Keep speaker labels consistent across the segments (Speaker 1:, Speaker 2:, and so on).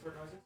Speaker 1: whisper noises?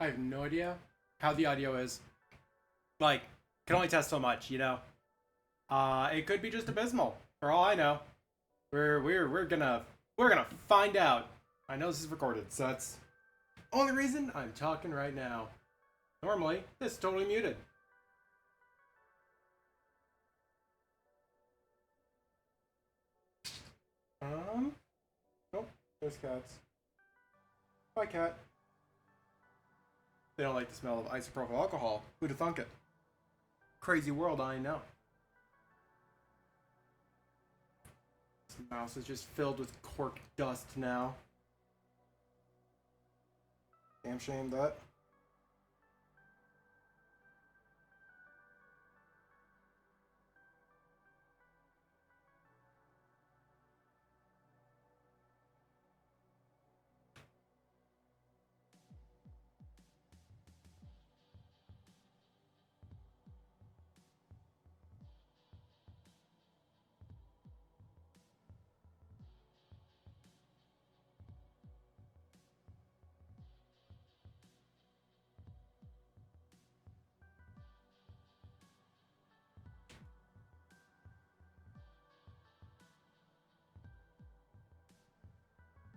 Speaker 1: I have no idea how the audio is. Like, can only test so much, you know. It could be just abysmal, for all I know. We're gonna find out. I know this is recorded, so that's the only reason I'm talking right now. Normally, this is totally muted. Nope, there's cats. Bye, cat. They don't like the smell of isopropyl alcohol. Who'd have thunk it? Crazy world, I know. This mouse is just filled with cork dust now. Damn shame that.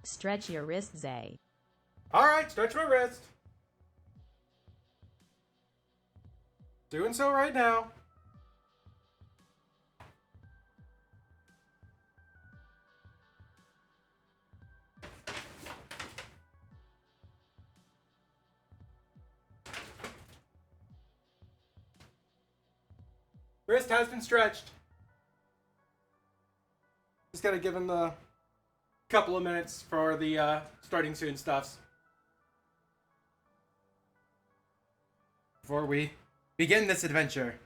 Speaker 2: Stretch your wrist, Zay.
Speaker 1: Alright, stretch my wrist. Doing so right now. Wrist has been stretched. Just gotta give him the couple of minutes for the starting soon stuffs before we begin this adventure.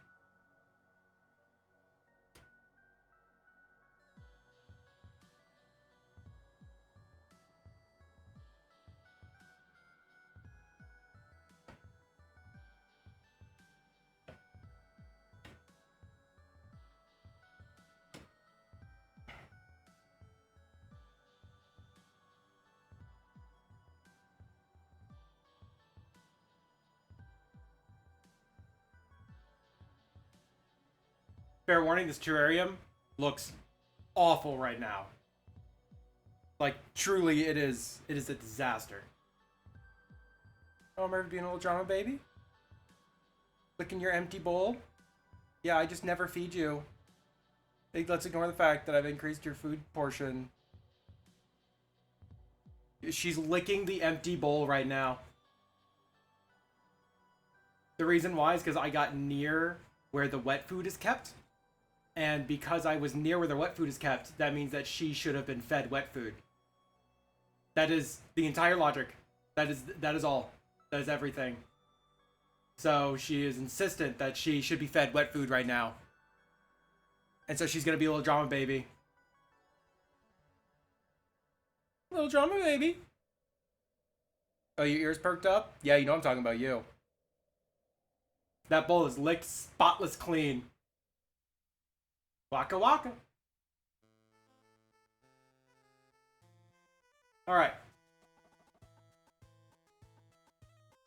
Speaker 1: Fair warning, this terrarium looks awful right now. Like, truly, it is a disaster. Oh, I'm ever being a little drama baby? Licking your empty bowl? Yeah, I just never feed you. Let's ignore the fact that I've increased your food portion. She's licking the empty bowl right now. The reason why is because I got near where the wet food is kept. And because I was near where the wet food is kept, that means that she should have been fed wet food. That is the entire logic. That is all. That is everything. So she is insistent that she should be fed wet food right now. And so she's gonna be a little drama baby. Little drama baby. Oh, your ears perked up? Yeah, you know I'm talking about you. That bowl is licked spotless clean. Waka waka. Alright.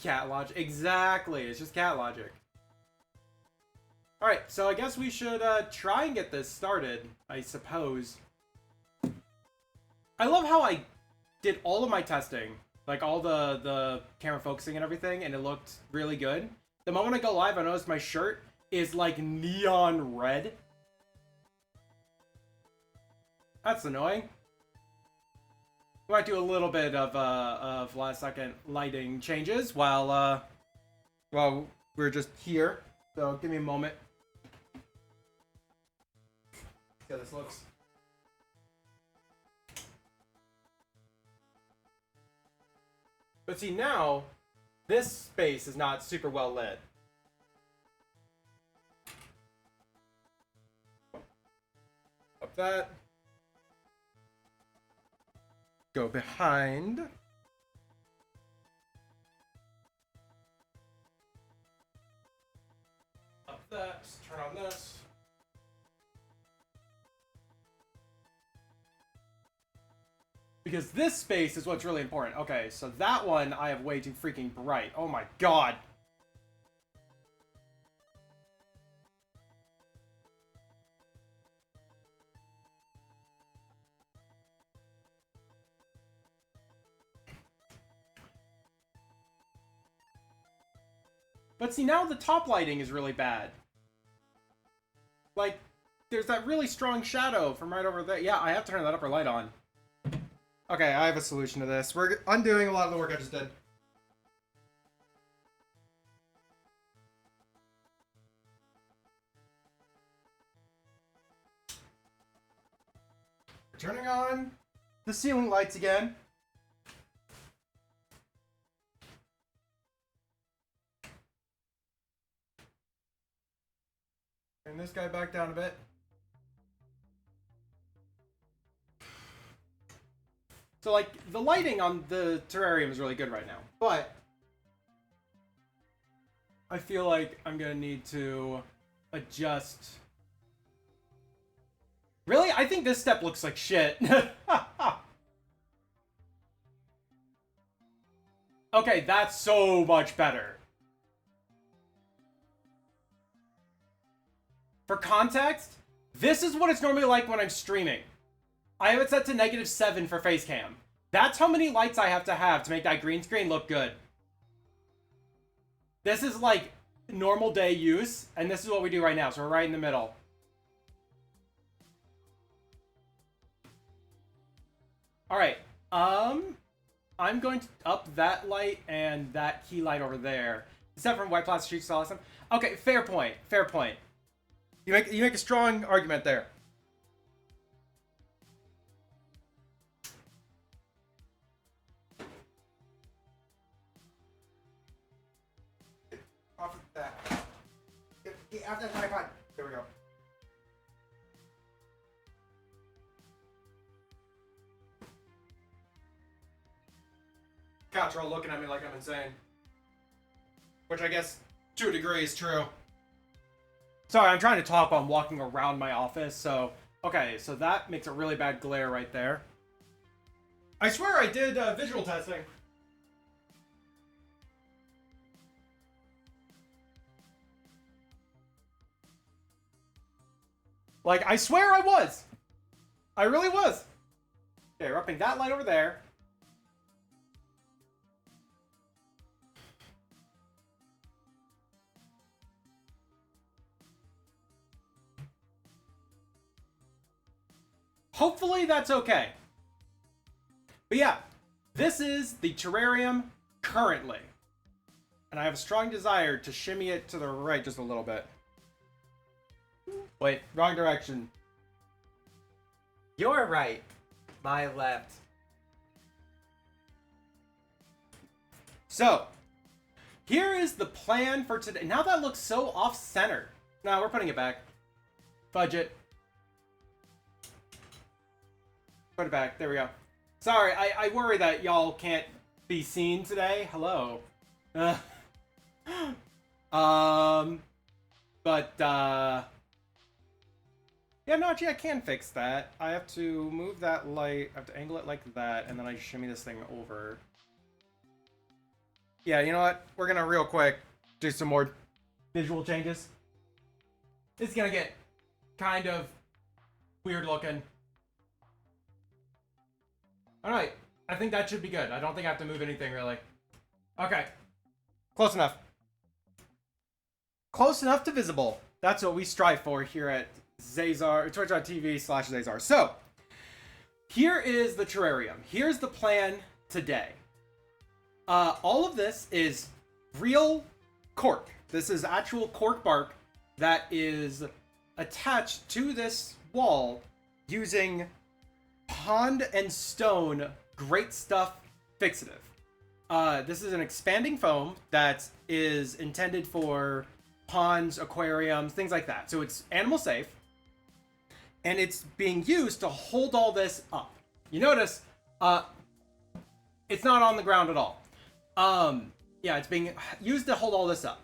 Speaker 1: Cat logic. Exactly. It's just cat logic. Alright, so I guess we should try and get this started, I suppose. I love how I did all of my testing. Like all the camera focusing and everything, and it looked really good. The moment I go live, I noticed my shirt is like neon red. That's annoying. We might do a little bit of last second lighting changes while we're just here. So give me a moment. See how this looks. But see, now, this space is not super well lit. Up that. Go behind. Up that. Turn on this. Because this space is what's really important. Okay, so that one I have way too freaking bright. Oh my god. But see, now the top lighting is really bad. Like, there's that really strong shadow from right over there. Yeah, I have to turn that upper light on. Okay, I have a solution to this. We're undoing a lot of the work I just did. We're turning on the ceiling lights again. Turn this guy back down a bit. So, like, the lighting on the terrarium is really good right now, but I feel like I'm gonna need to adjust. Really? I think this step looks like shit. Okay, that's so much better. For context, this is what it's normally like when I'm streaming. I have it set to -7 for face cam. That's how many lights I have to make that green screen look good. This is like normal day use, and this is what we do right now, so we're right in the middle. Alright, I'm going to up that light and that key light over there. Except from white plastic sheets, awesome. Okay, fair point, fair point. You make a strong argument there. Off of that. Get off that tripod. There we go. Cats are all looking at me like I'm insane. Which I guess, to a degree, is true. Sorry, I'm trying to talk while I'm walking around my office, so... Okay, so that makes a really bad glare right there. I swear I did visual testing. Like, I swear I was! I really was! Okay, we're upping that light over there. Hopefully that's okay. But yeah, this is the terrarium currently. And I have a strong desire to shimmy it to the right just a little bit. Wait, wrong direction. You're right. My left. So, here is the plan for today. Now that looks so off-center. No, we're putting it back. Fudge it. Put it back. There we go. Sorry, I worry that y'all can't be seen today. Hello. Yeah, no, actually, I can fix that. I have to move that light. I have to angle it like that, and then I shimmy this thing over. Yeah, you know what? We're gonna real quick do some more visual changes. It's gonna get kind of weird looking. Alright, I think that should be good. I don't think I have to move anything, really. Okay. Close enough. Close enough to visible. That's what we strive for here at Zazar, twitch.tv/Zazar. So, here is the terrarium. Here's the plan today. All of this is real cork. This is actual cork bark that is attached to this wall using Pond and Stone Great Stuff fixative. This is an expanding foam that is intended for ponds, aquariums, things like that. So it's animal safe, and it's being used to hold all this up. You notice, it's not on the ground at all. Yeah, it's being used to hold all this up.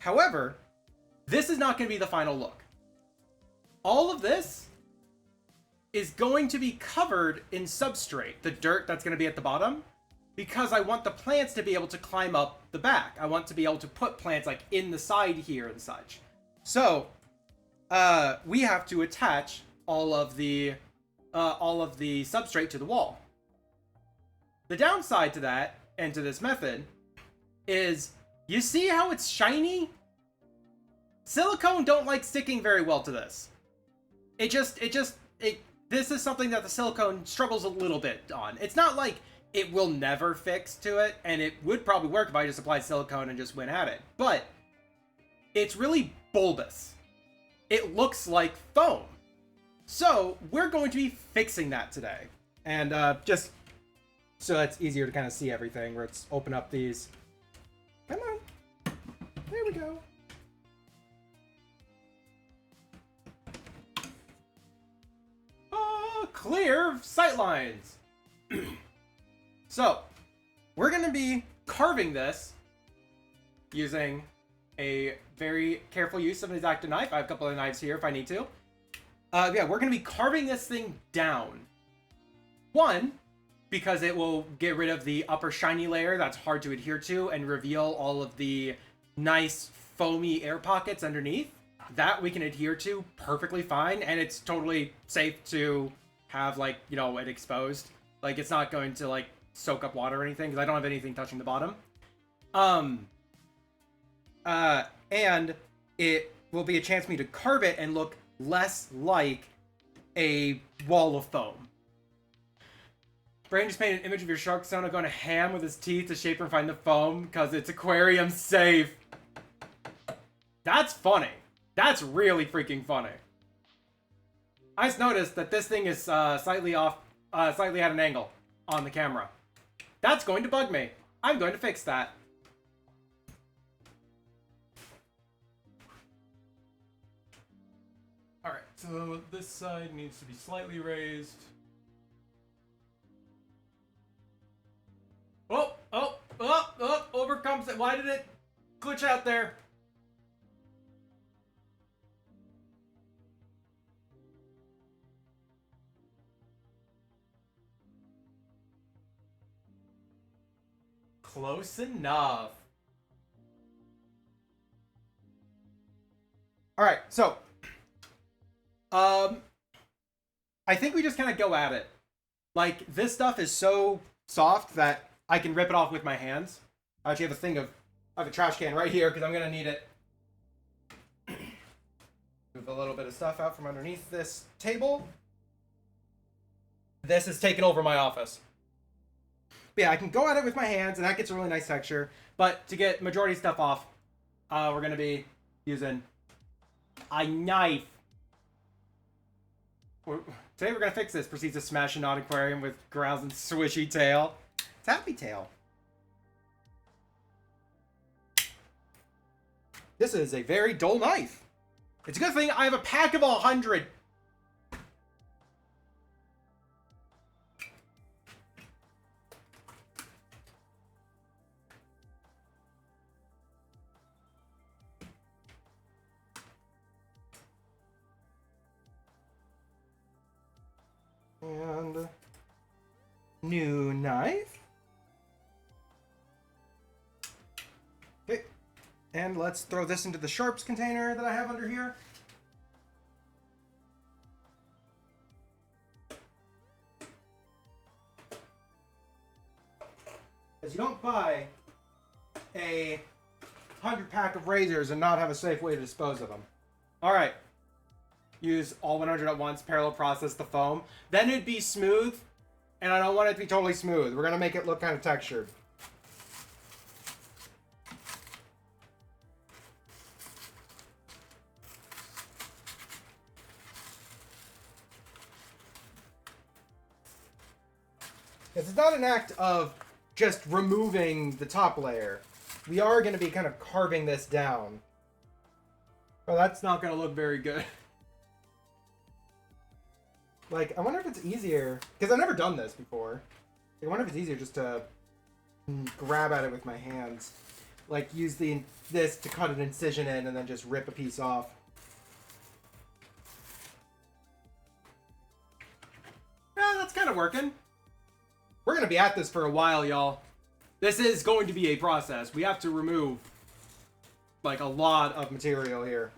Speaker 1: However, this is not going to be the final look. All of this is going to be covered in substrate, the dirt that's going to be at the bottom, because I want the plants to be able to climb up the back. I want to be able to put plants like in the side here and such. So, we have to attach all of the substrate to the wall. The downside to that, and to this method, is you see how it's shiny? Silicone don't like sticking very well to this. This is something that the silicone struggles a little bit on. It's not like it will never fix to it, and it would probably work if I just applied silicone and just went at it. But it's really bulbous. It looks like foam. So we're going to be fixing that today. And just so it's easier to kind of see everything, let's open up these. Come on. There we go. Clear sight lines. So, we're going to be carving this using a very careful use of an X-Acto knife. I have a couple of knives here if I need to. Yeah, we're going to be carving this thing down. One, because it will get rid of the upper shiny layer that's hard to adhere to and reveal all of the nice foamy air pockets underneath. That we can adhere to perfectly fine, and it's totally safe to have, like, you know, it exposed. Like, it's not going to, like, soak up water or anything, because I don't have anything touching the bottom. And it will be a chance for me to carve it and look less like a wall of foam. Brandon just painted an image of your shark Sona going to ham with his teeth to shape and find the foam, because it's aquarium safe. That's funny. That's really freaking funny. I just noticed that this thing is slightly off, slightly at an angle on the camera. That's going to bug me. I'm going to fix that. Alright, so this side needs to be slightly raised. Oh, overcomes it. Why did it glitch out there? Close enough. Alright, so I think we just kind of go at it. Like, this stuff is so soft that I can rip it off with my hands. I actually have a trash can right here because I'm gonna need it. Move a little bit of stuff out from underneath this table. This is taking over my office. But yeah, I can go at it with my hands, and that gets a really nice texture. But to get majority stuff off, we're gonna be using a knife. Today we're gonna fix this. Proceeds to smash a non-aquarium with grounds and swishy tail. It's Happy Tail. This is a very dull knife. It's a good thing I have a pack of 100. And new knife. Okay. And let's throw this into the sharps container that I have under here. Because you don't buy a 100 pack of razors and not have a safe way to dispose of them. All right. Use all 100 at once, parallel process the foam. Then it'd be smooth, and I don't want it to be totally smooth. We're going to make it look kind of textured. It's not an act of just removing the top layer. We are going to be kind of carving this down. Well, that's not going to look very good. Like, I wonder if it's easier, because I've never done this before. I wonder if it's easier just to grab at it with my hands. Like, use this to cut an incision in and then just rip a piece off. Yeah, that's kind of working. We're going to be at this for a while, y'all. This is going to be a process. We have to remove, like, a lot of material here.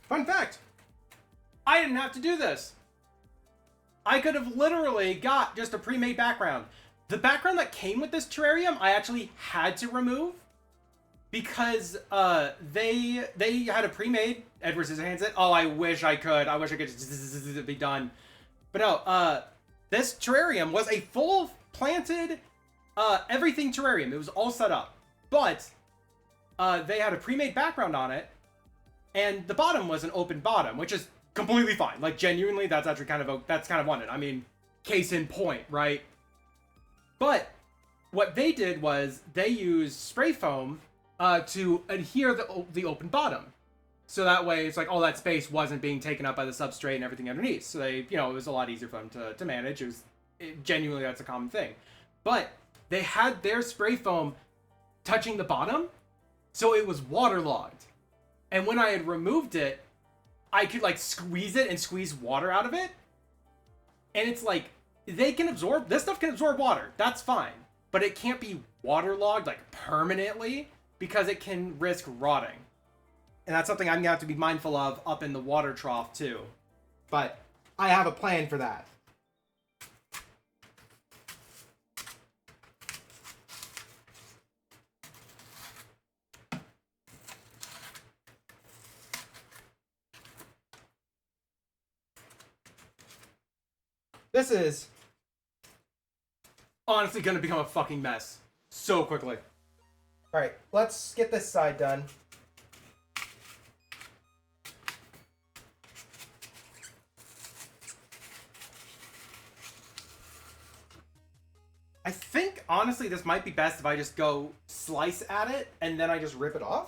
Speaker 1: Fun fact, I didn't have to do this. I could have literally got just a pre-made background. The background that came with this terrarium, I actually had to remove because they had a pre-made Edward Scissorhands it. Oh, I wish I could. I wish I could just be done. But no, this terrarium was a full planted everything terrarium. It was all set up, but they had a pre-made background on it, and the bottom was an open bottom, which is completely fine. Like, genuinely, that's actually kind of wanted. I mean, case in point, right? But what they did was they used spray foam to adhere the open bottom. So that way it's like all that space wasn't being taken up by the substrate and everything underneath. So they, it was a lot easier for them to manage. Genuinely, that's a common thing. But they had their spray foam touching the bottom, so it was waterlogged. And when I had removed it, I could like squeeze it and squeeze water out of it. And it's like, this stuff can absorb water. That's fine. But it can't be waterlogged like permanently because it can risk rotting. And that's something I'm going to have to be mindful of up in the water trough too. But I have a plan for that. This is honestly going to become a fucking mess so quickly. All right, let's get this side done. I think, honestly, this might be best if I just go slice at it and then I just rip it off.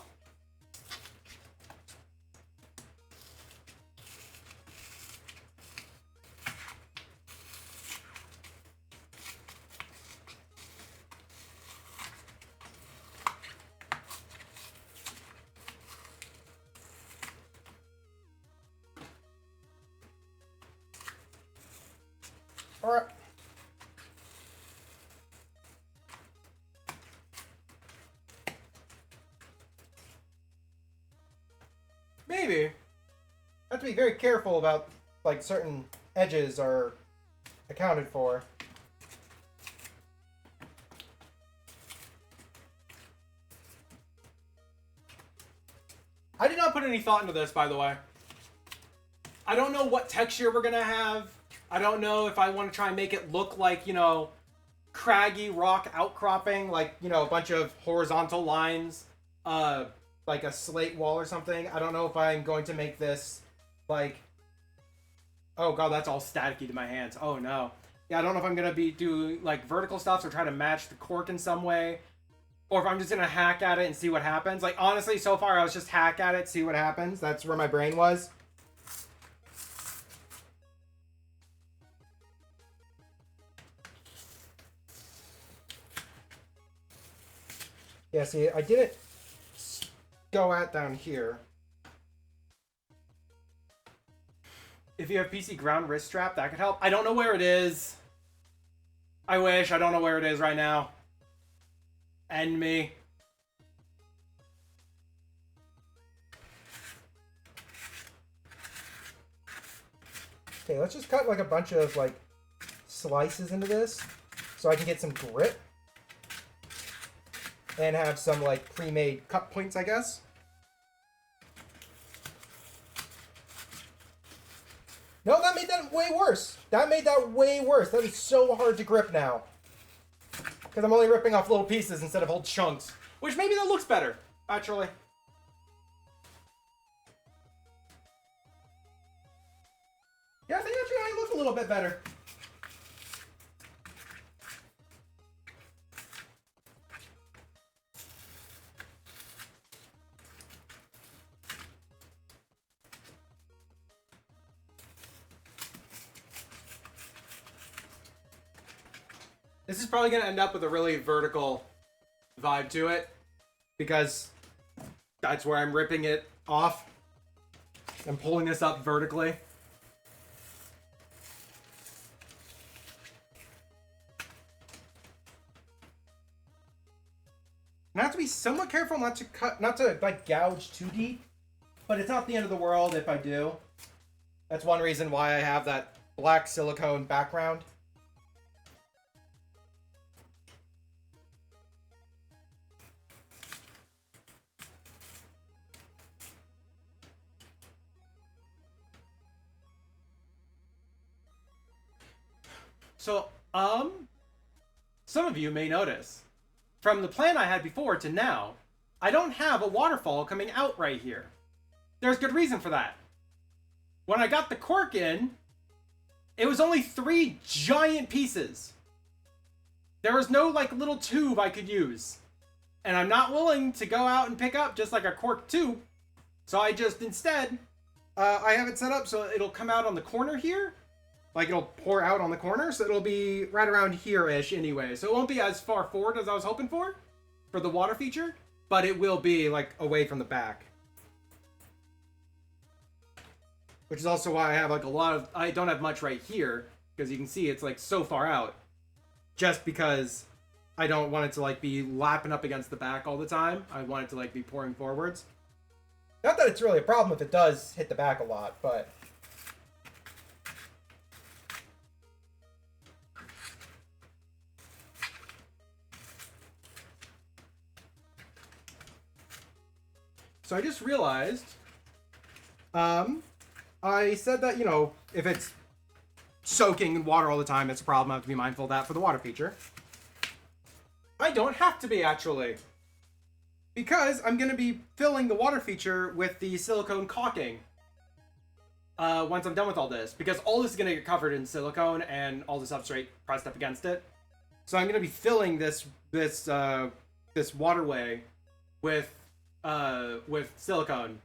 Speaker 1: All right. Maybe. I have to be very careful about, like, certain edges are accounted for. I did not put any thought into this, by the way. I don't know what texture we're going to have. I don't know if I want to try and make it look like, craggy rock outcropping, like, a bunch of horizontal lines, like a slate wall or something. I don't know if I'm going to make this like, oh god, that's all staticky to my hands. Oh no. Yeah, I don't know if I'm gonna be doing like vertical stuff or try to match the cork in some way, or if I'm just gonna hack at it and see what happens. Like honestly, so far I was just hack at it, see what happens. That's where my brain was. Yeah, see, I didn't go at down here. If you have PC ground wrist strap, that could help. I don't know where it is. I wish. I don't know where it is right now. End me. Okay, let's just cut like a bunch of like slices into this so I can get some grip and have some like pre-made cut points, I guess. No, that made that way worse. That made that way worse. That is so hard to grip now. Because I'm only ripping off little pieces instead of whole chunks. Which maybe that looks better, actually. Yeah, I think actually I look a little bit better. This is probably going to end up with a really vertical vibe to it, because that's where I'm ripping it off. I'm pulling this up vertically. And I have to be somewhat careful not to like gouge too deep, but it's not the end of the world if I do. That's one reason why I have that black silicone background. So, some of you may notice, from the plan I had before to now, I don't have a waterfall coming out right here. There's good reason for that. When I got the cork in, it was only 3 giant pieces. There was no, like, little tube I could use. And I'm not willing to go out and pick up just like a cork tube. So I just, instead, I have it set up so it'll come out on the corner here. Like, it'll pour out on the corner, so it'll be right around here-ish anyway. So it won't be as far forward as I was hoping for the water feature, but it will be, like, away from the back. Which is also why I have, like, I don't have much right here, because you can see it's, like, so far out. Just because I don't want it to, like, be lapping up against the back all the time. I want it to, like, be pouring forwards. Not that it's really a problem if it does hit the back a lot, but... So I just realized, I said that, you know, if it's soaking in water all the time, it's a problem. I have to be mindful of that for the water feature. I don't have to be, actually. Because I'm going to be filling the water feature with the silicone caulking once I'm done with all this. Because all this is going to get covered in silicone and all the substrate pressed up against it. So I'm going to be filling this waterway with silicone,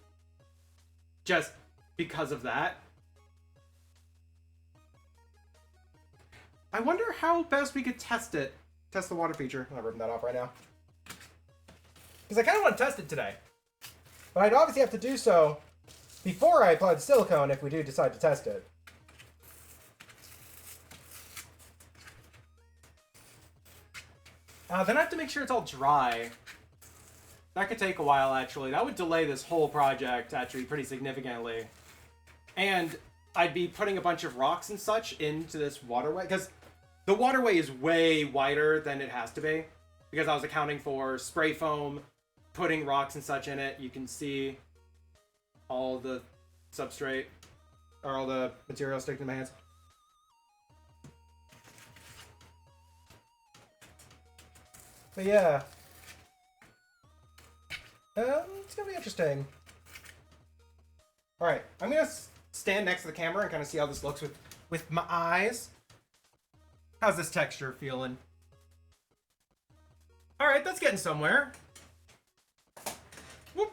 Speaker 1: just because of that. I wonder how best we could test the water feature. I'm ripping that off right now, because I kind of want to test it today, but I'd obviously have to do so before I apply the silicone if we do decide to test it. Then I have to make sure it's all dry. That could take a while, actually. That would delay this whole project, actually, pretty significantly. And I'd be putting a bunch of rocks and such into this waterway, because the waterway is way wider than it has to be, because I was accounting for spray foam, putting rocks and such in it. You can see all the substrate, or all the material sticking to my hands. But yeah. It's gonna be interesting. Alright, I'm gonna stand next to the camera and kind of see how this looks with my eyes. How's this texture feeling? All right, that's getting somewhere. Whoop.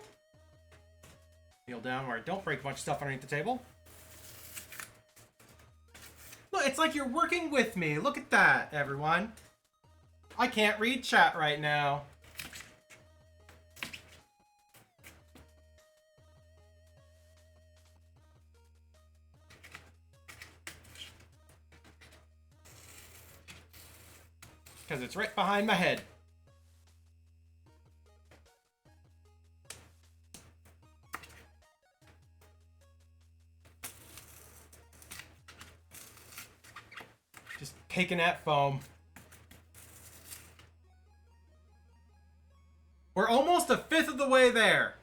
Speaker 1: Kneel down where I don't break much stuff underneath the table. Look, it's like you're working with me. Look at that, everyone. I can't read chat right now. Because it's right behind my head. Just caking that foam. We're almost a fifth of the way there.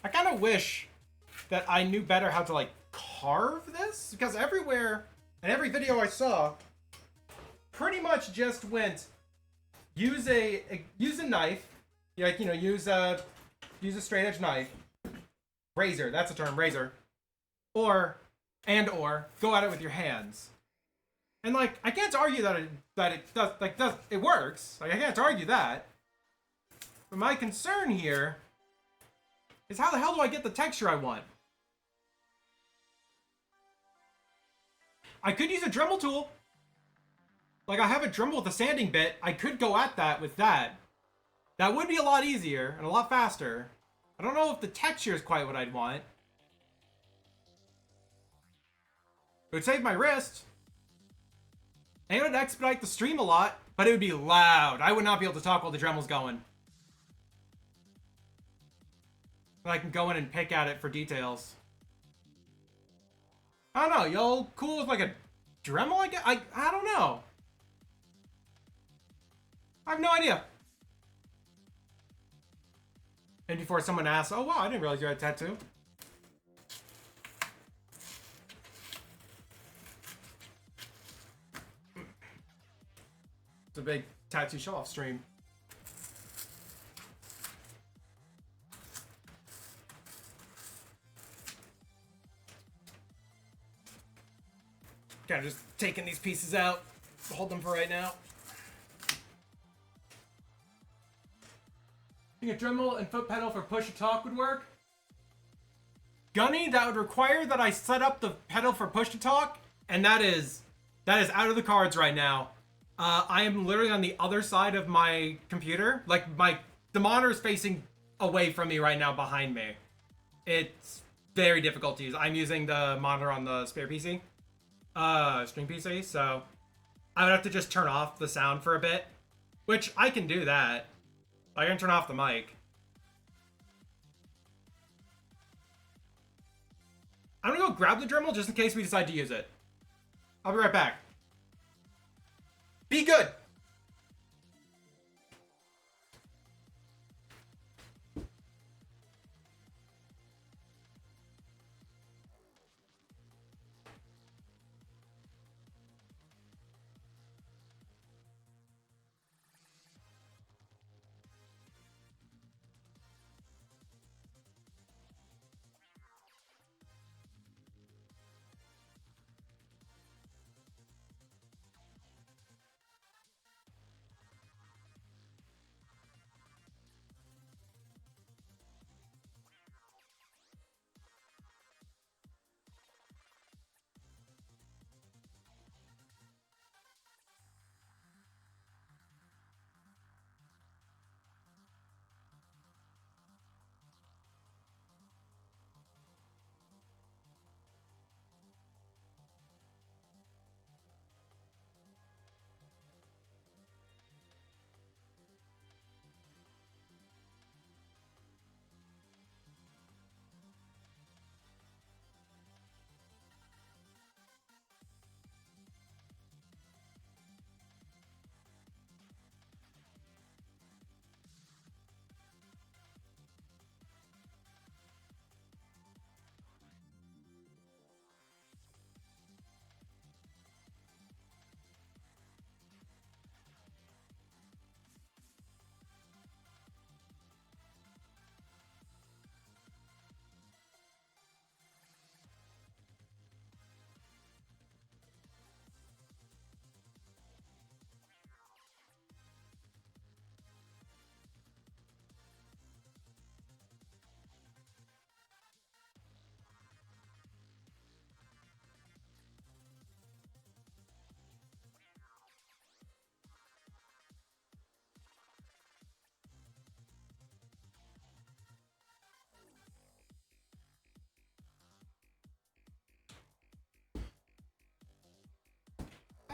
Speaker 1: I kind of wish that I knew better how to like carve this, because everywhere and every video I saw pretty much just went use a knife, like, you know, use a straight edge knife, razor, that's the term, razor, or go at it with your hands. And like, I can't argue that it works. Like, I can't argue that. But my concern here is how the hell do I get the texture I want? I could use a Dremel tool. Like, I have a Dremel with a sanding bit. I could go at that with that. That would be a lot easier and a lot faster. I don't know if the texture is quite what I'd want. It would save my wrist. And it would expedite the stream a lot, but it would be loud. I would not be able to talk while the Dremel's going. But I can go in and pick at it for details. I don't know. Y'all cool with like a Dremel? I don't know. I have no idea. And before someone asks, oh wow, I didn't realize you had a tattoo. It's a big tattoo show-off stream. Kind of just taking these pieces out, hold them for right now. I think a Dremel and foot pedal for push to talk would work. Gunny, that would require that I set up the pedal for push to talk, and that is out of the cards right now. I am literally on the other side of my computer. Like, the monitor is facing away from me right now behind me. It's very difficult to use. I'm using the monitor on the spare PC. Stream PC, so I would have to just turn off the sound for a bit, which I can do that. I can turn off the mic. I'm gonna go grab the Dremel just in case we decide to use it. I'll be right back. Be good!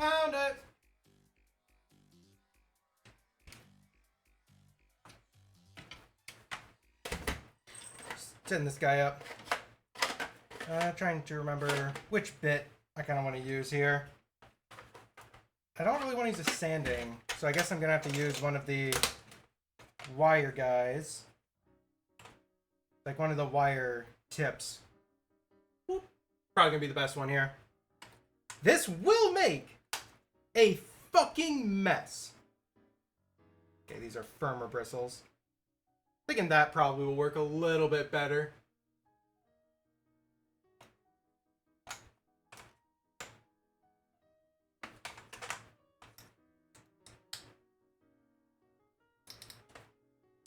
Speaker 1: Found it! Setting this guy up. Trying to remember which bit I kind of want to use here. I don't really want to use a sanding, so I guess I'm going to have to use one of the wire guys. Like one of the wire tips. Whoop. Probably going to be the best one here. This will make a fucking mess. Okay, these are firmer bristles. Thinking that probably will work a little bit better.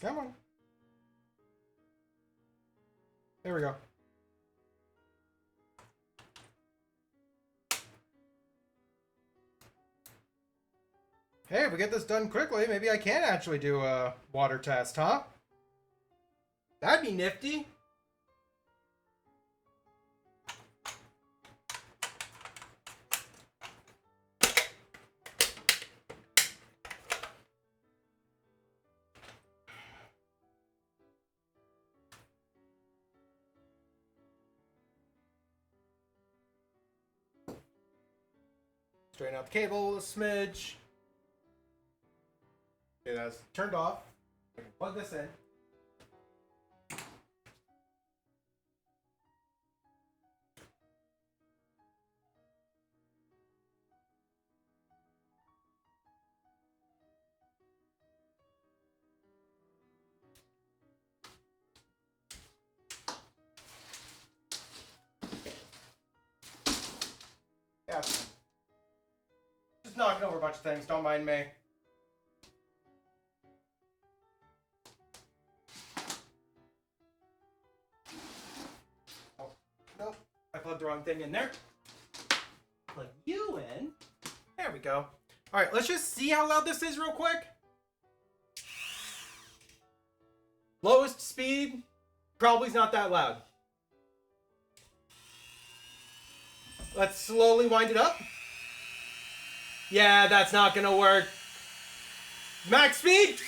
Speaker 1: Come on. There we go. Hey, if we get this done quickly, maybe I can actually do a water test, huh? That'd be nifty. Straighten out the cable a smidge. Okay, that's turned off. I can plug this in. Yeah. Just knocking over a bunch of things, don't mind me. Oh, nope. I plugged the wrong thing in there. Plug you in. There we go. Alright, let's just see how loud this is real quick. Lowest speed, probably is not that loud. Let's slowly wind it up. Yeah, that's not gonna work. Max speed?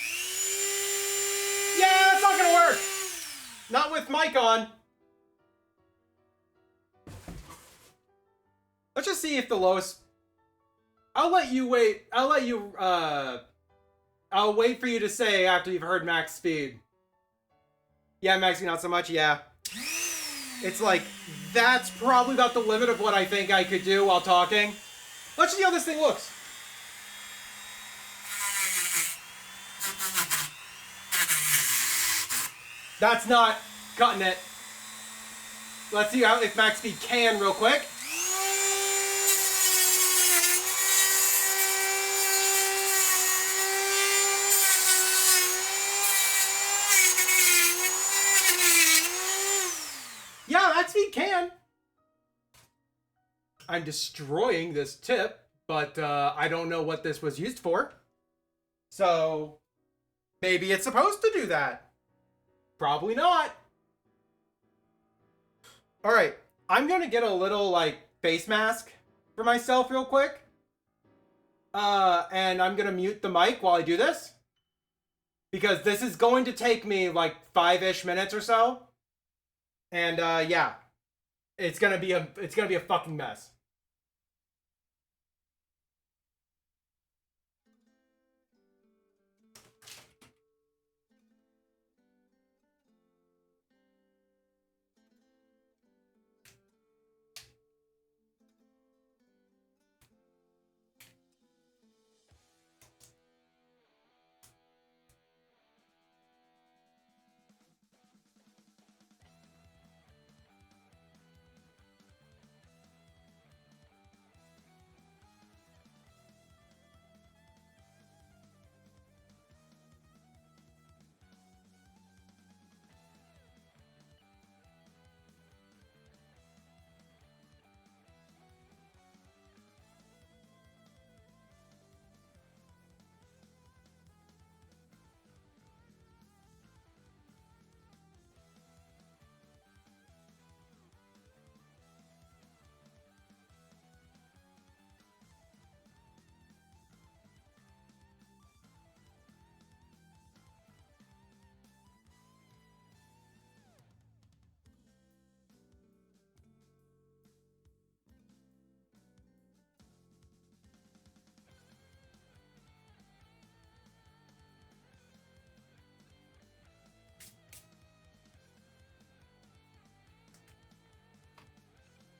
Speaker 1: Yeah, that's not gonna work. Not with mic on. Let's just see if the lowest... I'll let you wait. I'll wait for you to say after you've heard max speed. Yeah, max speed not so much, yeah. It's like, that's probably about the limit of what I think I could do while talking. Let's see how this thing looks. That's not cutting it. Let's see how if max speed can real quick. Yeah, max speed can. I'm destroying this tip, but I don't know what this was used for. So, maybe it's supposed to do that. Probably not. Alright, I'm gonna get a little, like, face mask for myself real quick. And I'm gonna mute the mic while I do this. Because this is going to take me, like, 5-ish minutes or so. And, yeah. It's gonna be a fucking mess.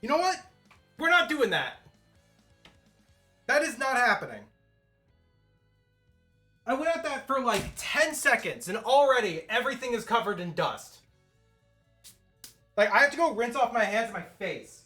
Speaker 1: You know what? We're not doing that. That is not happening. I went at that for like 10 seconds and already everything is covered in dust. Like, I have to go rinse off my hands and my face.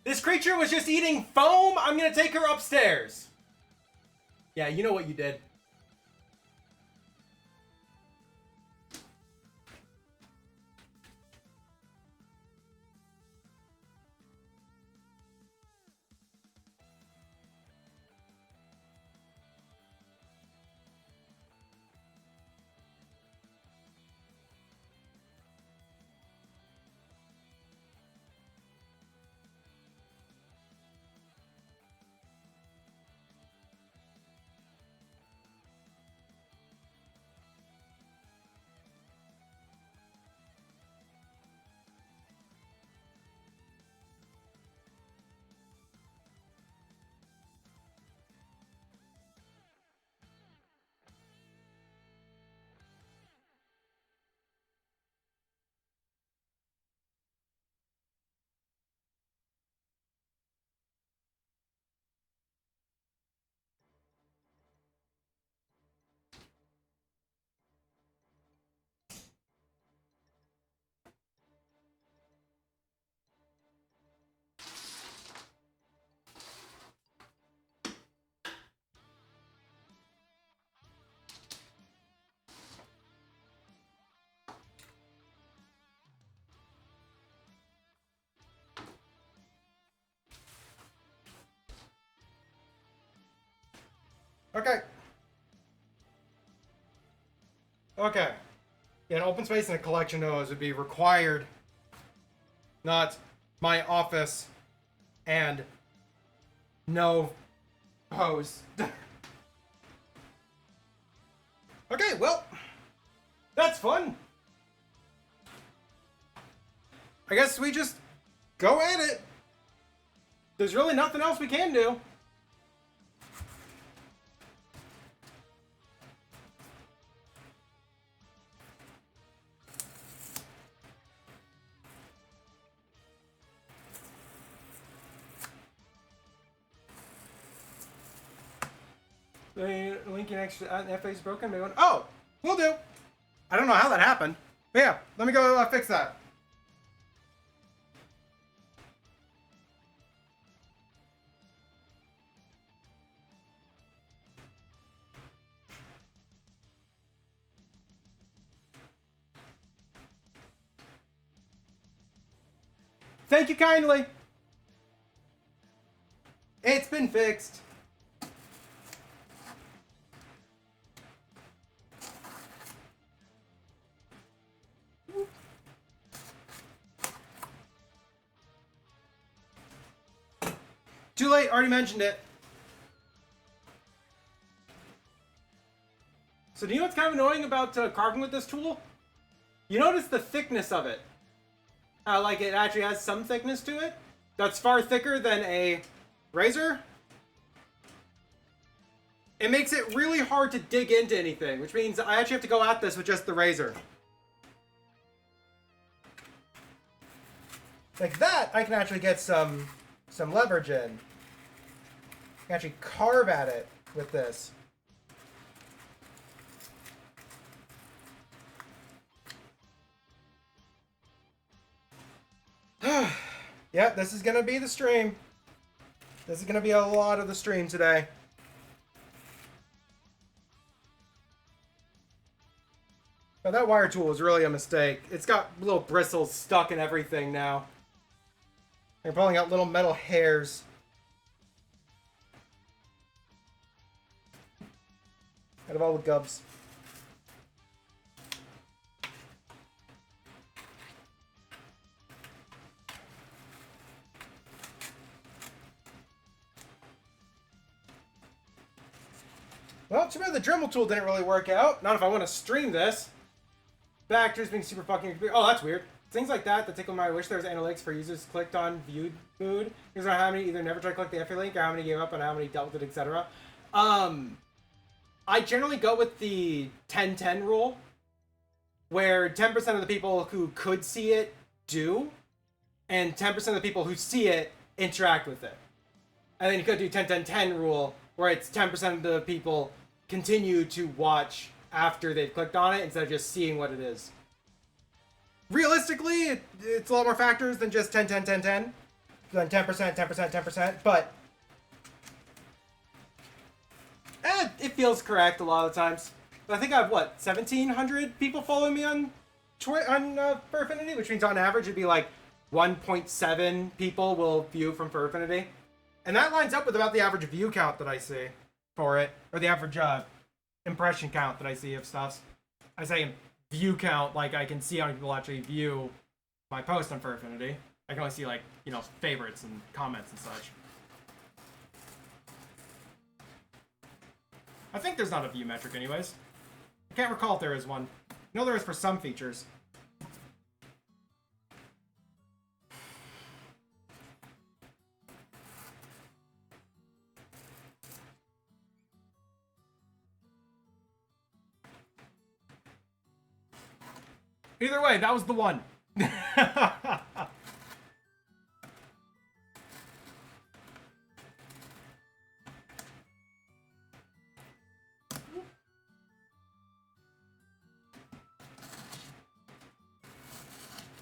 Speaker 1: This creature was just eating foam. I'm gonna take her upstairs. Yeah, you know what you did. Okay. Okay. Yeah, an open space and a collection of those would be required, not my office and no hose. Okay, well, that's fun. I guess we just go at it. There's really nothing else we can do. The link in extra FA is broken. Oh, we'll do. I don't know how that happened. But yeah, let me go fix that. Thank you kindly. It's been fixed. Too late, already mentioned it. So do you know what's kind of annoying about carving with this tool? You notice the thickness of it. Like it actually has some thickness to it. That's far thicker than a razor. It makes it really hard to dig into anything, which means I actually have to go at this with just the razor. Like that, I can actually get some leverage in. I can actually carve at it with this. Yeah, this is gonna be the stream. This is gonna be a lot of the stream today. Now, that wire tool was really a mistake. It's got little bristles stuck in everything now. They're pulling out little metal hairs. Out of all the gubs. Well, too bad the Dremel tool didn't really work out. Not if I want to stream this. Factors being super fucking... Oh, that's weird. Things like that tickle my wish there was analytics for users clicked on viewed mood. Here's on how many either never tried to click the FA link or how many gave up and how many dealt with it, etc. I generally go with the 10-10 rule, where 10% of the people who could see it do, and 10% of the people who see it interact with it. And then you could do 10-10-10 rule, where it's 10% of the people continue to watch after they've clicked on it instead of just seeing what it is. Realistically, it's a lot more factors than just 10-10-10-10. Then 10%, 10%, 10%, but it feels correct a lot of the times. But I think I have, what, 1,700 people following me on Fur Affinity, which means on average it'd be like 1.7 people will view from Fur Affinity. And that lines up with about the average view count that I see for it, or the average impression count that I see of stuff. I say view count, like I can see how many people actually view my post on Fur Affinity. I can only see, like, you know, favorites and comments and such. I think there's not a view metric anyways. I can't recall if there is one. I know there is for some features. Either way, that was the one.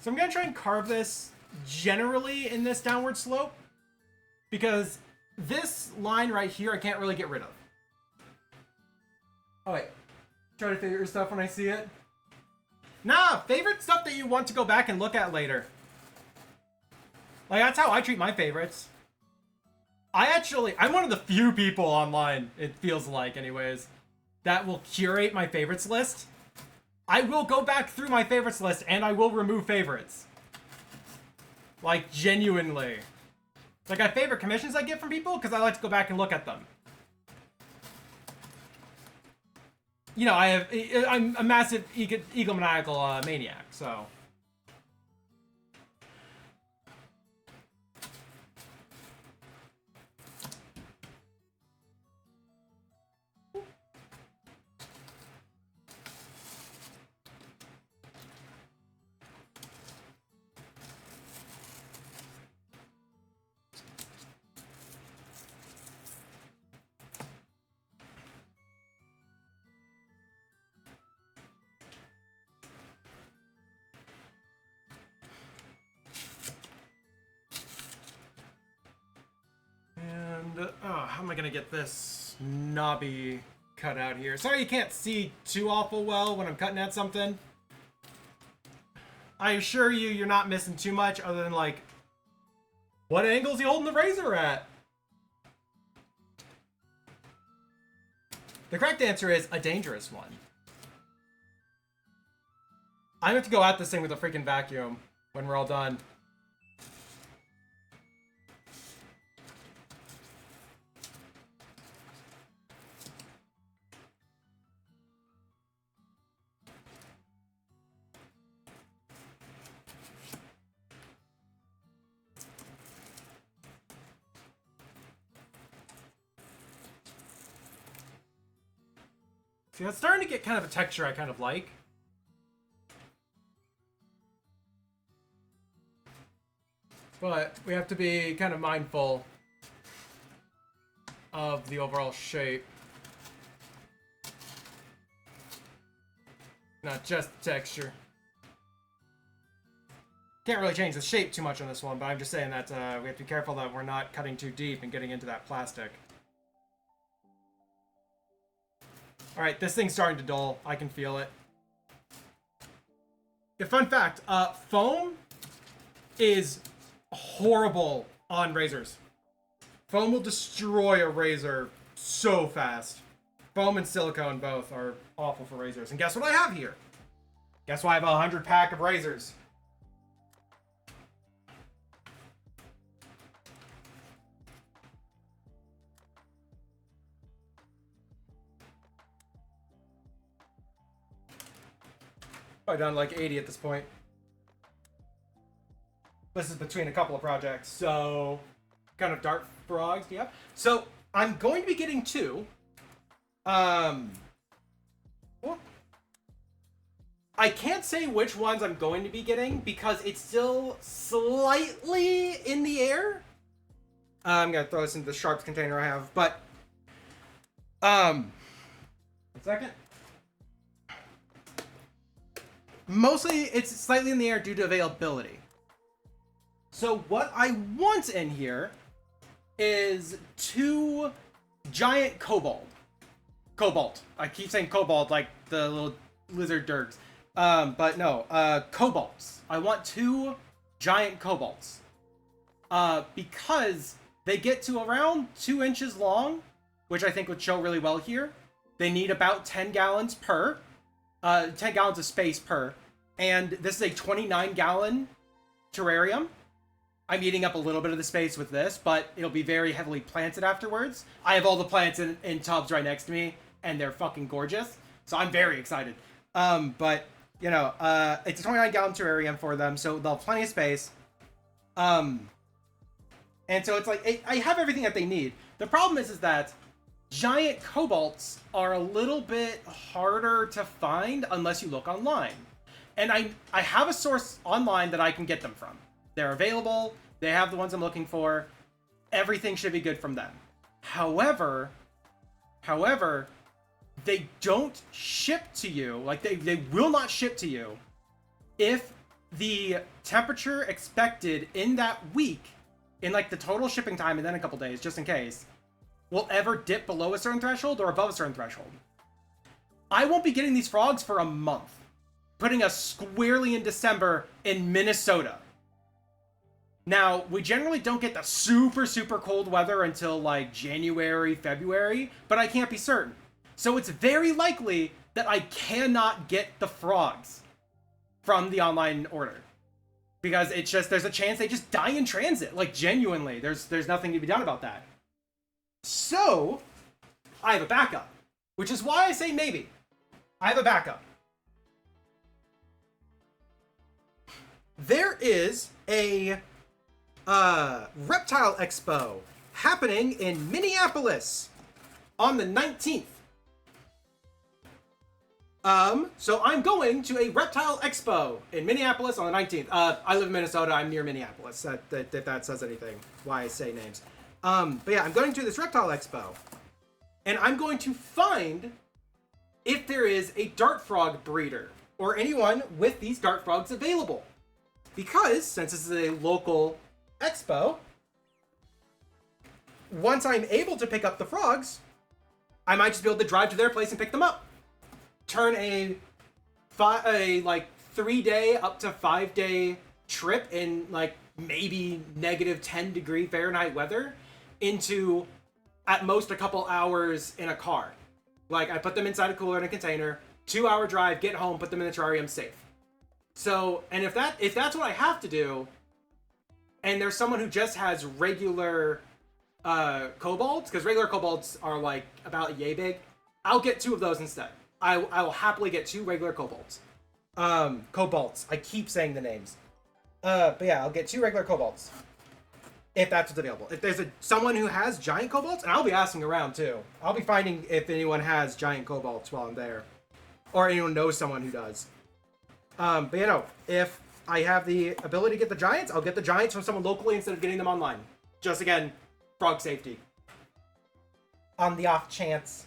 Speaker 1: So I'm going to try and carve this generally in this downward slope, because this line right here I can't really get rid of. Oh wait, try to figure stuff when I see it. Nah, favorite stuff that you want to go back and look at later. Like, that's how I treat my favorites. I'm one of the few people online, it feels like anyways, that will curate my favorites list. I will go back through my favorites list and I will remove favorites. Like, genuinely. Like, I have favorite commissions I get from people because I like to go back and look at them. You know, I'm a massive egomaniacal maniac, so. How am I gonna get this knobby cut out here? Sorry you can't see too awful well when I'm cutting at something. I assure you, you're not missing too much other than, like, what angle is he holding the razor at? The correct answer is a dangerous one. I'm going to go at this thing with a freaking vacuum when we're all done. See, it's starting to get kind of a texture I kind of like. But we have to be kind of mindful of the overall shape. Not just texture. Can't really change the shape too much on this one, but I'm just saying that we have to be careful that we're not cutting too deep and getting into that plastic. Alright, this thing's starting to dull. I can feel it. fun fact, foam is horrible on razors. Foam will destroy a razor so fast. Foam and silicone both are awful for razors. And guess what I have here? Guess what? I have 100 pack of razors. Probably done like 80 at this point. This is between a couple of projects, so kind of dart frogs, yeah. So I'm going to be getting two. Well, I can't say which ones I'm going to be getting because it's still slightly in the air. I'm gonna throw this into the sharps container I have, but one second. Mostly it's slightly in the air due to availability. So what I want in here is two giant cobalt. I keep saying cobalt like the little lizard dirks. But no, cobalts. I want two giant cobalts. Because they get to around 2 inches long, which I think would show really well here. They need about 10 gallons per. 10 gallons of space per. And this is a 29-gallon terrarium. I'm eating up a little bit of the space with this, but it'll be very heavily planted afterwards. I have all the plants in tubs right next to me, and they're fucking gorgeous. So I'm very excited. But, you know, it's a 29-gallon terrarium for them, so they'll have plenty of space. And so it's like, I have everything that they need. The problem is that giant cobalts are a little bit harder to find unless you look online. And I have a source online that I can get them from. They're available. They have the ones I'm looking for. Everything should be good from them. However, they don't ship to you. Like, they will not ship to you if the temperature expected in that week, in like the total shipping time and then a couple days, just in case, will ever dip below a certain threshold or above a certain threshold. I won't be getting these frogs for a month, putting us squarely in December in Minnesota. Now, we generally don't get the super, super cold weather until like January, February, but I can't be certain. So it's very likely that I cannot get the frogs from the online order. Because it's just, there's a chance they just die in transit. Like, genuinely, there's nothing to be done about that. So, I have a backup. Which is why I say maybe. I have a backup. There is a reptile expo happening in Minneapolis on the 19th. So I'm going to a reptile expo in Minneapolis on the 19th. I live in Minnesota. I'm near Minneapolis. If that says anything, why I say names. But yeah, I'm going to this reptile expo, and I'm going to find if there is a dart frog breeder or anyone with these dart frogs available. Because since this is a local expo, once I'm able to pick up the frogs, I might just be able to drive to their place and pick them up. Turn a 3-day up to 5-day trip in like maybe negative 10-degree Fahrenheit weather into at most a couple hours in a car. Like, I put them inside a cooler in a container, 2-hour drive, get home, put them in the terrarium, safe. So, and if that's what I have to do, and there's someone who just has regular cobalts, because regular cobalts are like about yay big, I'll get 2 of those instead. I will happily get 2 regular cobalts. Cobalts. I keep saying the names. But yeah, I'll get 2 regular cobalts. If that's what's available. If there's someone who has giant cobalts, and I'll be asking around too. I'll be finding if anyone has giant cobalts while I'm there. Or anyone knows someone who does. But you know, if I have the ability to get the giants, I'll get the giants from someone locally instead of getting them online. Just again, frog safety. On the off chance.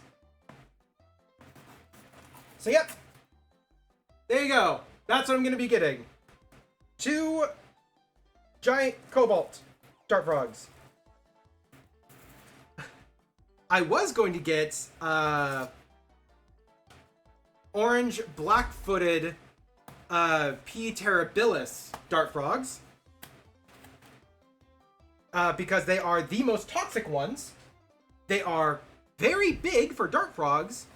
Speaker 1: So yep. There you go. That's what I'm going to be getting. 2 giant cobalt dart frogs. I was going to get orange black-footed P. terribilis dart frogs. Because they are the most toxic ones. They are very big for dart frogs,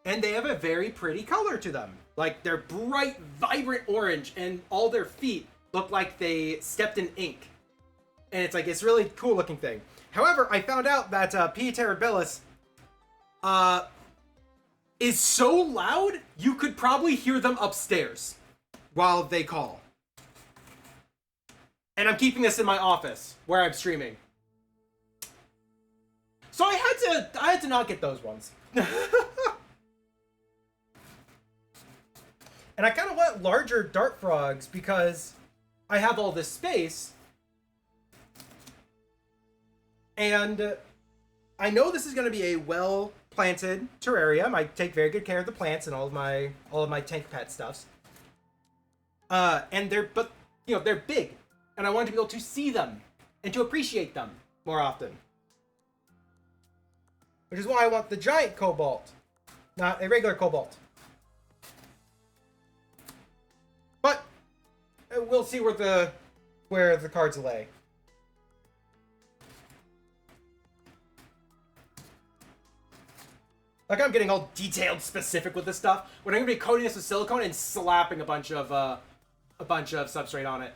Speaker 1: and they have a very pretty color to them. Like, they're bright, vibrant orange, and all their feet look like they stepped in ink. And it's like, it's really cool looking thing. However, I found out that P. terribilis is so loud, you could probably hear them upstairs while they call. And I'm keeping this in my office where I'm streaming. So I had to not get those ones. And I kind of want larger dart frogs because I have all this space. And I know this is going to be a well-planted terrarium. I take very good care of the plants and all of my tank pet stuffs. And they're big. And I want to be able to see them and to appreciate them more often. Which is why I want the giant cobalt, not a regular cobalt. But we'll see where the cards lay. Like, I'm getting all detailed specific with this stuff. When I'm gonna be coating this with silicone and slapping a bunch of substrate on it.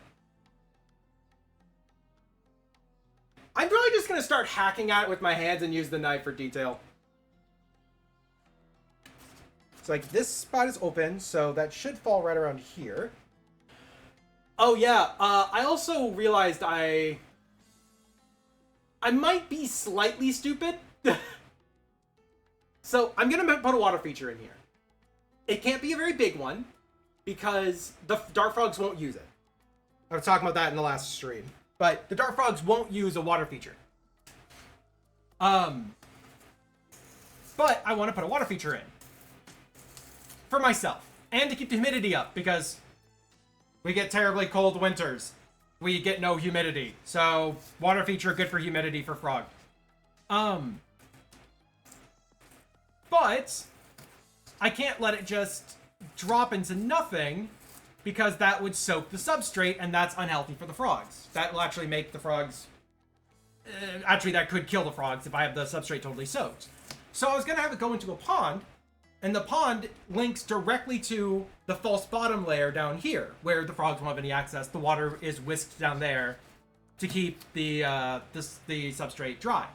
Speaker 1: I'm probably just gonna start hacking at it with my hands and use the knife for detail. It's like, this spot is open, so that should fall right around here. Oh yeah, I also realized I might be slightly stupid. So I'm gonna put a water feature in here. It can't be a very big one, because the dart frogs won't use it. I was talking about that in the last stream. But the dart frogs won't use a water feature. But I want to put a water feature in. For myself. And to keep the humidity up, because we get terribly cold winters. We get no humidity. So, water feature, good for humidity for frog. But I can't let it just drop into nothing, because that would soak the substrate, and that's unhealthy for the frogs. That will actually make the frogs... actually, that could kill the frogs if I have the substrate totally soaked. So I was going to have it go into a pond, and the pond links directly to the false bottom layer down here, where the frogs won't have any access. The water is whisked down there to keep the substrate dry.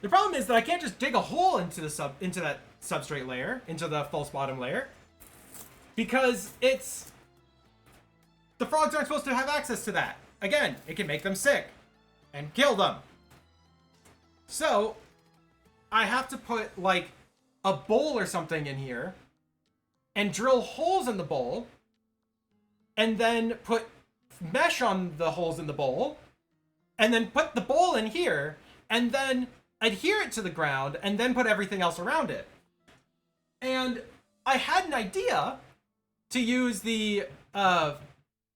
Speaker 1: The problem is that I can't just dig a hole into that substrate layer, into the false bottom layer, because the frogs aren't supposed to have access to that. Again, it can make them sick and kill them. So I have to put like a bowl or something in here and drill holes in the bowl and then put mesh on the holes in the bowl and then put the bowl in here and then adhere it to the ground and then put everything else around it. And I had an idea to use the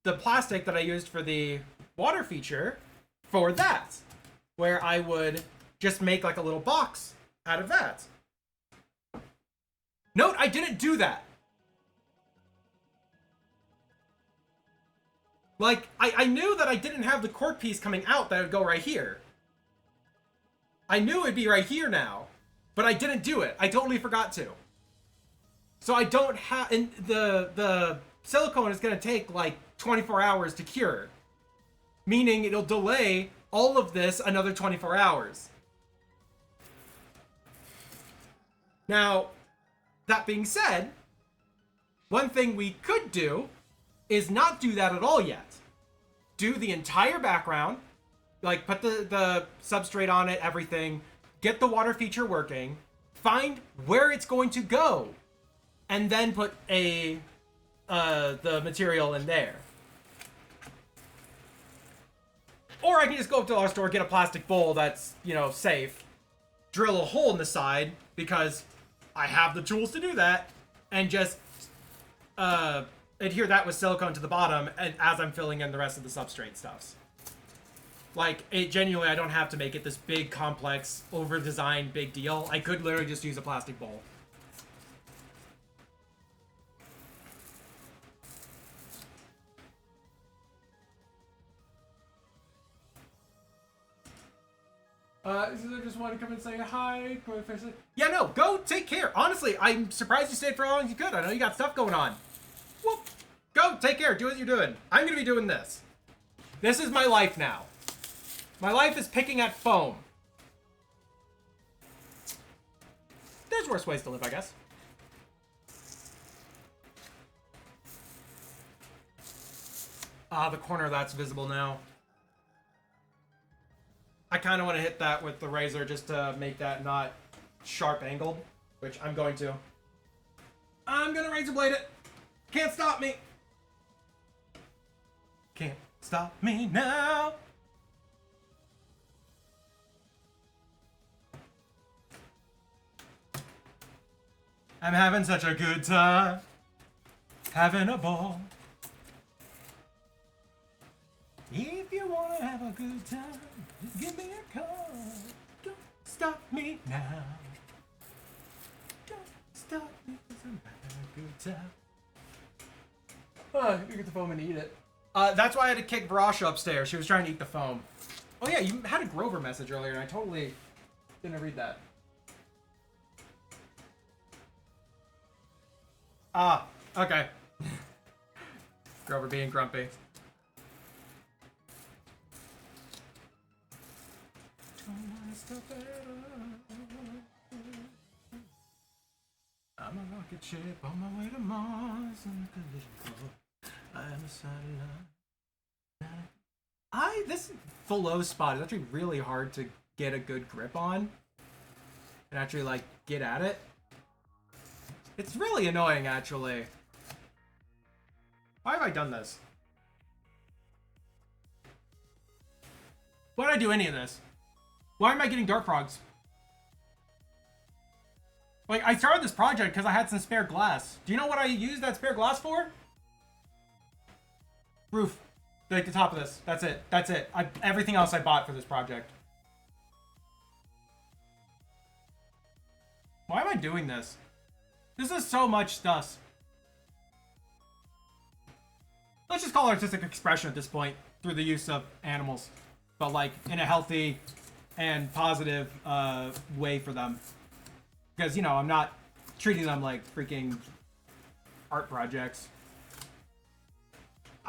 Speaker 1: plastic that I used for the water feature for that, where I would just make like a little box out of that. Note, I didn't do that. Like, I knew that I didn't have the cork piece coming out that would go right here. I knew it'd be right here now, but I didn't do it. I totally forgot to. So I don't have, and the silicone is going to take like 24 hours to cure, meaning it'll delay all of this another 24 hours. Now, that being said, one thing we could do is not do that at all yet. Do the entire background, like put the substrate on it, everything, get the water feature working, find where it's going to go, and then put the material in there. Or I can just go up to our store, get a plastic bowl that's, safe, drill a hole in the side, because I have the tools to do that, and just adhere that with silicone to the bottom and as I'm filling in the rest of the substrate stuffs. Like, genuinely, I don't have to make it this big, complex, over-designed big deal. I could literally just use a plastic bowl. I just want to come and say hi. Yeah, no, go take care. Honestly, I'm surprised you stayed for as long as you could. I know you got stuff going on. Whoop. Go, take care. Do what you're doing. I'm going to be doing this. This is my life now. My life is picking at foam. There's worse ways to live, I guess. Ah, the corner that's visible now. I kind of want to hit that with the razor just to make that not sharp angled, which I'm going to. I'm going to razor blade it. Can't stop me. Can't stop me now. I'm having such a good time. Having a ball. If you want to have a good time, just give me a call. Don't stop me now. Don't stop me, 'cause I'm having a good time. Oh, you get the foam and eat it. That's why I had to kick Barasha upstairs. She was trying to eat the foam. Oh yeah, you had a Grover message earlier, and I totally didn't read that. Ah, okay. Grover being grumpy. I'm a rocket ship on my way to Mars in a collision course. I am a satellite. This full low spot is actually really hard to get a good grip on and actually like get at it. It's really annoying actually. Why have I done this? Why did I do any of this? Why am I getting dark frogs? Like, I started this project because I had some spare glass. Do you know what I used that spare glass for? Roof. Like the top of this. That's it. That's it. Everything else I bought for this project. Why am I doing this? This is so much dust. Let's just call it artistic expression at this point through the use of animals. But like in a healthy and positive way for them. Because, you know, I'm not treating them like freaking art projects.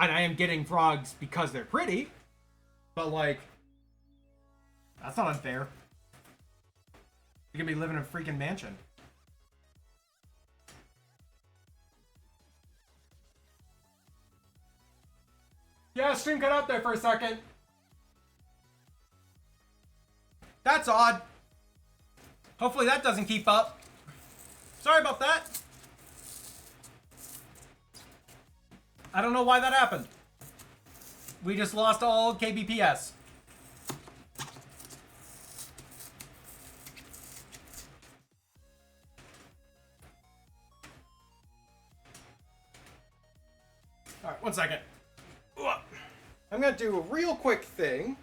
Speaker 1: And I am getting frogs because they're pretty. But, like, that's not unfair. You're gonna be living in a freaking mansion. Yeah, stream cut out there for a second. That's odd. Hopefully that doesn't keep up. Sorry about that. I don't know why that happened. We just lost all kbps. All right, one second. I'm gonna do a real quick thing.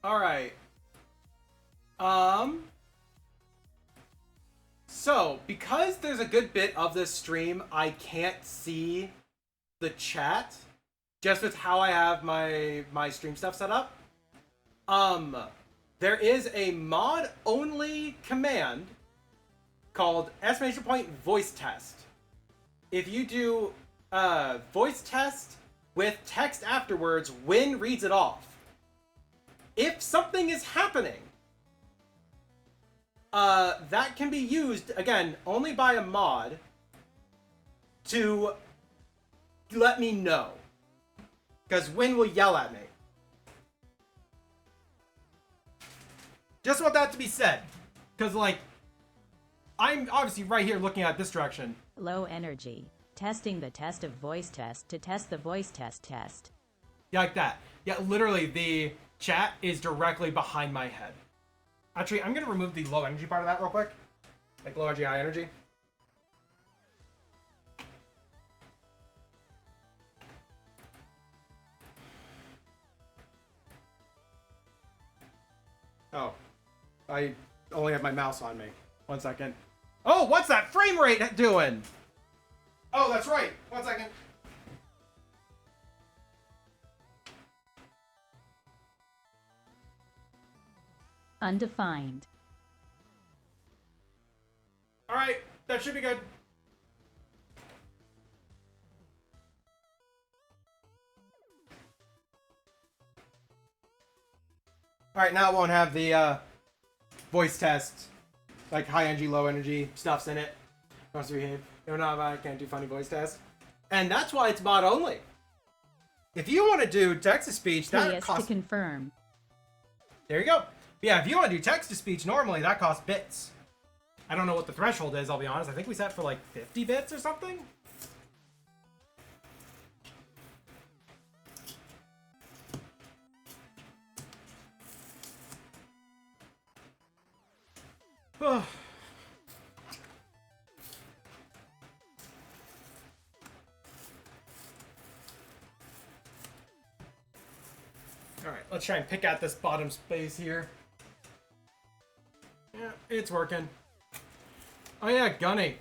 Speaker 1: All right. So, because there's a good bit of this stream, I can't see the chat, just with how I have my stream stuff set up. There is a mod-only command called exclamation point voice test. If you do voice test with text afterwards, Win reads it off. If something is happening, that can be used, again, only by a mod to let me know. Because Win will yell at me. Just want that to be said. Because, like, I'm obviously right here looking at this direction.
Speaker 2: Low energy. Testing the test of voice test to test the voice test.
Speaker 1: Yeah, like that. Yeah, literally, the chat is directly behind my head. Actually, I'm gonna remove the low energy part of that real quick. Like low energy, high energy. Oh, I only have my mouse on me. 1 second. Oh, what's that frame rate doing? Oh, that's right. 1 second.
Speaker 2: Undefined.
Speaker 1: All right, that should be good. All right, now it won't have the voice test, like high energy, low energy stuffs in it. Wants to behave. No, I can't do funny voice tests, and that's why it's bot only. If you want to do text to speech, that
Speaker 2: Yes
Speaker 1: costs.
Speaker 2: to confirm.
Speaker 1: There you go. Yeah, if you want to do text to speech normally, that costs bits. I don't know what the threshold is. I'll be honest. I think we set for like 50 bits or something. All right, let's try and pick out this bottom space here. Yeah, it's working. Oh yeah, Gunny.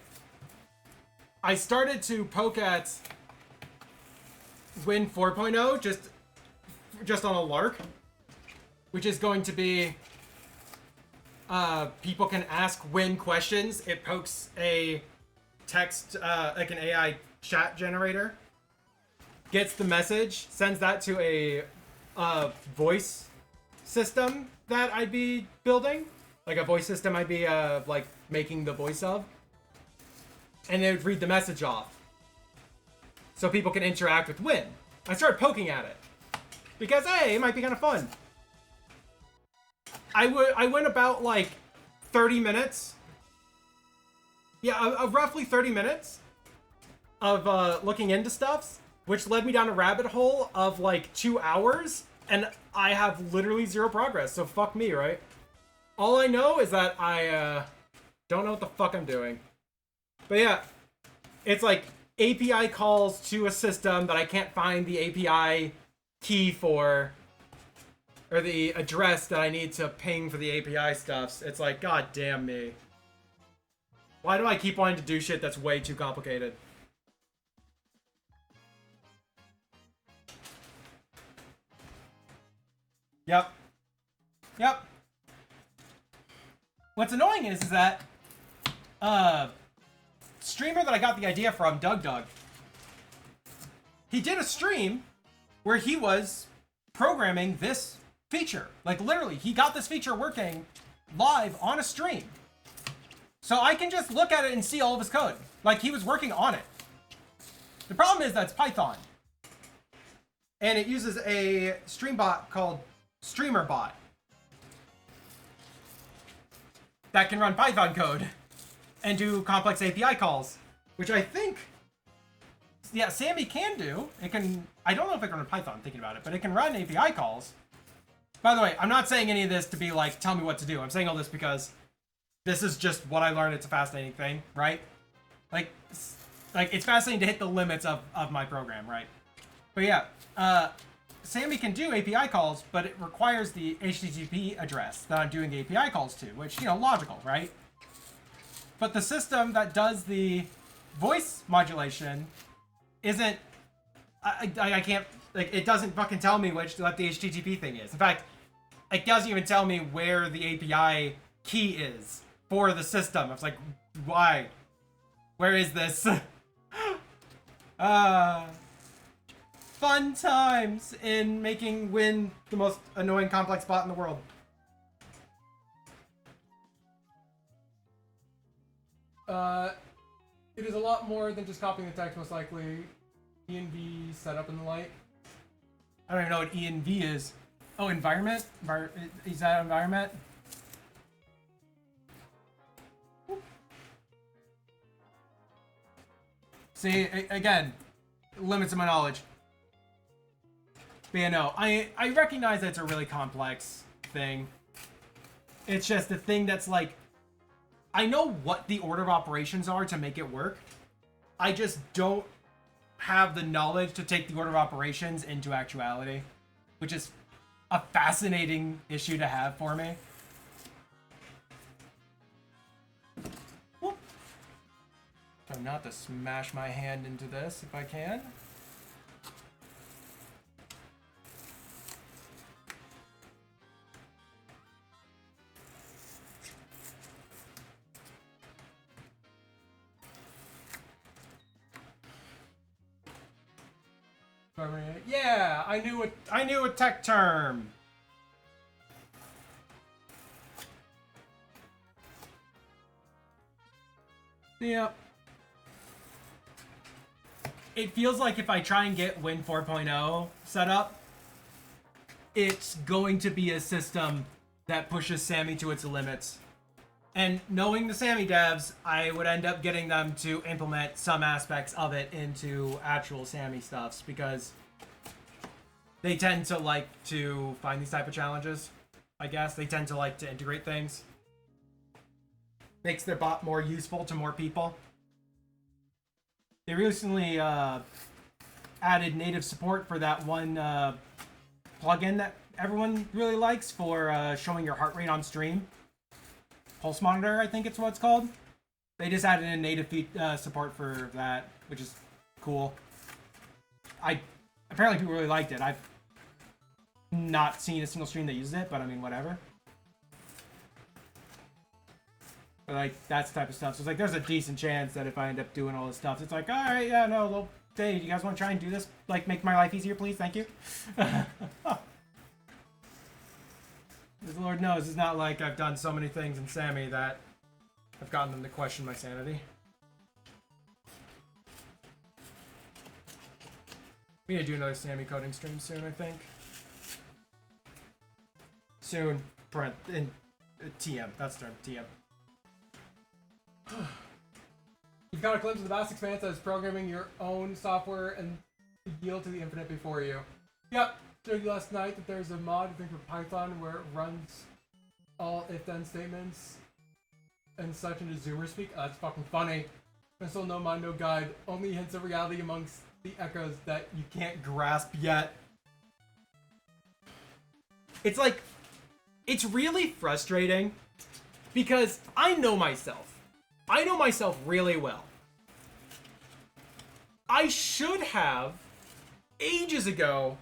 Speaker 1: I started to poke at Win 4.0 just on a lark, which is going to be people can ask Win questions. It pokes a text, like an AI chat generator, gets the message, sends that to a voice system that I'd be building, like a voice system I'd be like making the voice of, and they would read the message off so people can interact with Win. I started poking at it because hey, it might be kind of fun. I went about like 30 minutes. Yeah, roughly 30 minutes of looking into stuffs, which led me down a rabbit hole of like 2 hours, and I have literally zero progress, so fuck me, right? All I know is that I don't know what the fuck I'm doing. But yeah, it's like API calls to a system that I can't find the API key for, or the address that I need to ping for the API stuffs. It's like, god damn me. Why do I keep wanting to do shit that's way too complicated? Yep. Yep. What's annoying is that streamer that I got the idea from, Doug, he did a stream where he was programming this feature. Like literally, he got this feature working live on a stream. So I can just look at it and see all of his code. Like he was working on it. The problem is that it's Python. And it uses a stream bot called StreamerBot that can run Python code and do complex API calls, which I think, yeah, Sammy can do. It can, I don't know if it can run Python, thinking about it, but it can run API calls. By the way, I'm not saying any of this to be like, tell me what to do. I'm saying all this because this is just what I learned. It's a fascinating thing, right? Like it's fascinating to hit the limits of my program, right? But yeah, Sammy can do API calls, but it requires the HTTP address that I'm doing the API calls to, which, you know, logical, right? But the system that does the voice modulation isn't, I can't, like, it doesn't fucking tell me what the HTTP thing is. In fact, it doesn't even tell me where the API key is for the system. I was like, why? Where is this? Fun times in making Win the most annoying complex bot in the world. It is a lot more than just copying the text, most likely. ENV setup in the light. I don't even know what ENV is. Oh, environment? Is that environment? See, again, limits of my knowledge. But yeah, no, I recognize that it's a really complex thing. It's just the thing that's like, I know what the order of operations are to make it work. I just don't have the knowledge to take the order of operations into actuality, which is a fascinating issue to have for me. Whoop. Try not to smash my hand into this if I can. Yeah, I knew a tech term. Yep. It feels like if I try and get Win 4.0 set up, it's going to be a system that pushes Sammy to its limits. And knowing the Sammy devs, I would end up getting them to implement some aspects of it into actual Sammy stuffs because they tend to like to find these type of challenges, I guess. They tend to like to integrate things. Makes their bot more useful to more people. They recently added native support for that one plugin that everyone really likes for showing your heart rate on stream. Pulse monitor, I think it's what it's called. They just added in native support for that, which is cool. Apparently people really liked it. I've not seen a single stream that uses it, but I mean, whatever. But like, that's the type of stuff. So it's like, there's a decent chance that if I end up doing all this stuff, it's like, all right, yeah, no, well, hey, do you guys want to try and do this? Like, make my life easier, please? Thank you. As the Lord knows, it's not like I've done so many things in Sammy that I've gotten them to question my sanity. We need to do another Sammy coding stream soon, I think. Soon. In TM. That's the term. TM. You've got a glimpse of the vast expanse that is programming your own software and yield to the infinite before you. Yep. Showed you last night that there's a mod, I think, for Python where it runs all if-then statements and such into Zoomer speak. Oh, that's fucking funny. There's still no mind, no guide. Only hints of reality amongst the echoes that you can't grasp yet. It's like, it's really frustrating because I know myself. I know myself really well. I should have, ages ago,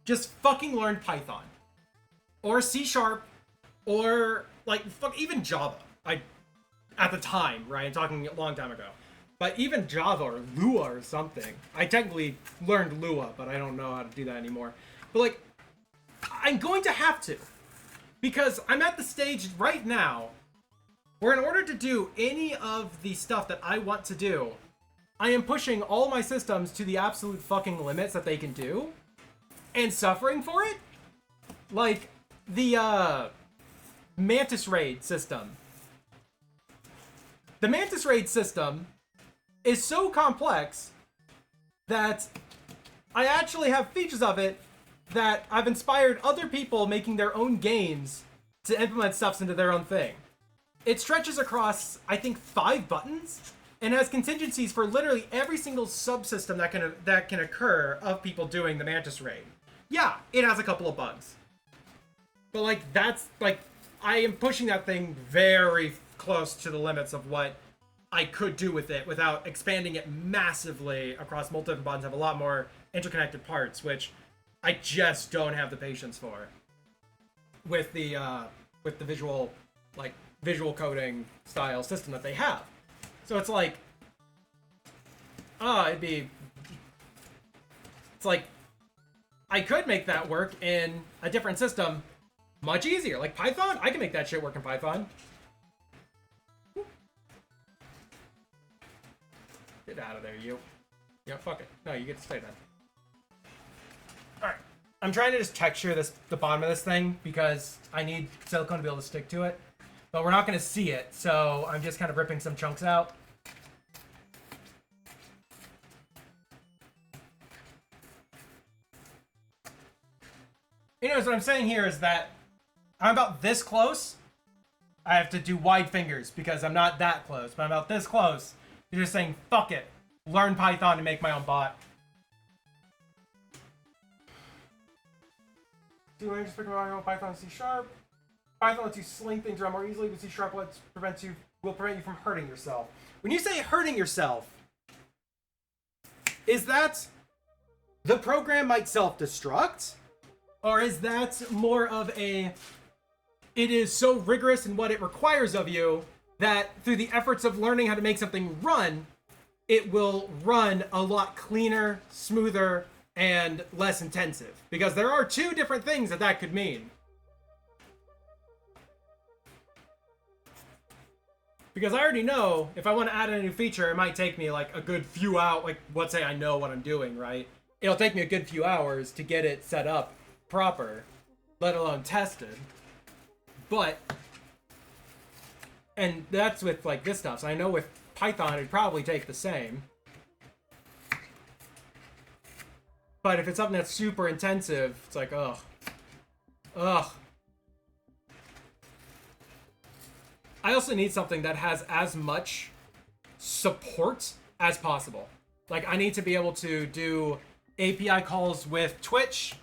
Speaker 1: just fucking learned Python. Or C#, or, like, even Java. At the time, right? I'm talking a long time ago. But even Java or Lua or something. I technically learned Lua, but I don't know how to do that anymore. But, like, I'm going to have to. Because I'm at the stage right now where in order to do any of the stuff that I want to do, I am pushing all my systems to the absolute fucking limits that they can do. And suffering for it? Like, the, Mantis Raid system. The Mantis Raid system is so complex that I actually have features of it that I've inspired other people making their own games to implement stuff into their own thing. It stretches across, I think, 5 buttons and has contingencies for literally every single subsystem that can occur of people doing the Mantis Raid. Yeah, it has a couple of bugs. But, like, that's, like, I am pushing that thing very close to the limits of what I could do with it without expanding it massively across multiple buttons, have a lot more interconnected parts, which I just don't have the patience for. With the visual, like, visual coding style system that they have. So it's like, it's like, I could make that work in a different system much easier. Like Python, I can make that shit work in Python. Get out of there, you. Yeah, fuck it. No, you get to stay then. Alright. I'm trying to just texture the bottom of this thing because I need silicone to be able to stick to it. But we're not going to see it, so I'm just kind of ripping some chunks out. Anyways, what I'm saying here is that I'm about this close I have to do wide fingers because I'm not that close, but I'm about this close. You're just saying, fuck it. Learn Python and make my own bot. Do I just pick my own Python and C#? Python lets you sling things around more easily, but C# will prevent you from hurting yourself. When you say hurting yourself, is that the program might self-destruct? Or is that more of a, it is so rigorous in what it requires of you that through the efforts of learning how to make something run, it will run a lot cleaner, smoother, and less intensive? Because there are two different things that could mean. Because I already know if I want to add in a new feature, it might take me like a good few hours. Like, let's say I know what I'm doing, right? It'll take me a good few hours to get it set up proper, let alone tested. But, and that's with like this stuff. So I know with Python, it'd probably take the same. But if it's something that's super intensive, it's like, ugh. Ugh. I also need something that has as much support as possible. Like, I need to be able to do API calls with Twitch,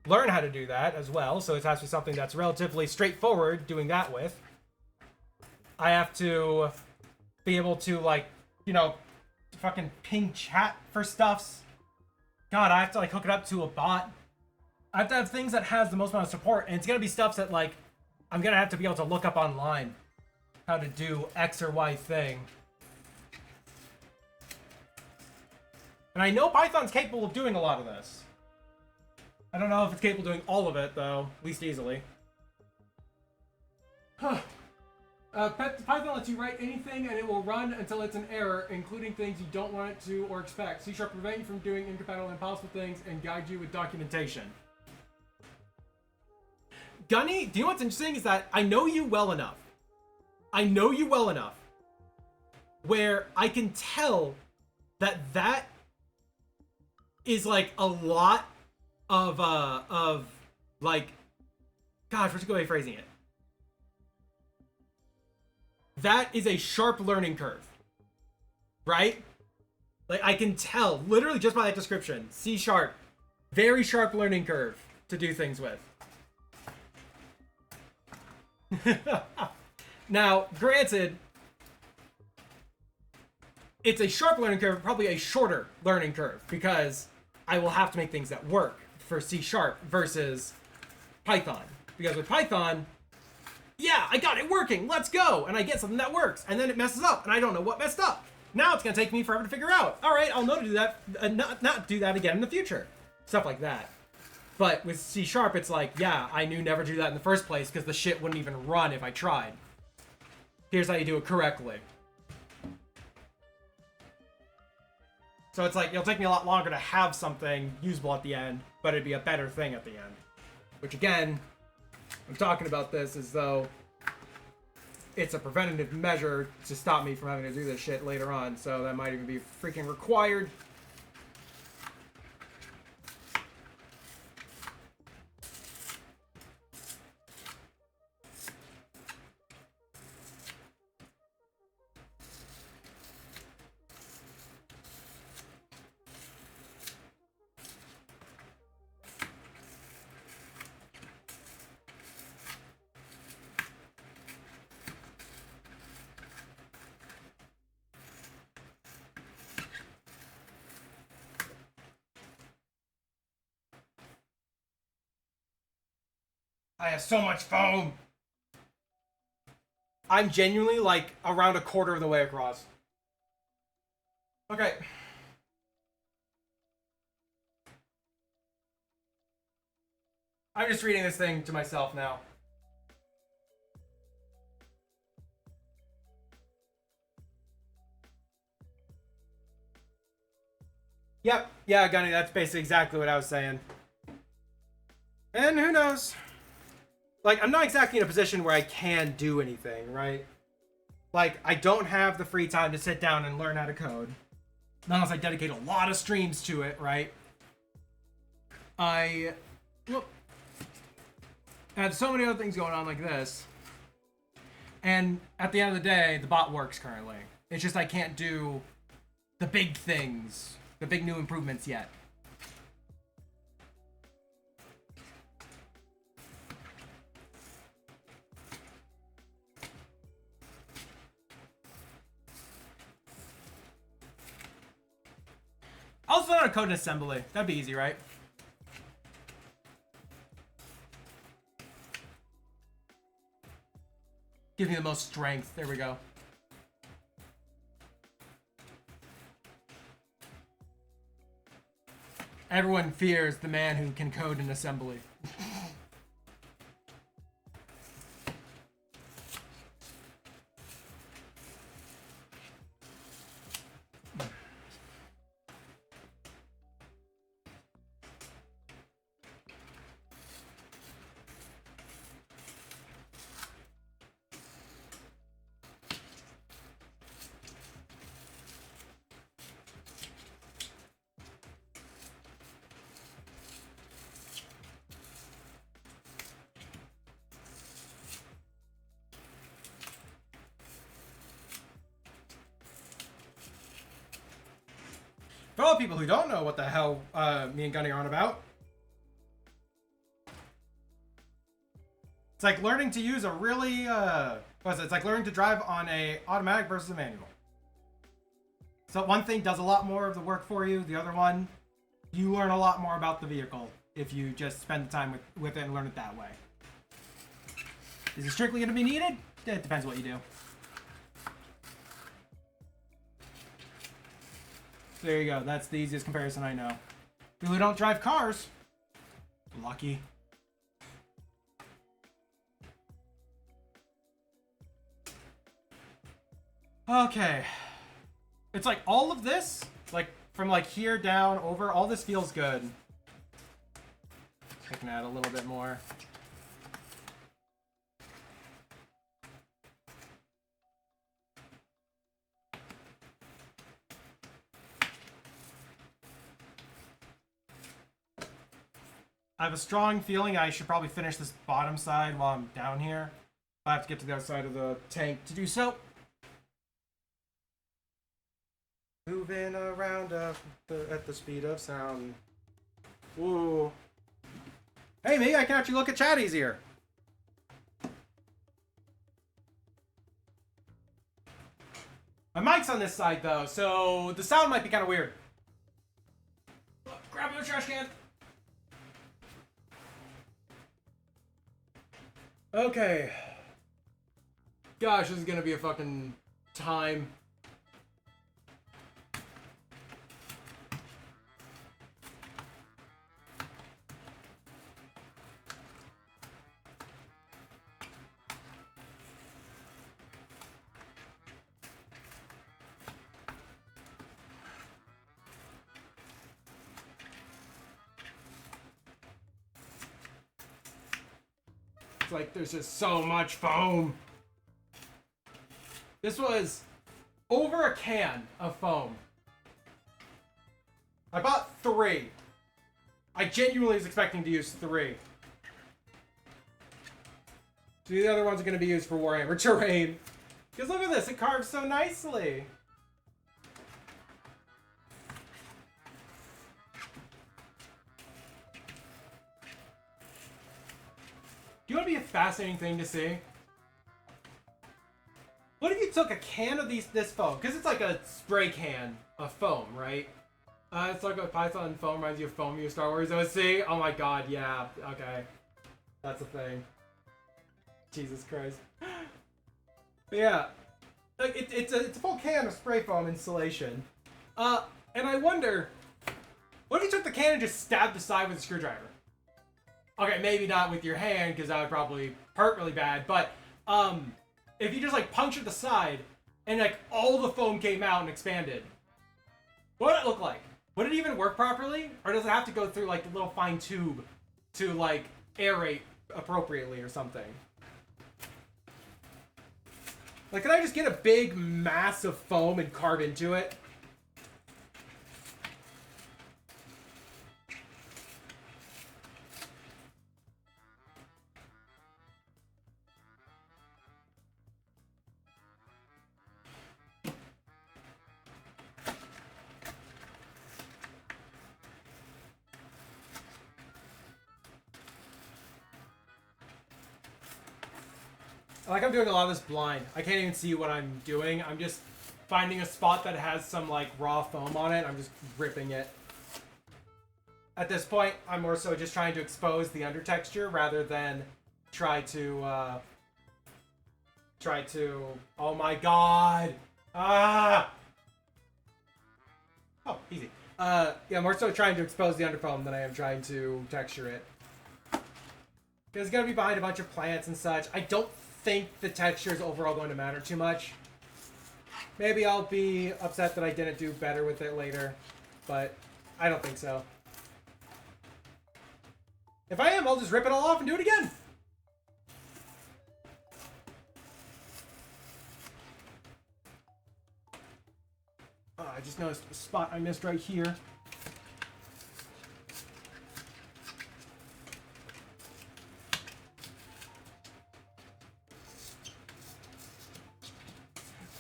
Speaker 1: learn how to do that as well, so it has to be something that's relatively straightforward doing that with. I have to be able to, like, you know, fucking ping chat for stuffs. God, I have to, like, hook it up to a bot. I have to have things that has the most amount of support, and it's gonna be stuff that, like, I'm gonna have to be able to look up online how to do X or Y thing. And I know Python's capable of doing a lot of this. I don't know if it's capable of doing all of it, though, least easily. Huh. Python lets you write anything and it will run until it's an error, including things you don't want it to or expect. C# prevent you from doing incompatible and impossible things and guide you with documentation. Gunny, do you know what's interesting is that I know you well enough. I know you well enough where I can tell that that is like a lot of like, gosh, what's a good way of phrasing it? That is a sharp learning curve, right? Like, I can tell literally just by that description. C#, very sharp learning curve to do things with. Now, granted, it's a sharp learning curve, probably a shorter learning curve, because I will have to make things that work for C# versus Python. Because with Python, yeah, I got it working, let's go, and I get something that works, and then it messes up, and I don't know what messed up. Now it's gonna take me forever to figure out. All right, I'll know to do that, not do that again in the future. Stuff like that. But with C#, it's like, yeah, I knew never to do that in the first place because the shit wouldn't even run if I tried. Here's how you do it correctly. So it's like, it'll take me a lot longer to have something usable at the end, but it'd be a better thing at the end. Which again, I'm talking about this as though it's a preventative measure to stop me from having to do this shit later on, so that might even be freaking required. I have so much foam. I'm genuinely like around a quarter of the way across. Okay. I'm just reading this thing to myself now. Yep. Yeah, Gunny, that's basically exactly what I was saying. And who knows? Like, I'm not exactly in a position where I can do anything, right? Like, I don't have the free time to sit down and learn how to code. Not unless I dedicate a lot of streams to it, right? I have so many other things going on like this. And at the end of the day, the bot works currently. It's just I can't do the big things, the big new improvements yet. I'll just learn how to code in assembly. That'd be easy, right? Give me the most strength. There we go. Everyone fears the man who can code in assembly. For all people who don't know what the hell me and Gunny are on about, it's like learning to use a really, what is it? It's like learning to drive on a automatic versus a manual. So one thing does a lot more of the work for you. The other one, you learn a lot more about the vehicle if you just spend the time with it and learn it that way. Is it strictly going to be needed? It depends what you do. There you go. That's the easiest comparison I know. People who don't drive cars, lucky. Okay. It's like all of this, like from like here down over, all this feels good. I can add a little bit more. I have a strong feeling I should probably finish this bottom side while I'm down here. I have to get to the other side of the tank to do so. Moving around at the speed of sound. Ooh. Hey, maybe I can actually look at chat easier. My mic's on this side, though, so the sound might be kind of weird. Grab your trash can. Okay. Gosh, this is gonna be a fucking time. It's like there's just so much foam. This was over a can of foam. I bought 3. I genuinely was expecting to use 3. So the other ones are going to be used for Warhammer terrain. Because look at this, it carves so nicely. Do you want to be a fascinating thing to see? What if you took a can of this foam? Because it's like a spray can of foam, right? It's like a Python foam reminds you of foam you Star Wars OC. Oh my god, yeah. Okay. That's a thing. Jesus Christ. But yeah. Like it's a full can of spray foam insulation. And I wonder, what if you took the can and just stabbed the side with a screwdriver? Okay, maybe not with your hand, because that would probably hurt really bad, but if you just like punctured the side and like all the foam came out and expanded, what would it look like? Would it even work properly? Or does it have to go through like a little fine tube to like aerate appropriately or something? Like, can I just get a big mass of foam and carve into it? Like I'm doing a lot of this blind. I can't even see what I'm doing. I'm just finding a spot that has some like raw foam on it. I'm just ripping it. At this point, I'm more so just trying to expose the undertexture rather than try to, oh my god! Ah! Oh, easy. Yeah, more so trying to expose the underfoam than I am trying to texture it. Because it's gonna be behind a bunch of plants and such. I don't think the texture is overall going to matter too much. Maybe I'll be upset that I didn't do better with it later, but I don't think so. If I am, I'll just rip it all off and do it again. Oh, I just noticed a spot I missed right here.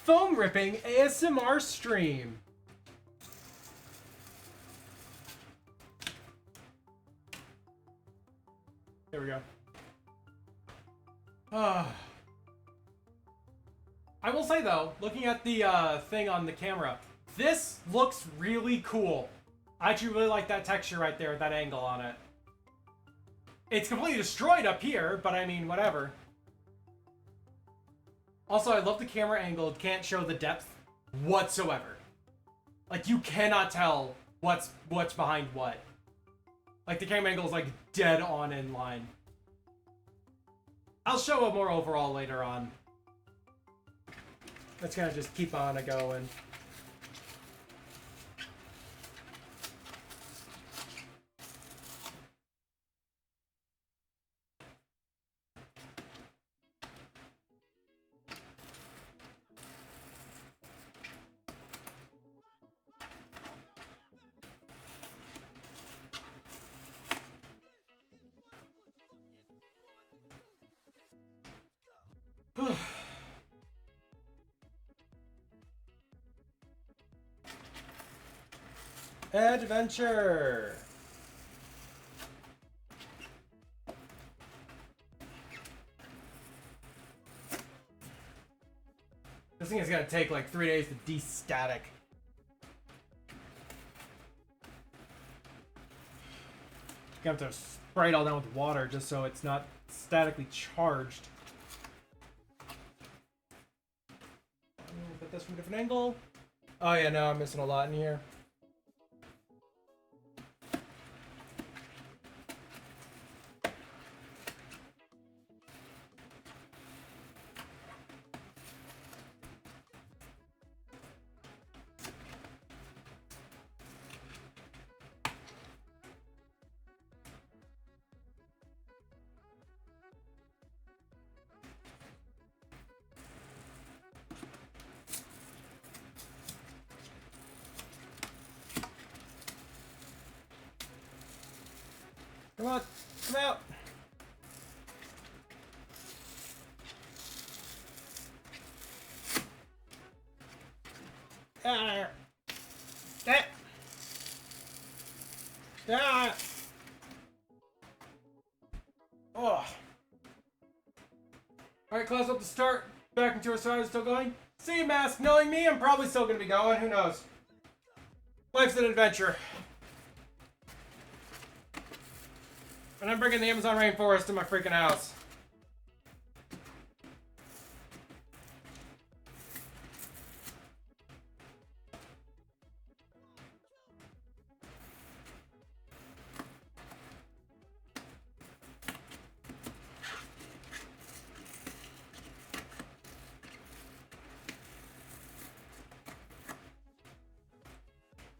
Speaker 1: Foam ripping ASMR stream. There we go. I will say though, looking at the thing on the camera, this looks really cool. I actually really like that texture right there, that angle on it. It's completely destroyed up here, but I mean, whatever. Also, I love the camera angle. It can't show the depth whatsoever. Like, you cannot tell what's behind what. Like, the camera angle is, like, dead on in line. I'll show it more overall later on. Let's kind of just keep on going. Adventure! This thing is gonna take like 3 days to de-static. Gonna have to spray it all down with water just so it's not statically charged. Put this from a different angle. Oh yeah, no, I'm missing a lot in here. Come on, come out. Ah. Ah. Ah. Oh. Alright, class up to start. Back into our side, still going. See you, Mask. Knowing me, I'm probably still gonna be going. Who knows? Life's an adventure. And I'm bringing the Amazon rainforest to my freaking house.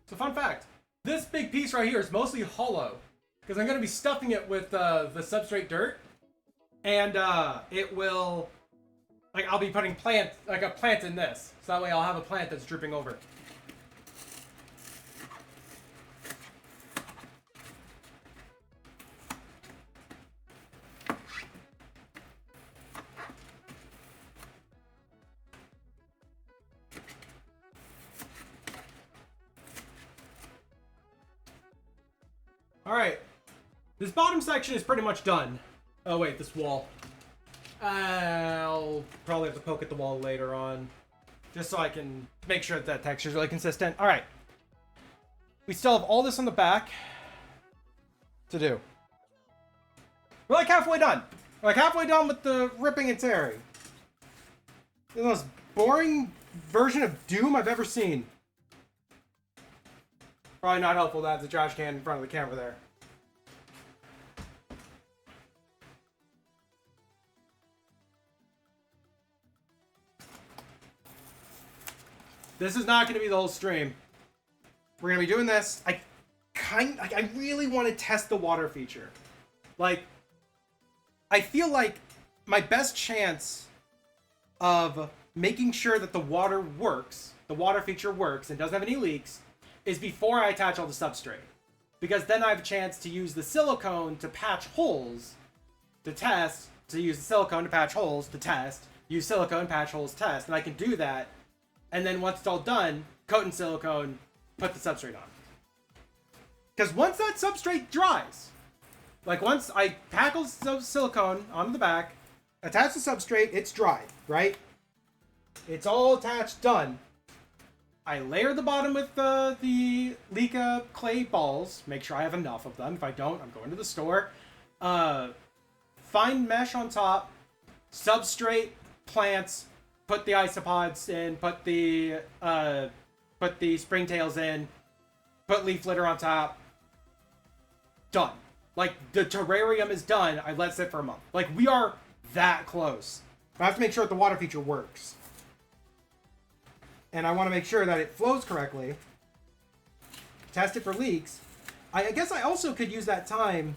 Speaker 1: So fun fact, this big piece right here is mostly hollow. Because I'm going to be stuffing it with the substrate dirt. And it will, like, I'll be putting a plant in this. So that way I'll have a plant that's dripping over. Alright. This bottom section is pretty much done. Oh wait, this wall. I'll probably have to poke at the wall later on, just so I can make sure that texture is really consistent. All right. We still have all this on the back to do. We're like halfway done. We're like halfway done with the ripping and tearing. The most boring version of Doom I've ever seen. Probably not helpful to have the trash can in front of the camera there. This is not going to be the whole stream. We're going to be doing this. I really want to test the water feature. Like, I feel like my best chance of making sure that the water works, the water feature works and doesn't have any leaks, is before I attach all the substrate. Because then I have a chance to use the silicone to patch holes to test, to use the silicone to patch holes to test, use silicone, patch holes, test, and I can do that. And then once it's all done, coat in silicone, put the substrate on. Because once that substrate dries, like once I tackle silicone on the back, attach the substrate, it's dry, right? It's all attached, done. I layer the bottom with the Leica clay balls, make sure I have enough of them. If I don't, I'm going to the store. Fine mesh on top, substrate, plants, put the isopods in, put the springtails in, put leaf litter on top. Done. Like, the terrarium is done. I let it sit for a month. Like, we are that close. I have to make sure that the water feature works. And I want to make sure that it flows correctly. Test it for leaks. I guess I also could use that time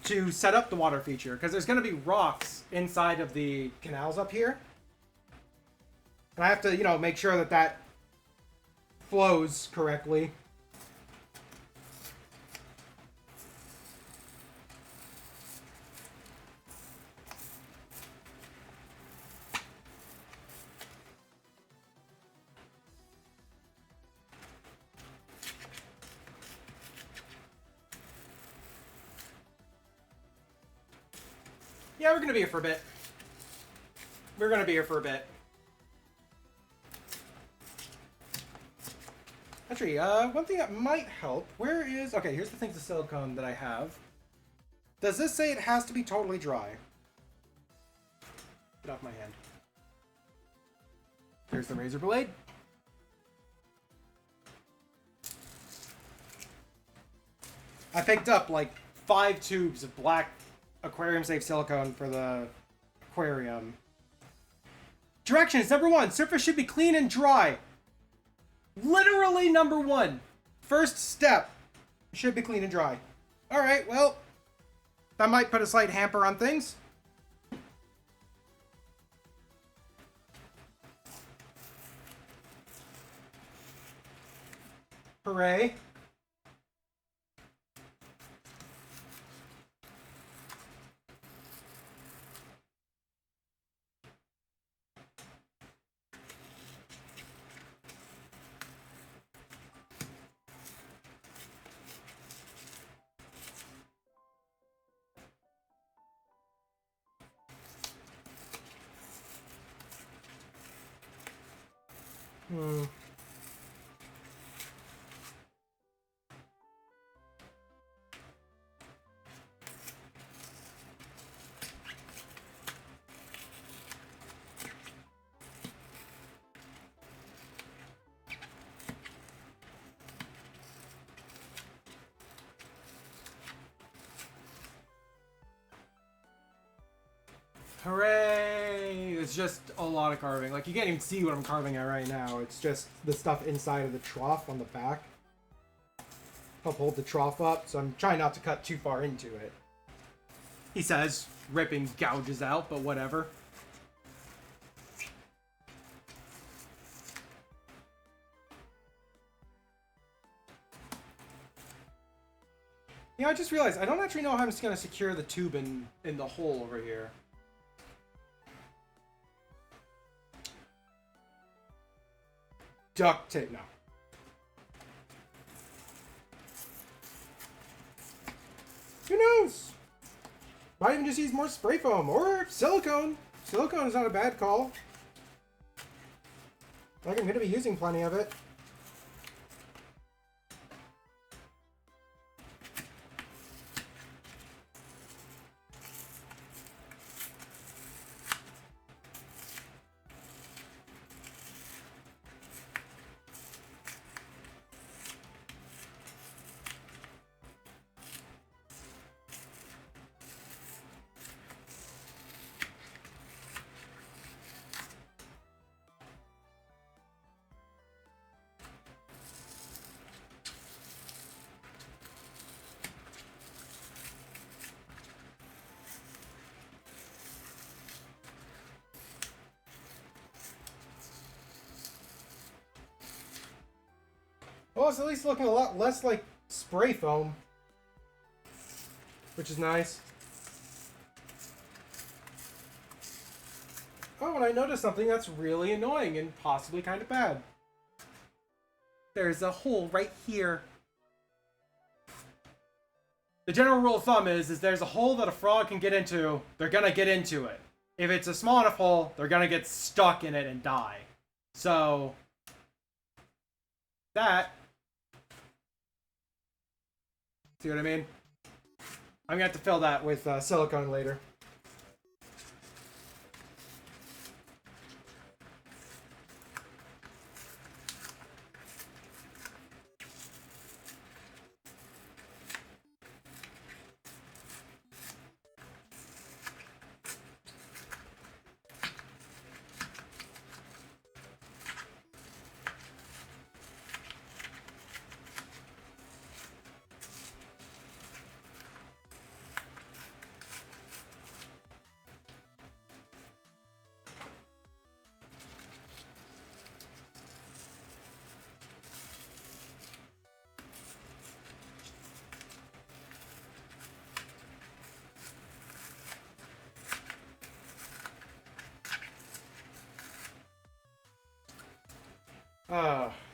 Speaker 1: to set up the water feature, because there's going to be rocks inside of the canals up here. And I have to, you know, make sure that that flows correctly. Yeah, we're going to be here for a bit. We're going to be here for a bit. Actually, one thing that might help, where is... Okay, here's the things of silicone that I have. Does this say it has to be totally dry? Get off my hand. Here's the razor blade. I picked up like 5 tubes of black aquarium safe silicone for the aquarium. Directions: number 1, surface should be clean and dry. Literally number 1. First step, should be clean and dry. Alright, well, that might put a slight hamper on things. Hooray. Hooray! It's just a lot of carving. Like, you can't even see what I'm carving at right now. It's just the stuff inside of the trough on the back. Help hold the trough up, so I'm trying not to cut too far into it. He says, ripping gouges out, but whatever. Yeah, I just realized I don't actually know how I'm just going to secure the tube in the hole over here. Duct tape, no. Who knows?
Speaker 3: Might even just use more spray foam or silicone. Silicone is not a bad call. Like, I'm going to be using plenty of it. Well, it's at least looking a lot less like spray foam, which is nice. Oh, and I noticed something that's really annoying and possibly kind of bad. There's a hole right here. The general rule of thumb is there's a hole that a frog can get into, they're gonna get into it. If it's a small enough hole, they're gonna get stuck in it and die. So, that... See what I mean? I'm gonna have to fill that with silicone later.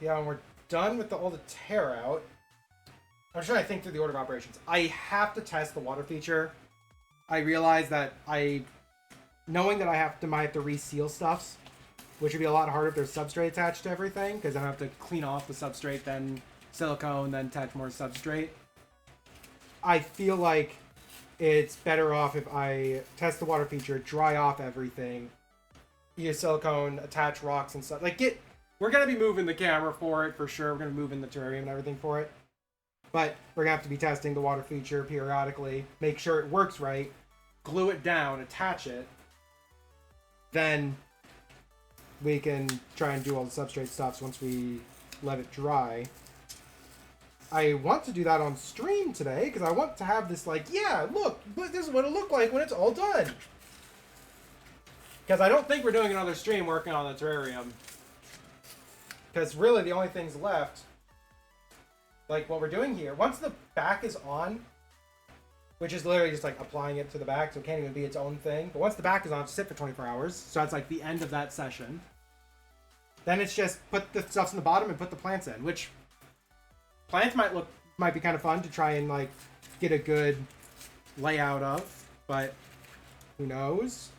Speaker 3: Yeah, and we're done with all the tear out. I'm trying to think through the order of operations. I have to test the water feature. I realize that knowing that I might have to reseal stuffs, which would be a lot harder if there's substrate attached to everything, because then I have to clean off the substrate, then silicone, then attach more substrate. I feel like it's better off if I test the water feature, dry off everything, use silicone, attach rocks and stuff. We're going to be moving the camera for it, for sure. We're going to move in the terrarium and everything for it. But we're going to have to be testing the water feature periodically, make sure it works right, glue it down, attach it. Then we can try and do all the substrate stuffs once we let it dry. I want to do that on stream today, because I want to have this yeah, look, this is what it'll look like when it's all done. Because I don't think we're doing another stream working on the terrarium. Because really the only things left, like what we're doing here, once the back is on, which is literally just applying it to the back, so it can't even be its own thing. But once the back is on, sit for 24 hours, so that's the end of that session. Then it's just put the stuffs in the bottom and put the plants in, which plants might be kind of fun to try and get a good layout of, but who knows?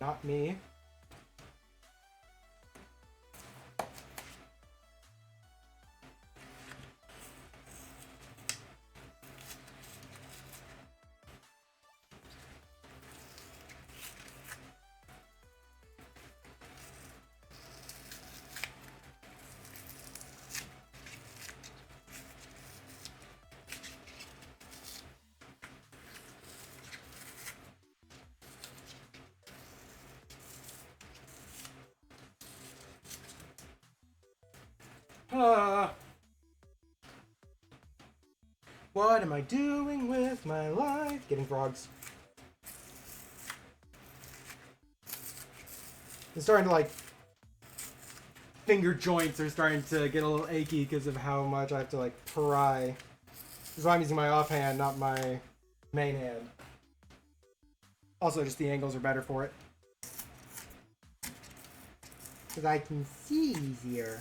Speaker 3: Not me. What am I doing with my life? Getting frogs. It's starting to finger joints are starting to get a little achy because of how much I have to pry. This is why I'm using my offhand, not my main hand. Also, just the angles are better for it. Because I can see easier.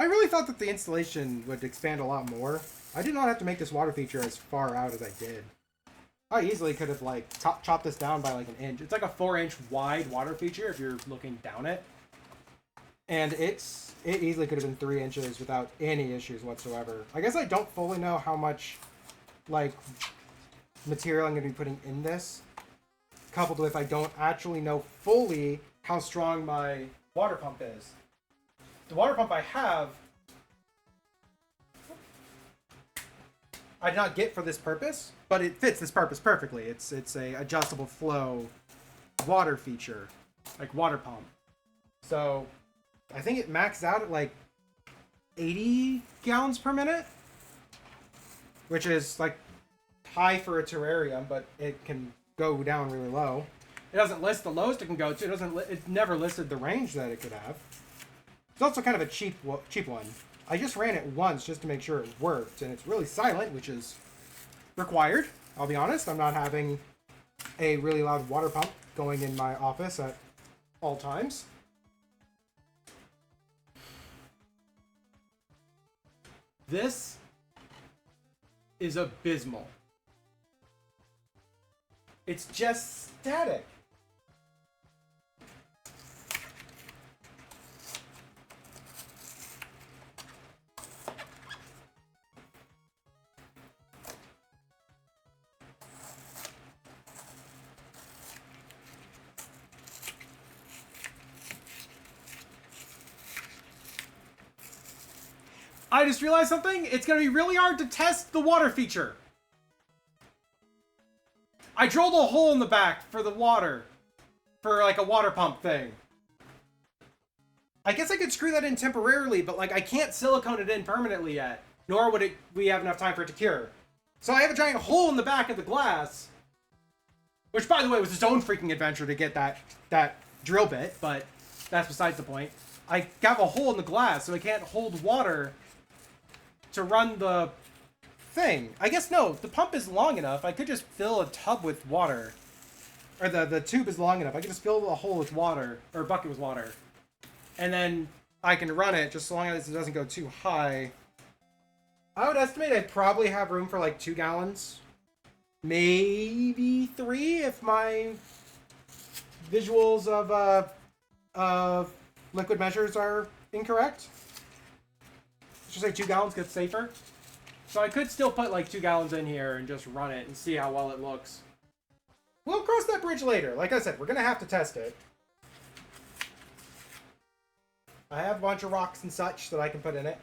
Speaker 3: I really thought that the installation would expand a lot more. I did not have to make this water feature as far out as I did. I easily could have like chopped this down by like an inch. It's like a 4-inch wide water feature if you're looking down it. And it easily could have been 3 inches without any issues whatsoever. I guess I don't fully know how much like material I'm going to be putting in this, coupled with I don't actually know fully how strong my water pump is. The water pump I have, I did not get for this purpose, but it fits this purpose perfectly. It's a adjustable flow water feature, like water pump. So I think it maxed out at like 80 gallons per minute, which is like high for a terrarium, but it can go down really low. It doesn't list the lowest it can go to. It never listed the range that it could have. It's also kind of a cheap one. I just ran it once just to make sure it worked, and it's really silent, which is required. I'll be honest, I'm not having a really loud water pump going in my office at all times. This is abysmal. It's just static. I just realized something. It's going to be really hard to test the water feature. I drilled a hole in the back for the water. For like a water pump thing. I guess I could screw that in temporarily, but like I can't silicone it in permanently yet. Nor would we have enough time for it to cure. So I have a giant hole in the back of the glass. Which, by the way, was its own freaking adventure to get that drill bit, but that's besides the point. I got a hole in the glass, so I can't hold water to run the thing. I guess no, the pump is long enough. I could just fill a tub with water. Or the tube is long enough. I could just fill a hole with water, or a bucket with water. And then I can run it just so long as it doesn't go too high. I would estimate I'd probably have room for like 2 gallons. Maybe 3 if my visuals of liquid measures are incorrect. Let's just say 2 gallons gets safer. So I could still put like 2 gallons in here and just run it and see how well it looks. We'll cross that bridge later. Like I said, we're going to have to test it. I have a bunch of rocks and such that I can put in it.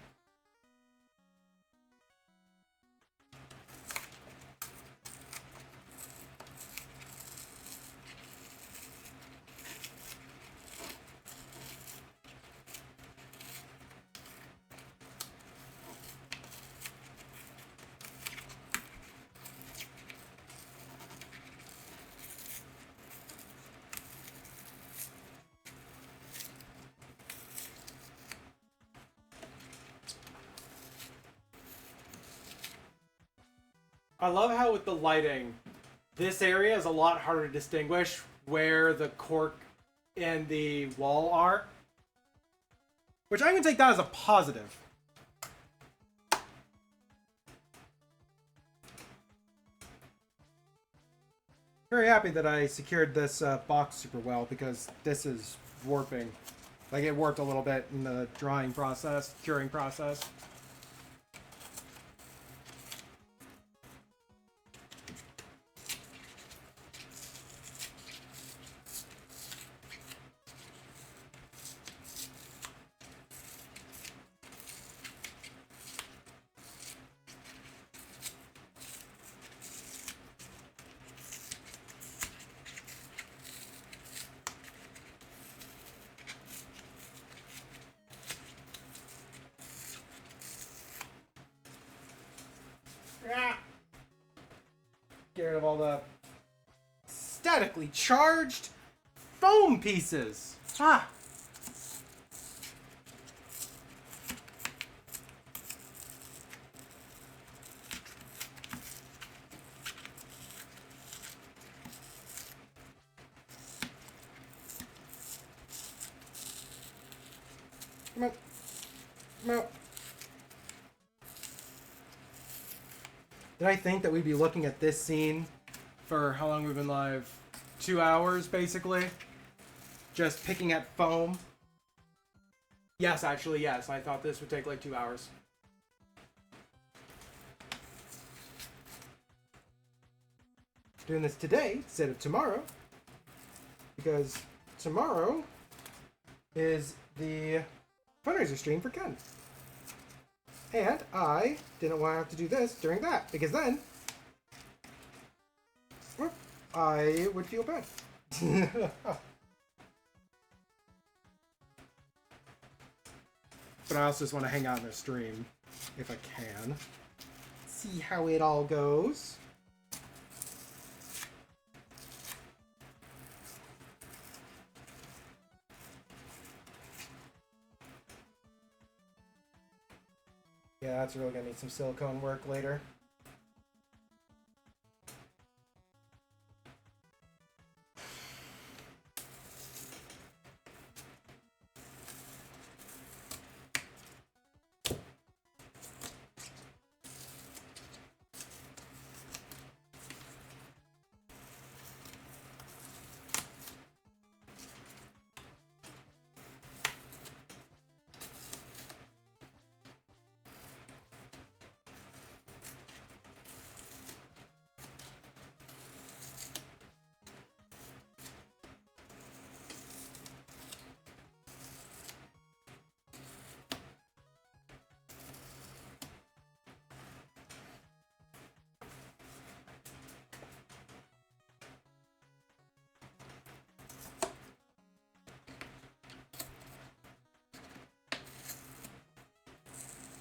Speaker 3: I love how with the lighting, this area is a lot harder to distinguish where the cork and the wall are. Which I'm going to take that as a positive. Very happy that I secured this box super well because this is warping. Like it warped a little bit in the drying process, curing process. Get rid of all the statically charged foam pieces. Ah. Come on. No. Did I think that we'd be looking at this scene
Speaker 1: For how long we've been live? 2 hours, basically.
Speaker 3: just picking at foam? Yes, actually, yes. I thought this would take like 2 hours. Doing this today instead of tomorrow. Because tomorrow is the fundraiser stream for Ken. And I didn't want to have to do this during that, because then well, I would feel bad. But I also just want to hang out in the stream if I can. See how it all goes. Yeah, that's really gonna need some silicone work later.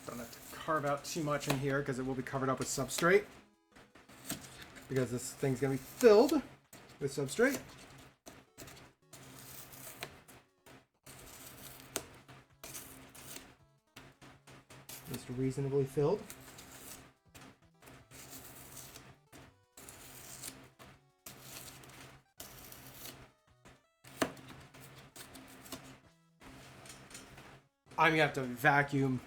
Speaker 3: Don't have to carve out too much in here because it will be covered up with substrate. Because this thing's gonna be filled with substrate. Just reasonably filled. I'm gonna have to vacuum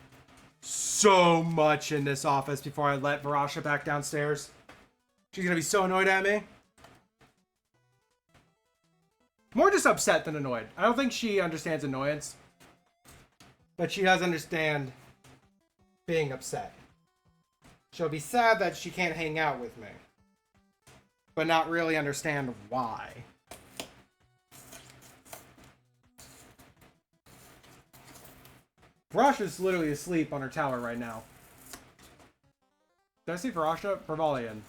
Speaker 3: so much in this office before I let Varasha back downstairs. She's gonna be so annoyed at me. More just upset than annoyed. I don't think she understands annoyance. But she does understand being upset. She'll be sad that she can't hang out with me. But not really understand why. Varasha's literally asleep on her tower right now. Did I see Varasha? Bravalian.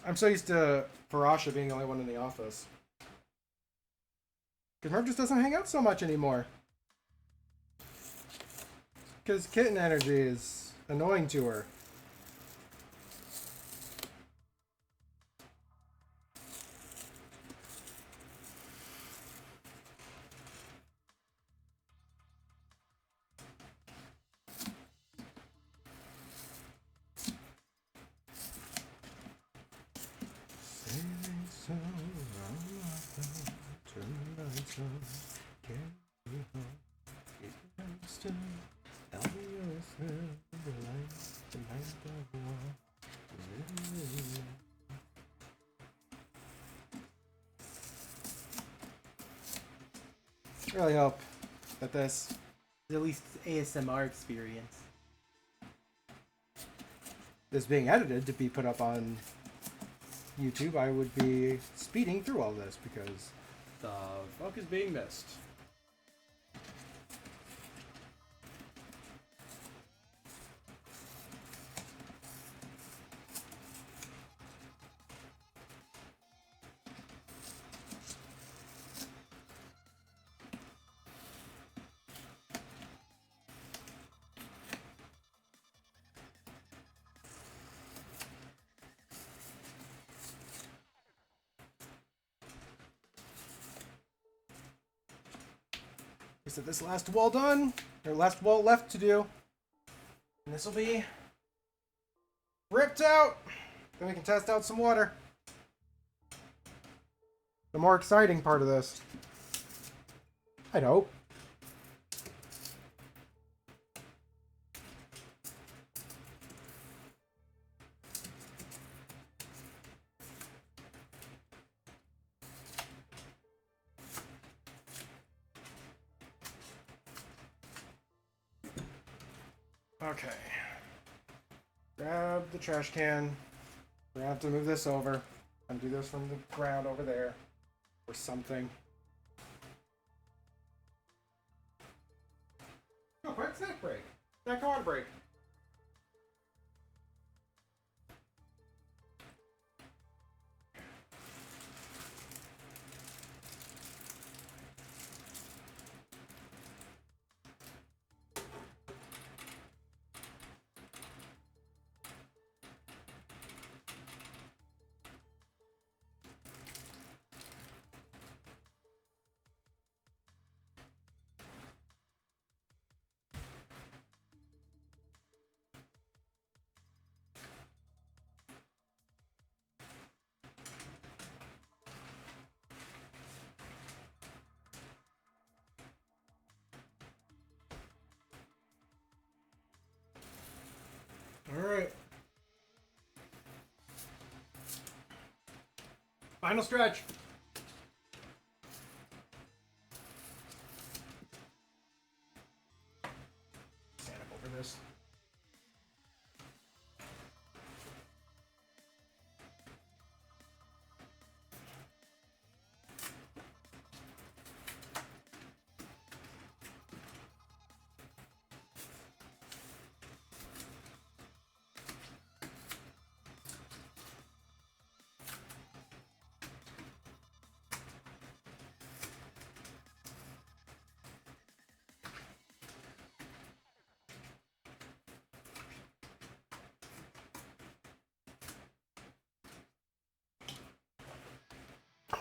Speaker 3: I'm so used to Varasha being the only one in the office. Because Merv just doesn't hang out so much anymore. Because kitten energy is annoying to her. I really hope that this is at least ASMR experience. This being edited to be put up on YouTube, I would be speeding through all this because
Speaker 1: The fuck is being missed?
Speaker 3: is that this last wall done, or last wall left to do, and this will be ripped out. Then we can test out some water. The more exciting part of this, I'd hope. Okay. Grab the trash can. We're gonna have to move this over. And do this from the ground over there. Or something. Oh, quick snack break. Snack water break. Alright. Final stretch. Stand up over this.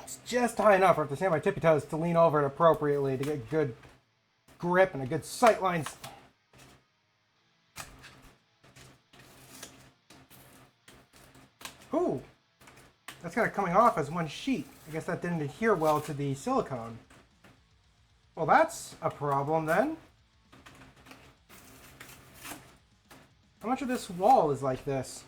Speaker 3: It's just high enough where I have to stand my tippy toes to lean over it appropriately to get good grip and a good sight lines. Ooh, that's kind of coming off as one sheet. I guess that didn't adhere well to the silicone. Well, that's a problem then. How much of this wall is like this?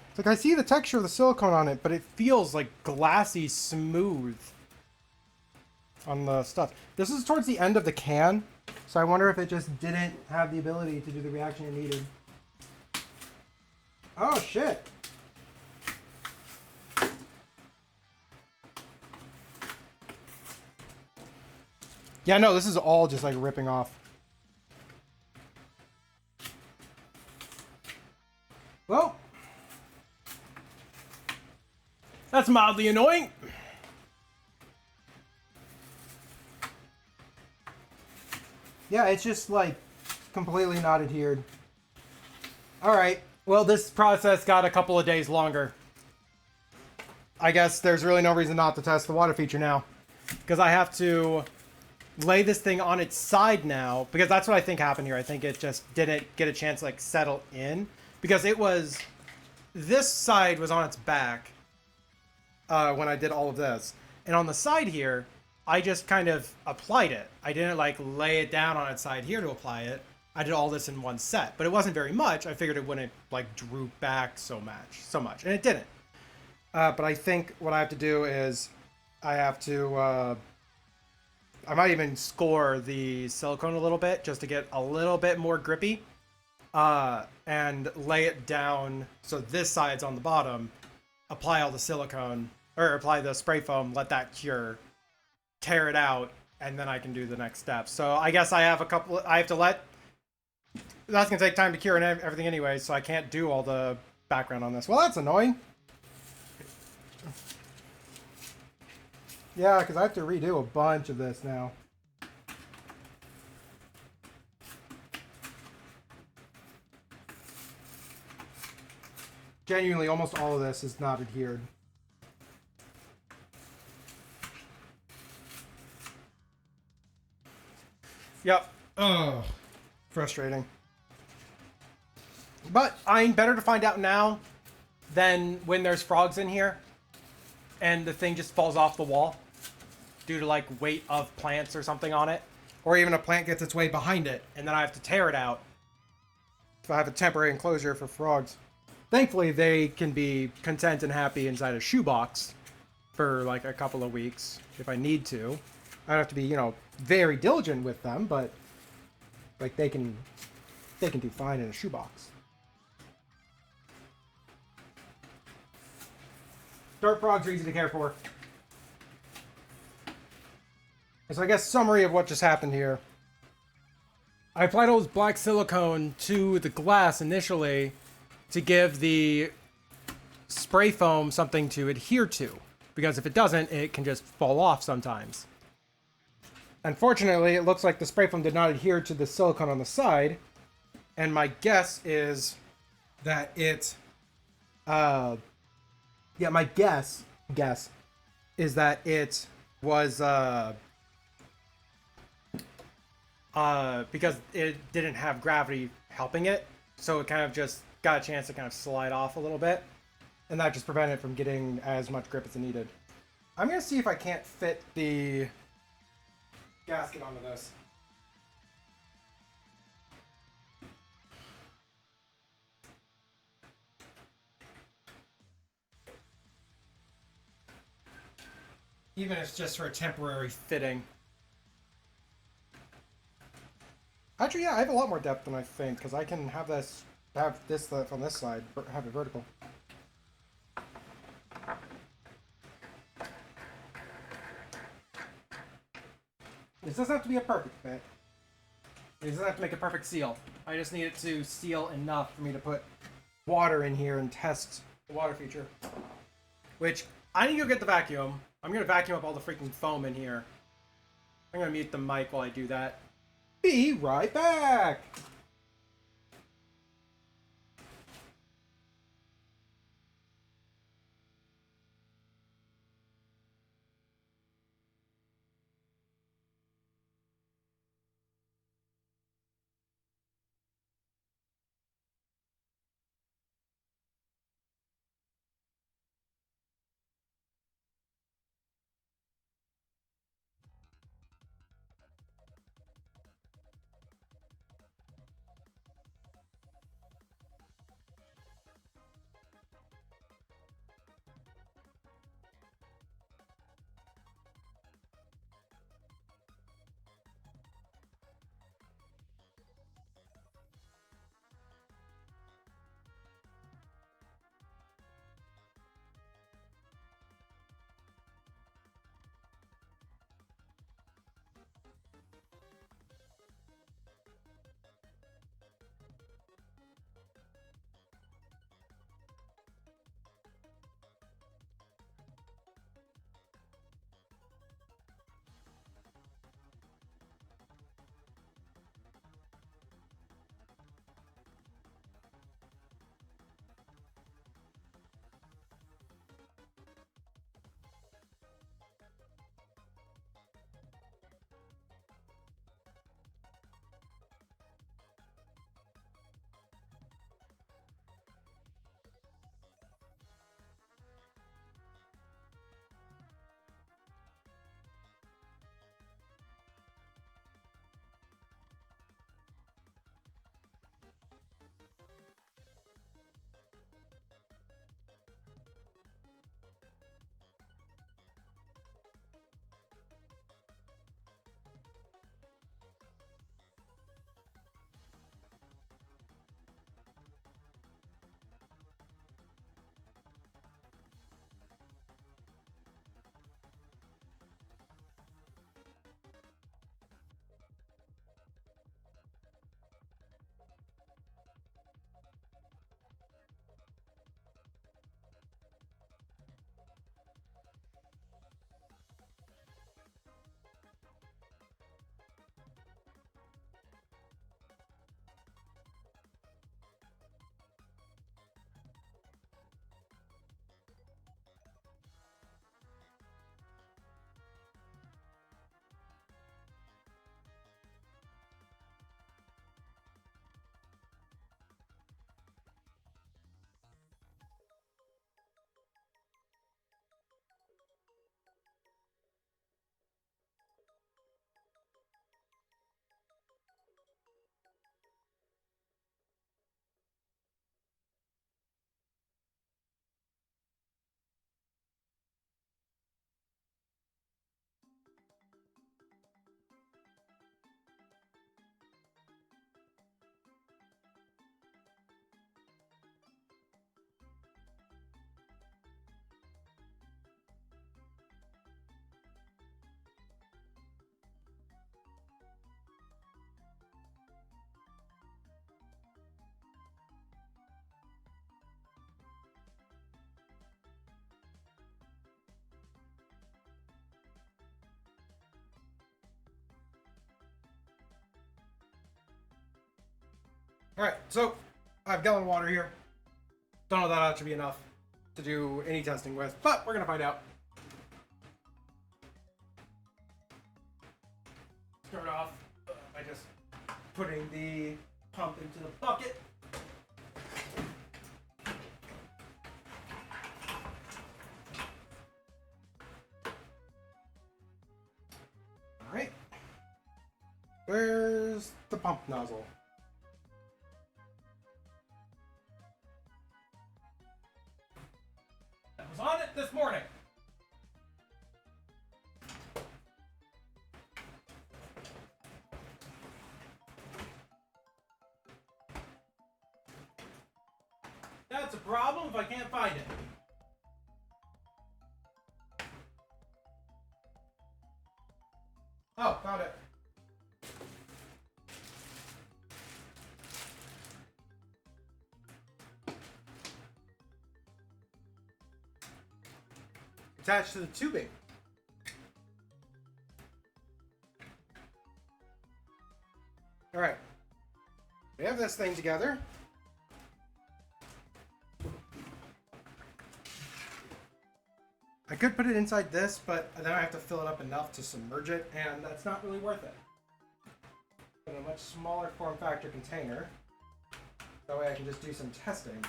Speaker 3: It's like I see the texture of the silicone on it, but it feels like glassy smooth on the stuff. This is towards the end of the can, so I wonder if it just didn't have the ability to do the reaction it needed. Oh shit! Yeah, no, this is all just like ripping off. Well, that's mildly annoying. Yeah, it's just like completely not adhered. All right. Well, this process got a couple of days longer. I guess there's really no reason not to test the water feature now, because I have to lay this thing on its side now, because that's what I think happened here. I think it just didn't get a chance to like settle in, because it was, this side was on its back when I did all of this, and on the side here I just kind of applied it. I didn't like lay it down on its side here to apply it. I did all this in one set, but it wasn't very much. I figured it wouldn't like droop back so much, and it didn't. But I think what I have to do is I have to I might even score the silicone a little bit just to get a little bit more grippy, and lay it down so this side's on the bottom, apply all the silicone, or apply the spray foam, let that cure, tear it out, and then I can do the next step. So I guess I have that's gonna take time to cure and everything anyway, so I can't do all the background on this. Well, that's annoying. Yeah, because I have to redo a bunch of this now. Genuinely, almost all of this is not adhered. Yep. Ugh. Frustrating. But I'm better to find out now than when there's frogs in here and the thing just falls off the wall due to like weight of plants or something on it, or even a plant gets its way behind it and then I have to tear it out if I have a temporary enclosure for frogs. Thankfully, they can be content and happy inside a shoebox for like a couple of weeks if I need to. I don't have to be, very diligent with them, but like they can do fine in a shoebox. Dart frogs are easy to care for. So I guess summary of what just happened here. I applied all this black silicone to the glass initially to give the spray foam something to adhere to, because if it doesn't, it can just fall off sometimes. Unfortunately, it looks like the spray foam did not adhere to the silicone on the side, and my guess is that my guess is that it was because it didn't have gravity helping it, so it kind of just got a chance to kind of slide off a little bit, and that just prevented it from getting as much grip as it needed. I'm gonna see if I can't fit the gasket onto this. Even if it's just for a temporary fitting. Actually, yeah, I have a lot more depth than I think, because I can have this on this side, have it vertical. This doesn't have to be a perfect fit. It doesn't have to make a perfect seal. I just need it to seal enough for me to put water in here and test the water feature. Which, I need to go get the vacuum. I'm going to vacuum up all the freaking foam in here. I'm going to mute the mic while I do that. Be right back! Alright, so I have a gallon of water here. Don't know that ought to be enough to do any testing with, but we're gonna find out. Start off by just putting the pump into the bucket. Alright. Where's the pump nozzle? That was on it this morning. That's a problem if I can't find it. Oh, found it. Attached to the tubing. All right. We have this thing together. I could put it inside this, but then I have to fill it up enough to submerge it, and that's not really worth it. In a much smaller form factor container. That way I can just do some testing.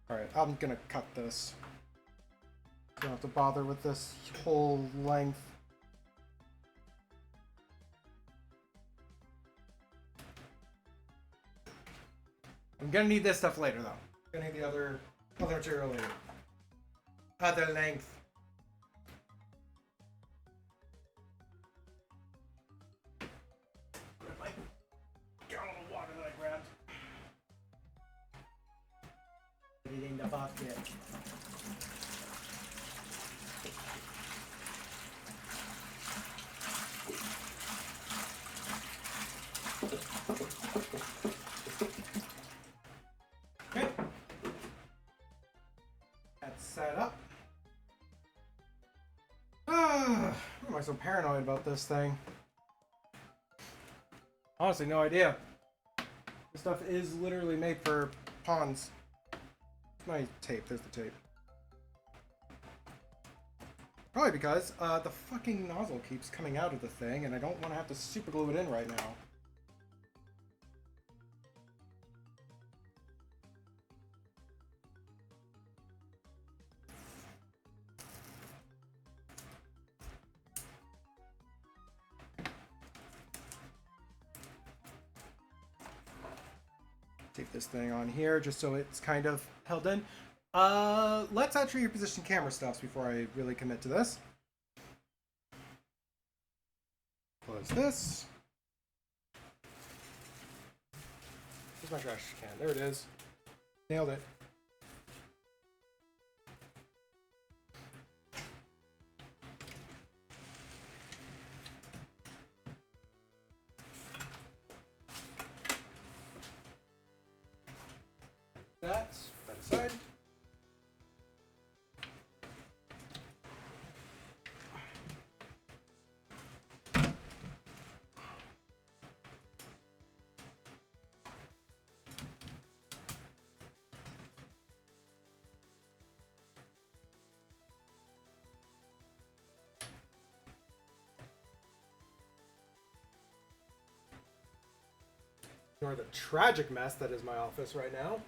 Speaker 3: Alright, I'm gonna cut this. Don't have to bother with this whole length. I'm gonna need this stuff later, though. Gonna need the other material later. Other length. Where's my gallon of water that I grabbed? Put it in the bucket. Okay. That's set up. Why am I so paranoid about this thing? Honestly, no idea. This stuff is literally made for ponds. My tape, there's the tape. Probably because the fucking nozzle keeps coming out of the thing and I don't want to have to super glue it in right now. Take this thing on here just so it's kind of held in. Let's actually reposition camera stuffs before I really commit to this. Close this. Where's my trash can? There it is. Nailed it. That's that aside. Ignore the tragic mess that is my office right now.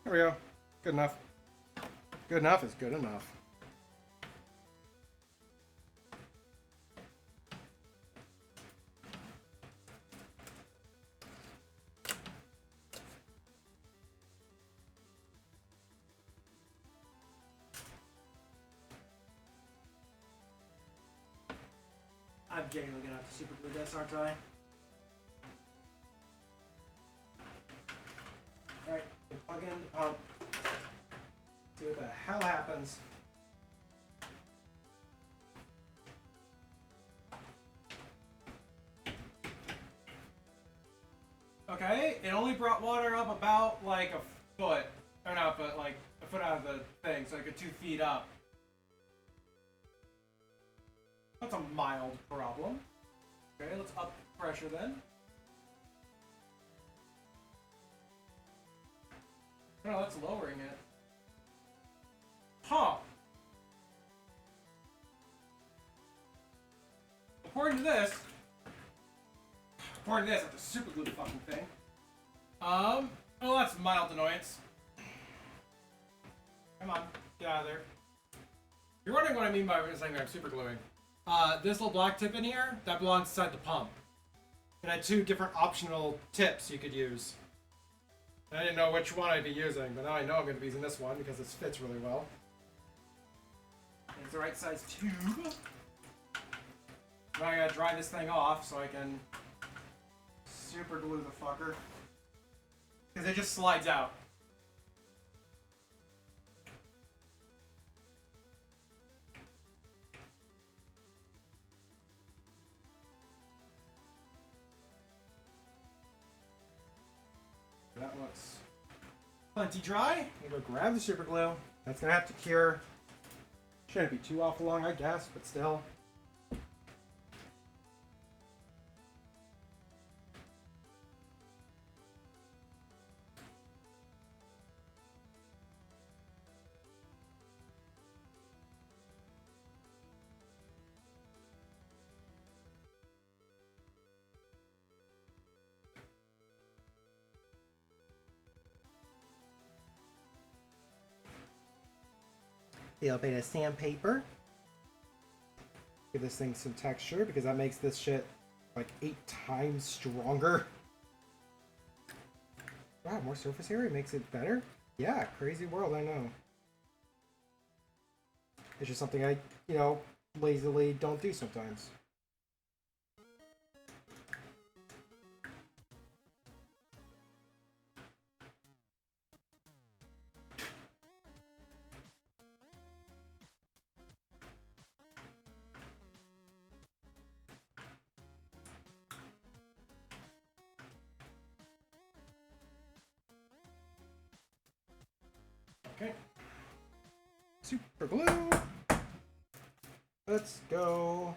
Speaker 3: There we go. Good enough. Good enough is good enough. I'm genuinely gonna have to super glue this, aren't I? Alright, plug in the pump. See what the hell happens. Okay, it only brought water up about like a foot. Or not, but like a foot out of the thing, so like a 2 feet up. That's a mild problem. Okay, let's up the pressure then. No, that's lowering it. Huh. According to this, I have to super glue the fucking thing. Oh, that's mild annoyance. Come on, get out of there. You're wondering what I mean by saying I'm super gluing. This little black tip in here, that belongs inside the pump. It had 2 different optional tips you could use. I didn't know which one I'd be using, but now I know I'm going to be using this one because this fits really well. And it's the right size tube. Now I gotta dry this thing off so I can super glue the fucker. Because it just slides out. That looks plenty dry. I'm gonna go grab the super glue. That's gonna have to cure. Shouldn't be too awful long, I guess, but still. A little bit of sandpaper. Give this thing some texture because that makes this shit like 8 times stronger. Wow, more surface area makes it better? Yeah, crazy world, I know. It's just something I, lazily don't do sometimes. Okay. Super glue. Let's go.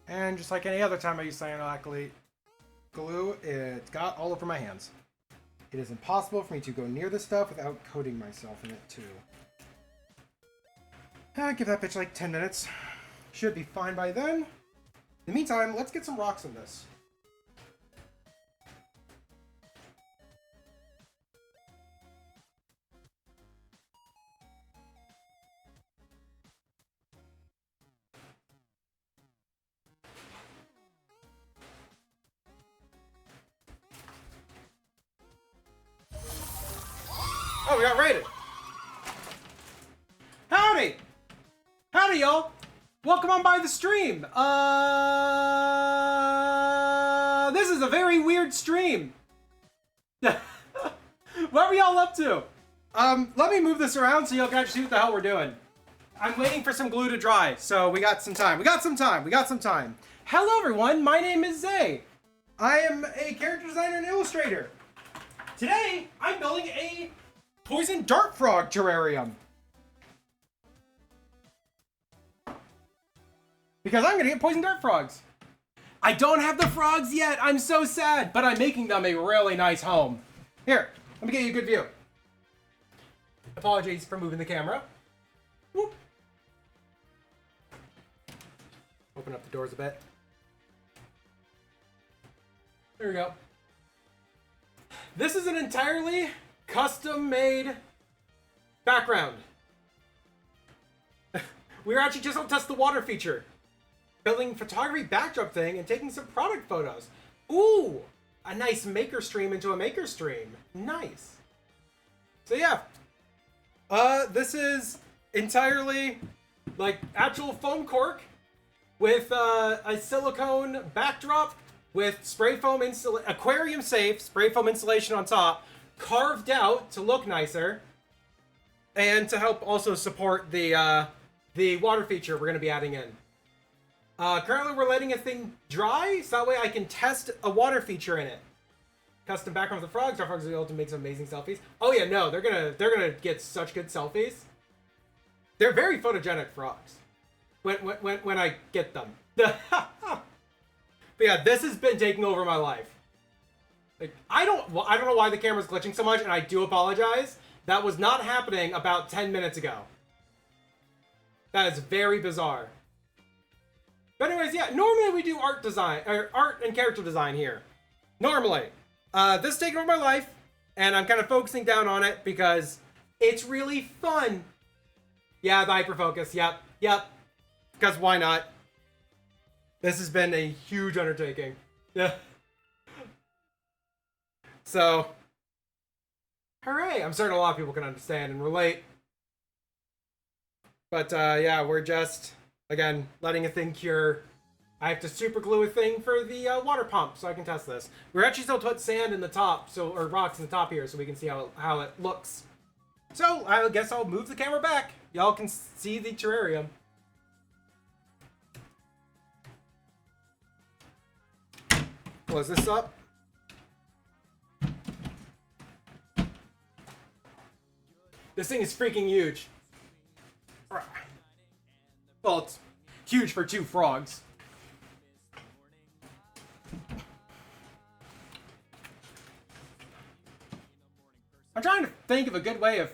Speaker 3: And just like any other time I use cyanoacrylate glue, it got all over my hands. It is impossible for me to go near this stuff without coating myself in it too. Give that bitch like 10 minutes. Should be fine by then. In the meantime, let's get some rocks in this. Oh, we got raided. Howdy! Howdy, y'all! Welcome on by the stream. This is a very weird stream. What were y'all up to? Let me move this around so y'all can actually see what the hell we're doing. I'm waiting for some glue to dry, so we got some time. We got some time. Hello, everyone. My name is Zay. I am a character designer and illustrator. Today, I'm building a poison dart frog terrarium. Because I'm gonna get poison dart frogs. I don't have the frogs yet. I'm so sad, but I'm making them a really nice home. Here, let me get you a good view. Apologies for moving the camera. Whoop. Open up the doors a bit. There we go. This is an entirely custom-made background. We were actually just on test the water feature. Building photography backdrop thing and taking some product photos. Ooh! A nice maker stream into a maker stream. Nice. So yeah. This is entirely like actual foam cork with a silicone backdrop with spray foam aquarium safe spray foam insulation on top, carved out to look nicer, and to help also support the water feature we're going to be adding in. Currently we're letting a thing dry, so that way I can test a water feature in it. Custom background with the frogs. Our frogs will be able to make some amazing selfies. Oh yeah, no, they're gonna get such good selfies. They're very photogenic frogs. When I get them. But yeah, this has been taking over my life. Like I don't know why the camera's glitching so much, and I do apologize. That was not happening about 10 minutes ago. That is very bizarre. But anyways, yeah, normally we do art design, or art and character design here. Normally. This is taking over my life, and I'm kind of focusing down on it because it's really fun. Yeah, the hyperfocus, yep. Because why not? This has been a huge undertaking. Yeah. So, hooray! I'm certain a lot of people can understand and relate. But yeah, we're just, again, letting a thing cure. I have to super glue a thing for the water pump so I can test this. We're actually still put sand in the top, or rocks in the top here, so we can see how it looks. So I guess I'll move the camera back. Y'all can see the terrarium. Close this up. This thing is freaking huge. Well, it's huge for 2 frogs. I'm trying to think of a good way of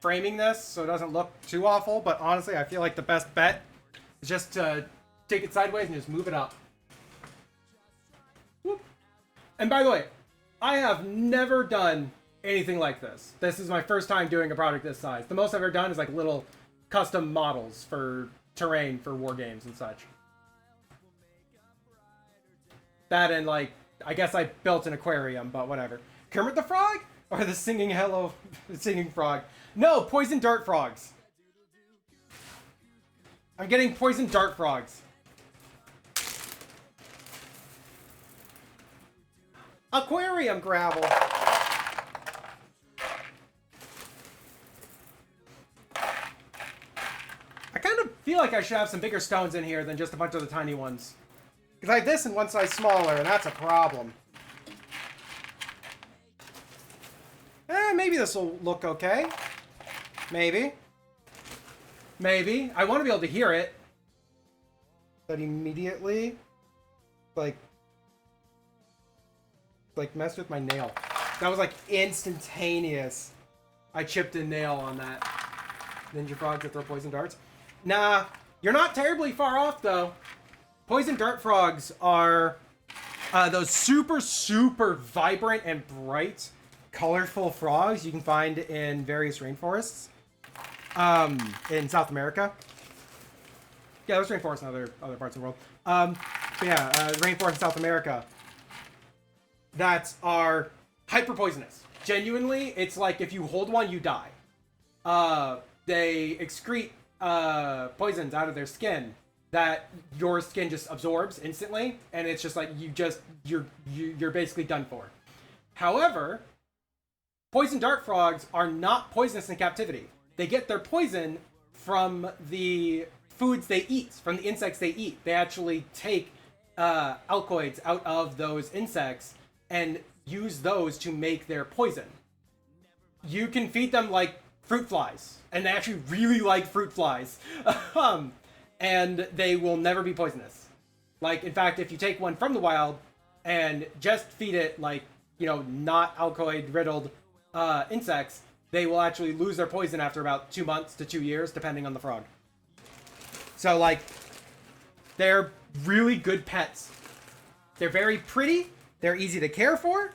Speaker 3: framing this so it doesn't look too awful, but honestly, I feel like the best bet is just to take it sideways and just move it up. Whoop. And by the way, I have never done anything like this. This is my first time doing a product this size. The most I've ever done is like little custom models for terrain for war games and such. That and like, I guess I built an aquarium, but whatever. Kermit the Frog? Or the singing frog? No, poison dart frogs. I'm getting poison dart frogs. Aquarium gravel. I kind of feel like I should have some bigger stones in here than just a bunch of the tiny ones. Because I have this in one size smaller, and that's a problem. Maybe this will look okay. Maybe. Maybe. I want to be able to hear it. But immediately, like messed with my nail. That was like instantaneous. I chipped a nail on that. Ninja frogs that throw poison darts. Nah, you're not terribly far off though. Poison dart frogs are those super, super vibrant and bright, colorful frogs you can find in various rainforests in South America. Yeah, there's rainforests in other parts of the world. But yeah, rainforests in South America that are hyper poisonous. Genuinely, it's like if you hold one, you die. They excrete poisons out of their skin that your skin just absorbs instantly, and it's just like you're basically done for. However, poison dart frogs are not poisonous in captivity. They get their poison from the foods they eat, from the insects they eat. They actually take alkaloids out of those insects and use those to make their poison. You can feed them like fruit flies, and they actually really like fruit flies. And they will never be poisonous. Like, in fact, if you take one from the wild and just feed it like, not alkaloid riddled insects,
Speaker 1: they will actually lose their poison after about 2 months to 2 years, depending on the frog. So, like, they're really good pets. They're very pretty. They're easy to care for.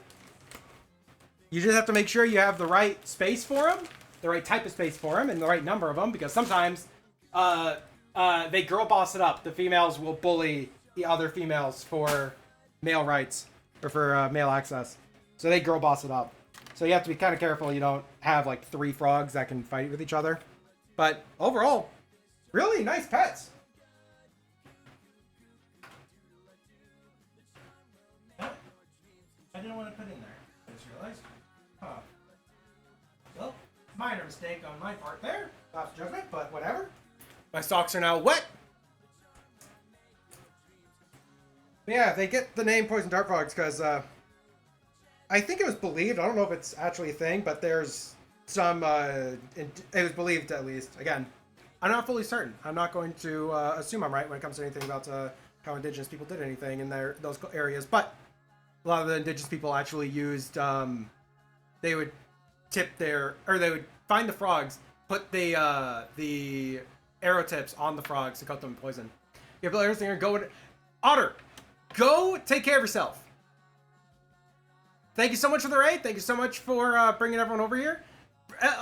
Speaker 1: You just have to make sure you have the right space for them, the right type of space for them, and the right number of them, because sometimes they girl boss it up. The females will bully the other females for male rights, or for male access. So they girl boss it up. So you have to be kind of careful you don't have like 3 frogs that can fight with each other. But overall, really nice pets. I didn't want to put in there. I just realized. Huh. Well, minor mistake on my part there. Lost judgment, but whatever. My socks are now wet. But yeah, they get the name poison dart frogs because I think it was believed. I don't know if it's actually a thing, but there's some. It was believed at least. Again, I'm not fully certain. I'm not going to assume I'm right when it comes to anything about how indigenous people did anything in those areas, but. A lot of the indigenous people actually used, they would they would find the frogs, put the arrow tips on the frogs to cut them in poison. Yeah, but everything go Otter, go take care of yourself. Thank you so much for the raid. Thank you so much for bringing everyone over here.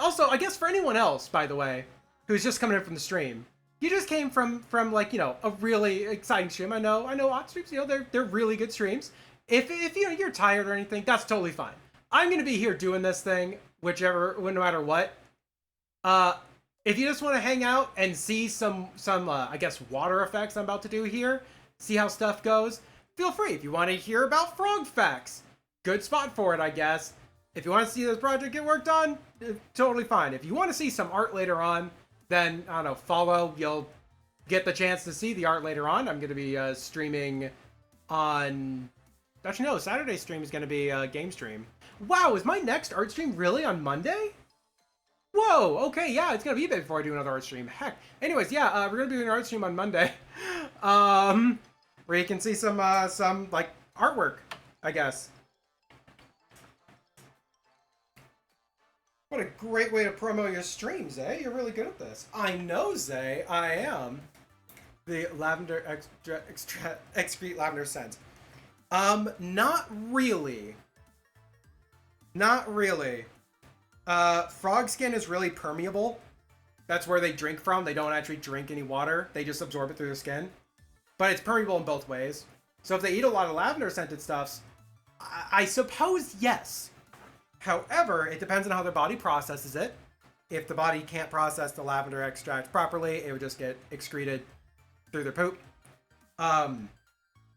Speaker 1: Also, I guess for anyone else, by the way, who's just coming in from the stream, you just came from like, you know, a really exciting stream. I know Ox streams, you know, they're really good streams. If you know you're tired or anything, that's totally fine. I'm gonna be here doing this thing, no matter what. If you just want to hang out and see some I guess water effects I'm about to do here, see how stuff goes, feel free. If you want to hear about frog facts, good spot for it, I guess. If you want to see this project get worked on, totally fine. If you want to see some art later on, then I don't know, follow. You'll get the chance to see the art later on. I'm gonna be streaming on. Actually, no, Saturday's stream is going to be a game stream. Wow, is my next art stream really on Monday? Whoa, okay, yeah, it's going to be a bit before I do another art stream. Heck. Anyways, yeah, we're going to do an art stream on Monday. Where you can see some like, artwork, I guess. What a great way to promote your stream, Zay. You're really good at this. I know, Zay, I am. The lavender excrete lavender scent. Not really. Not really. Frog skin is really permeable. That's where they drink from. They don't actually drink any water. They just absorb it through their skin. But it's permeable in both ways. So if they eat a lot of lavender scented stuffs, I suppose yes. However, it depends on how their body processes it. If the body can't process the lavender extract properly, it would just get excreted through their poop.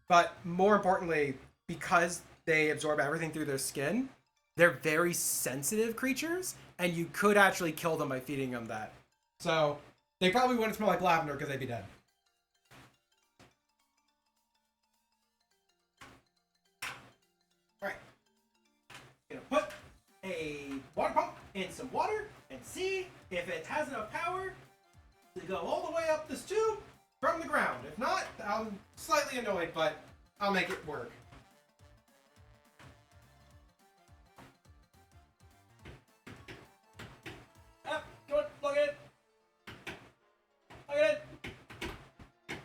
Speaker 1: But more importantly, because they absorb everything through their skin, they're very sensitive creatures, and you could actually kill them by feeding them that. So, they probably wouldn't smell like lavender because they'd be dead. Alright. Gonna put a water pump in some water and see if it has enough power to go all the way up this tube from the ground. If not, I'm slightly annoyed, but I'll make it work. Ah, go on, plug it in. Plug it in.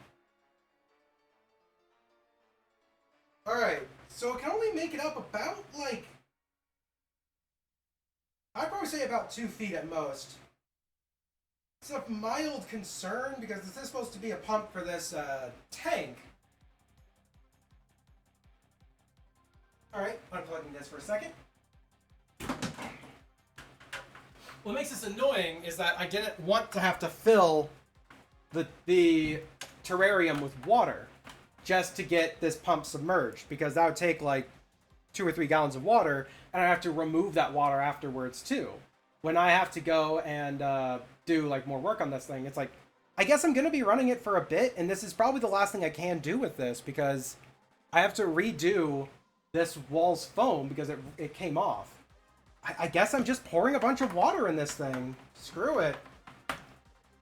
Speaker 1: Alright, so it can only make it up about, like, I'd probably say about 2 feet at most. It's a mild concern because this is supposed to be a pump for this tank. Alright, unplugging this for a second. What makes this annoying is that I didn't want to have to fill the terrarium with water just to get this pump submerged, because that would take like 2 or 3 gallons of water, and I have to remove that water afterwards too. When I have to go and do like more work on this thing, it's like, I guess I'm gonna be running it for a bit, and this is probably the last thing I can do with this because I have to redo this wall's foam because it came off. I guess I'm just pouring a bunch of water in this thing. Screw it.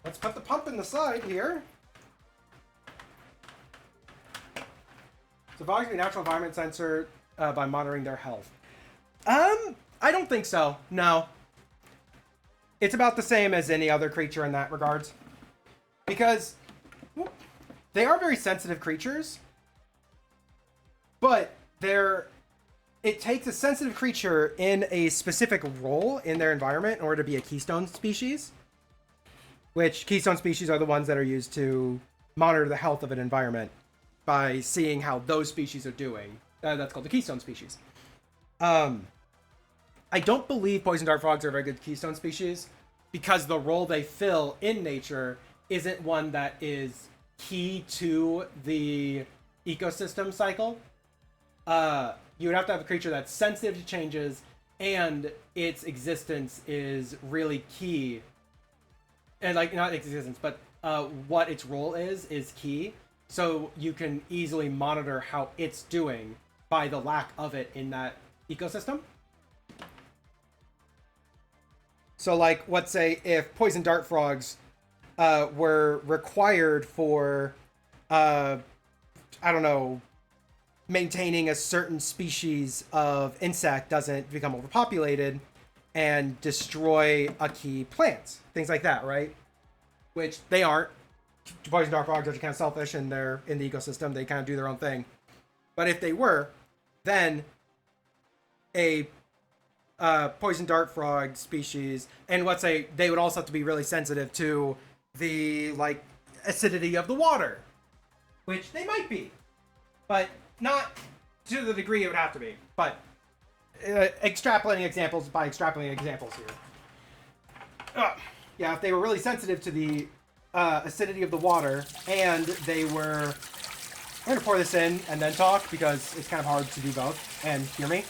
Speaker 1: Let's put the pump in the side here. So frogs be a natural environment sensor by monitoring their health. I don't think so. No.
Speaker 3: it's about the same as any other creature in that regards. Because they are very sensitive creatures, but it takes a sensitive creature in a specific role in their environment in order to be a keystone species. Which keystone species are the ones that are used to monitor the health of an environment by seeing how those species are doing. That's called the keystone species. I don't believe poison dart frogs are a very good keystone species because the role they fill in nature isn't one that is key to the ecosystem cycle. You would have to have a creature that's sensitive to changes and its existence is really key. And like, not existence, but what its role is key. So you can easily monitor how it's doing by the lack of it in that ecosystem. So like, let's say if poison dart frogs were required for, I don't know, maintaining a certain species of insect doesn't become overpopulated and destroy a key plant, things like that, right? Which they aren't. Poison dart frogs are kind of selfish and they're in the ecosystem. They kind of do their own thing. But if they were, then a poison dart frog species, and let's say they would also have to be really sensitive to the like acidity of the water, which they might be, but not to the degree it would have to be. But extrapolating examples by extrapolating examples here. Yeah, if they were really sensitive to the acidity of the water, and they were... I'm going to pour this in and then talk, because it's kind of hard to do both and hear me.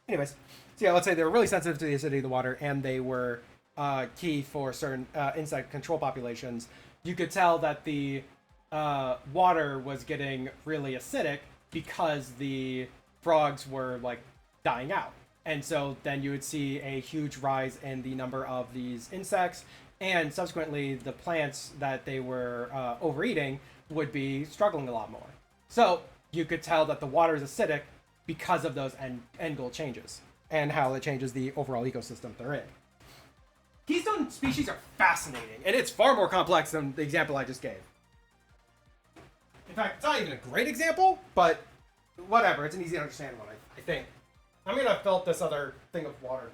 Speaker 3: Anyways, so yeah, let's say they were really sensitive to the acidity of the water, and they were key for certain insect control populations. You could tell that the water was getting really acidic because the frogs were like dying out. And so then you would see a huge rise in the number of these insects, and subsequently the plants that they were overeating would be struggling a lot more. So you could tell that the water is acidic because of those end goal changes and how it changes the overall ecosystem they're in. Keystone species are fascinating, and it's far more complex than the example I just gave. In fact, it's not even a great example, but whatever. It's an easy to understand one, I think. I'm gonna fill up this other thing of water.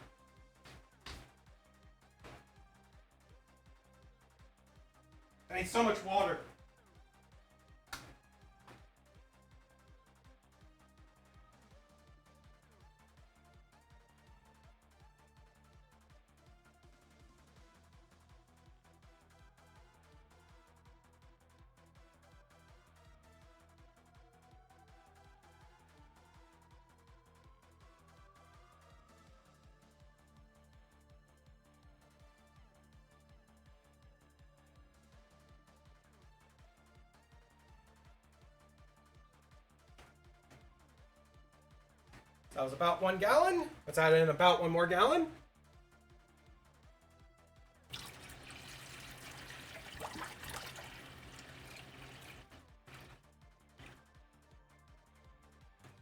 Speaker 3: I need so much water. That was about 1 gallon. Let's add in about 1 more gallon.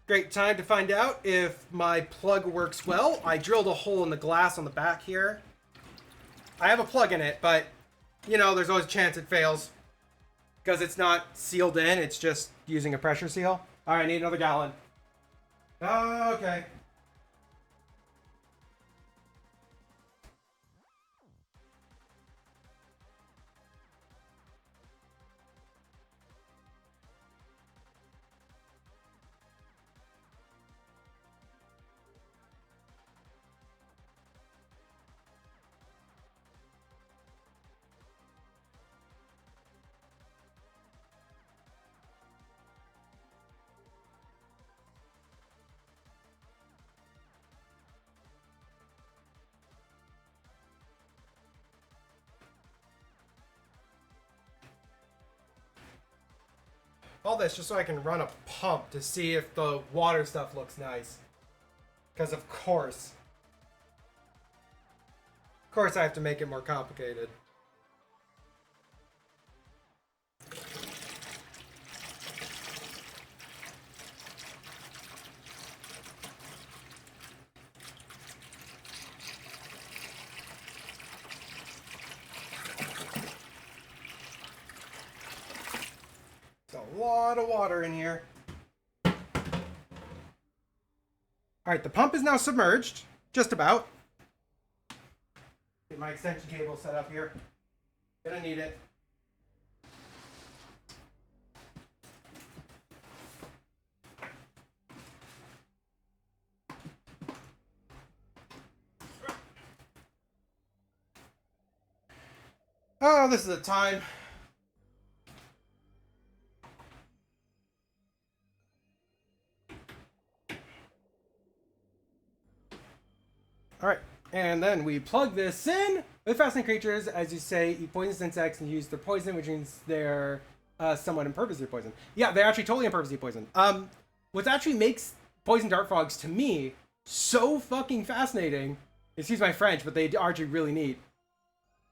Speaker 3: Great time to find out if my plug works well. I drilled a hole in the glass on the back here. I have a plug in it, but, you know, there's always a chance it fails. Because it's not sealed in, it's just using a pressure seal. All right, I need another gallon. Okay. All this just so I can run a pump to see if the water stuff looks nice. Because of course I have to make it more complicated. lot of water in here. Alright, the pump is now submerged. Just about. Get my extension cable set up here. Gonna need it. Oh, this is a time. All right, and then we plug this in. With fascinating creatures, as you say, eat poisonous insects and use their poison, which means they're somewhat imperviously poisoned. Yeah, they're actually totally imperviously poisoned. What actually makes poison dart frogs to me so fucking fascinating, excuse my French, but they are actually really neat,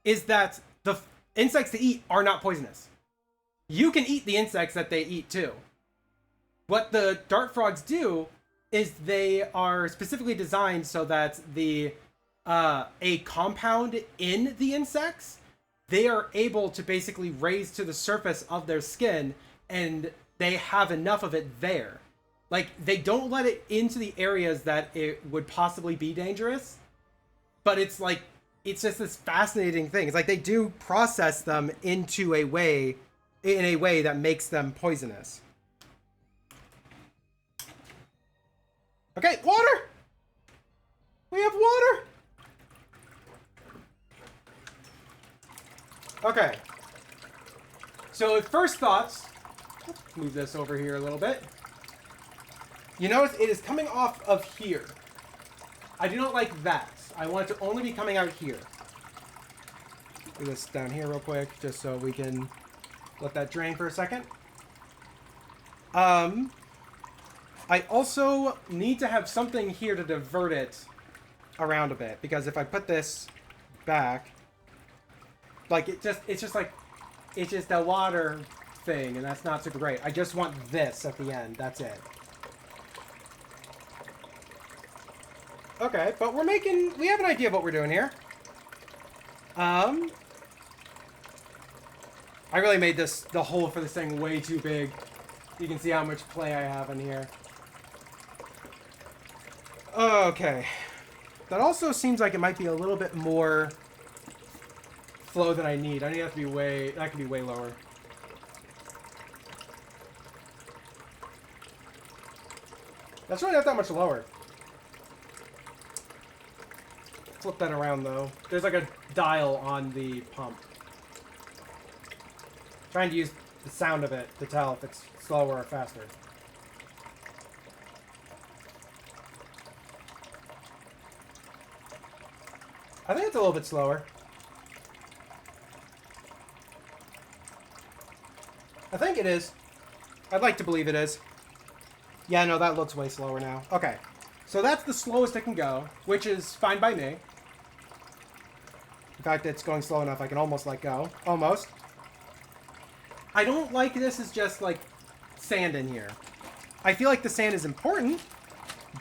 Speaker 3: is that the insects they eat are not poisonous. You can eat the insects that they eat too. What the dart frogs do is they are specifically designed so that the a compound in the insects, they are able to basically raise to the surface of their skin, and they have enough of it there. Like, they don't let it into the areas that it would possibly be dangerous, but it's like, it's just this fascinating thing. It's like they do process them into a way, in a way that makes them poisonous. Okay, water! We have water! Okay. So at first thoughts, let's move this over here a little bit. You notice it is coming off of here. I do not like that. I want it to only be coming out here. Do this down here real quick, just so we can let that drain for a second. I also need to have something here to divert it around a bit, because if I put this back, like it's just a water thing, and that's not super great. I just want this at the end. That's it. Okay, but we have an idea of what we're doing here. I really made the hole for this thing way too big. You can see how much clay I have in here. Okay. That also seems like it might be a little bit more flow than I need. I need that to be that could be way lower. That's really not that much lower. Flip that around though. There's like a dial on the pump. Trying to use the sound of it to tell if it's slower or faster. I think it's a little bit slower. I think it is. I'd like to believe it is. Yeah, no, that looks way slower now. Okay. So that's the slowest it can go, which is fine by me. In fact, it's going slow enough I can almost let go. Almost. I don't like this as just, like, sand in here. I feel like the sand is important,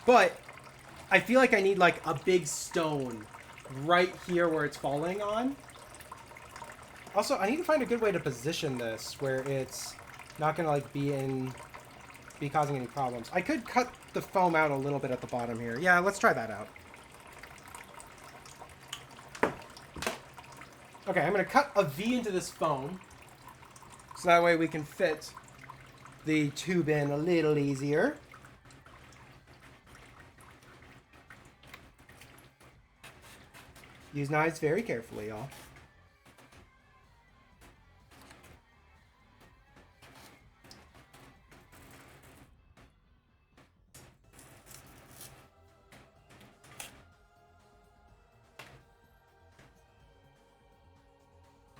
Speaker 3: but I feel like I need, like, a big stone right here where it's falling on. Also, I need to find a good way to position this where it's not going to, like, be causing any problems. I could cut the foam out a little bit at the bottom here. Yeah, let's try that out. Okay, I'm going to cut a V into this foam, so that way we can fit the tube in a little easier. Use knives very carefully, y'all.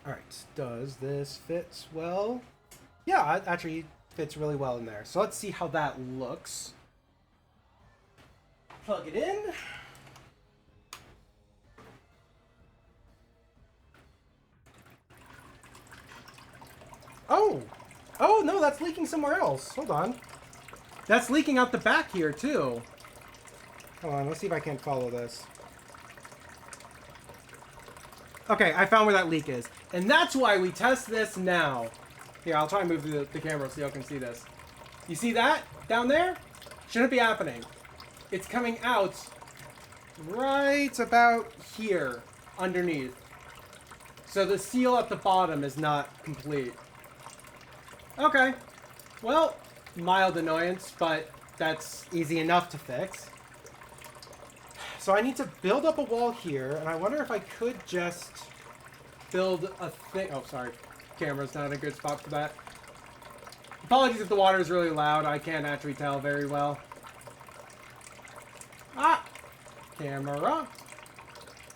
Speaker 3: Alright, does this fit well? Yeah, it actually fits really well in there. So let's see how that looks. Plug it in. Oh! Oh, no, that's leaking somewhere else. Hold on. That's leaking out the back here, too. Hold on, let's see if I can't follow this. Okay, I found where that leak is. And that's why we test this now.
Speaker 1: Here, I'll try and move the camera so y'all can see this. You see that down there? Shouldn't be happening. It's coming out right about here underneath. So the seal at the bottom is not complete. Okay. Well, mild annoyance, but that's easy enough to fix. So I need to build up a wall here, and I wonder if I could just build a thing. Oh, sorry. Camera's not a good spot for that. Apologies if the water is really loud. I can't actually tell very well. Ah! Camera.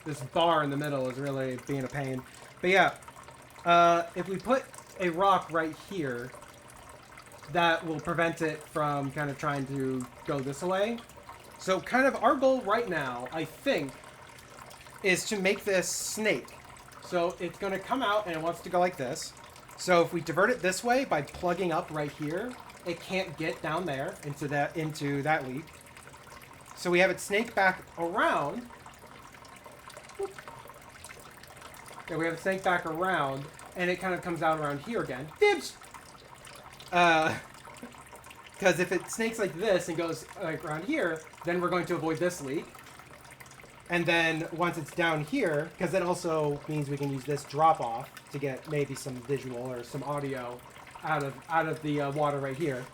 Speaker 1: This bar in the middle is really being a pain. But yeah, if we put a rock right here, that will prevent it from kind of trying to go this way. So kind of our goal right now, I think, is to make this snake. So it's going to come out and it wants to go like this. So if we divert it this way by plugging up right here, it can't get down there into that leak. So we have it snake back around. Yeah, we have it snake back around, and it kind of comes out around here again. Dibs! Because if it snakes like this and goes like around here, then we're going to avoid this leak. And then once it's down here, because that also means we can use this drop off to get maybe some visual or some audio out of the water right here.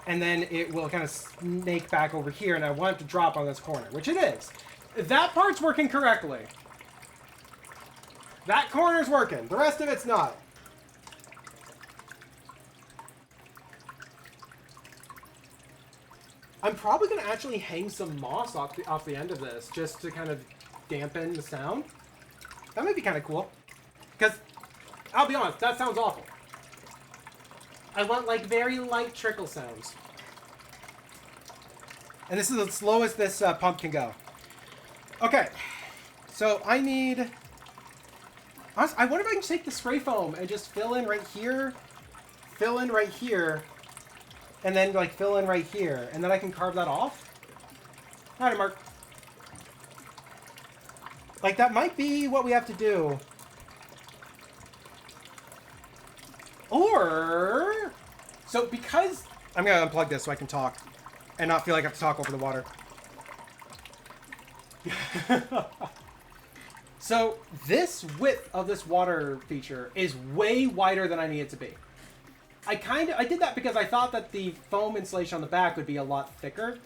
Speaker 1: And then it will kind of snake back over here, and I want it to drop on this corner, which it is. That part's working correctly. That corner's working. The rest of it's not. I'm probably going to actually hang some moss off the end of this just to kind of dampen the sound. That might be kind of cool. Because, I'll be honest, that sounds awful. I want, like, very light trickle sounds. And this is the slowest this pump can go. Okay. So, I need... Honestly, I wonder if I can take the spray foam and just fill in right here, and then, like, fill in right here, and then I can carve that off? Alright, Mark. Like, that might be what we have to do. Or... So, because... I'm gonna unplug this so I can talk, and not feel like I have to talk over the water. So, this width of this water feature is way wider than I need it to be. I did that because I thought that the foam insulation on the back would be a lot thicker.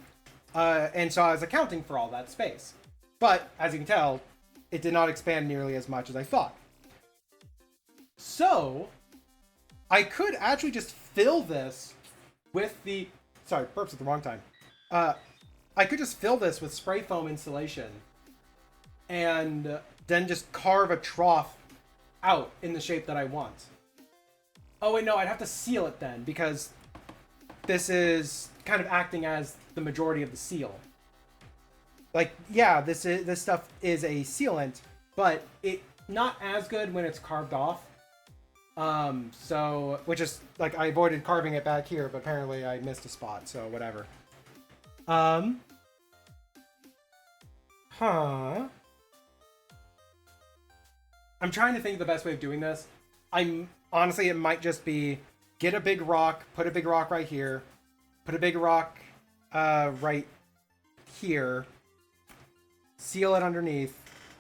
Speaker 1: And so I was accounting for all that space. But, as you can tell, it did not expand nearly as much as I thought. So, I could actually just fill this with the... Sorry, burps at the wrong time. I could just fill this with spray foam insulation. And then just carve a trough out in the shape that I want. Oh, wait, no, I'd have to seal it then, because this is kind of acting as the majority of the seal. Like, yeah, this stuff is a sealant, but it not as good when it's carved off. So, which is, like, I avoided carving it back here, but apparently I missed a spot, so whatever. I'm trying to think of the best way of doing this. Honestly, it might just be get a big rock, put a big rock right here, put a big rock right here, seal it underneath,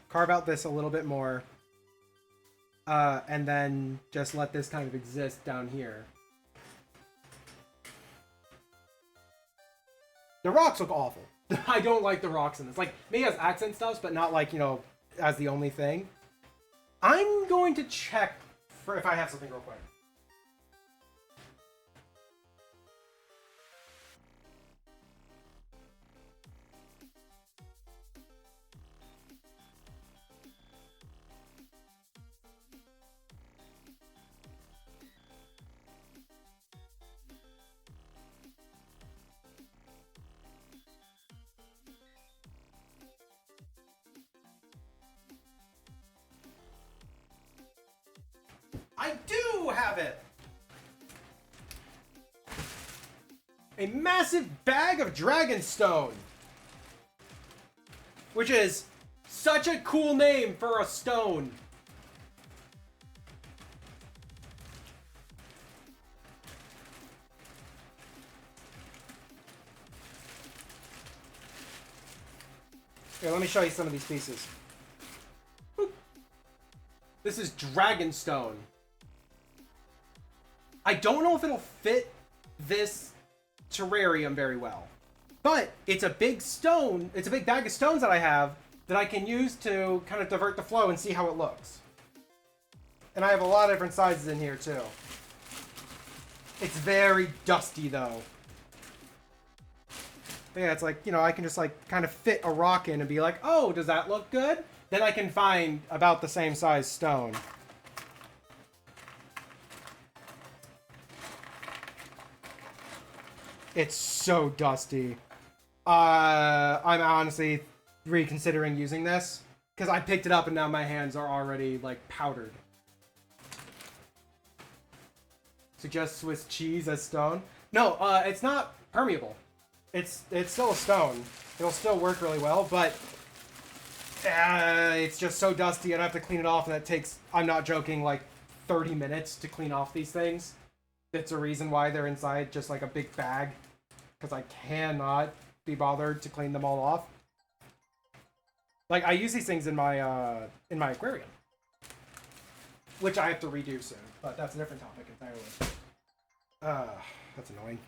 Speaker 1: carve out this a little bit more, and then just let this kind of exist down here. The rocks look awful. I don't like the rocks in this. Like, maybe as accent stuff, but not like, you know, as the only thing. I'm going to check for if I have something real quick. I do have it! A massive bag of Dragonstone! Which is such a cool name for a stone.
Speaker 3: Here, let me show you some of these pieces.
Speaker 1: This is Dragonstone. I don't know if it'll fit this terrarium very well. But it's a big stone, it's a big bag of stones that I have that I can use to kind of divert the flow and see how it looks. And I have a lot of different sizes in here too. It's very dusty though. But yeah, it's like, you know, I can just like kind of fit a rock in and be like, oh, does that look good? Then I can find about the same size stone. It's so dusty. I'm honestly reconsidering using this because I picked it up and now my hands are already like powdered. Suggest Swiss cheese as stone? No, it's not permeable. It's still a stone. It'll still work really well, but it's just so dusty. I'd have to clean it off, and that takes, I'm not joking, like 30 minutes to clean off these things. It's a reason why they're inside just like a big bag, because I cannot be bothered to clean them all off. Like, I use these things in my aquarium, which I have to redo soon, but that's a different topic entirely. That's annoying.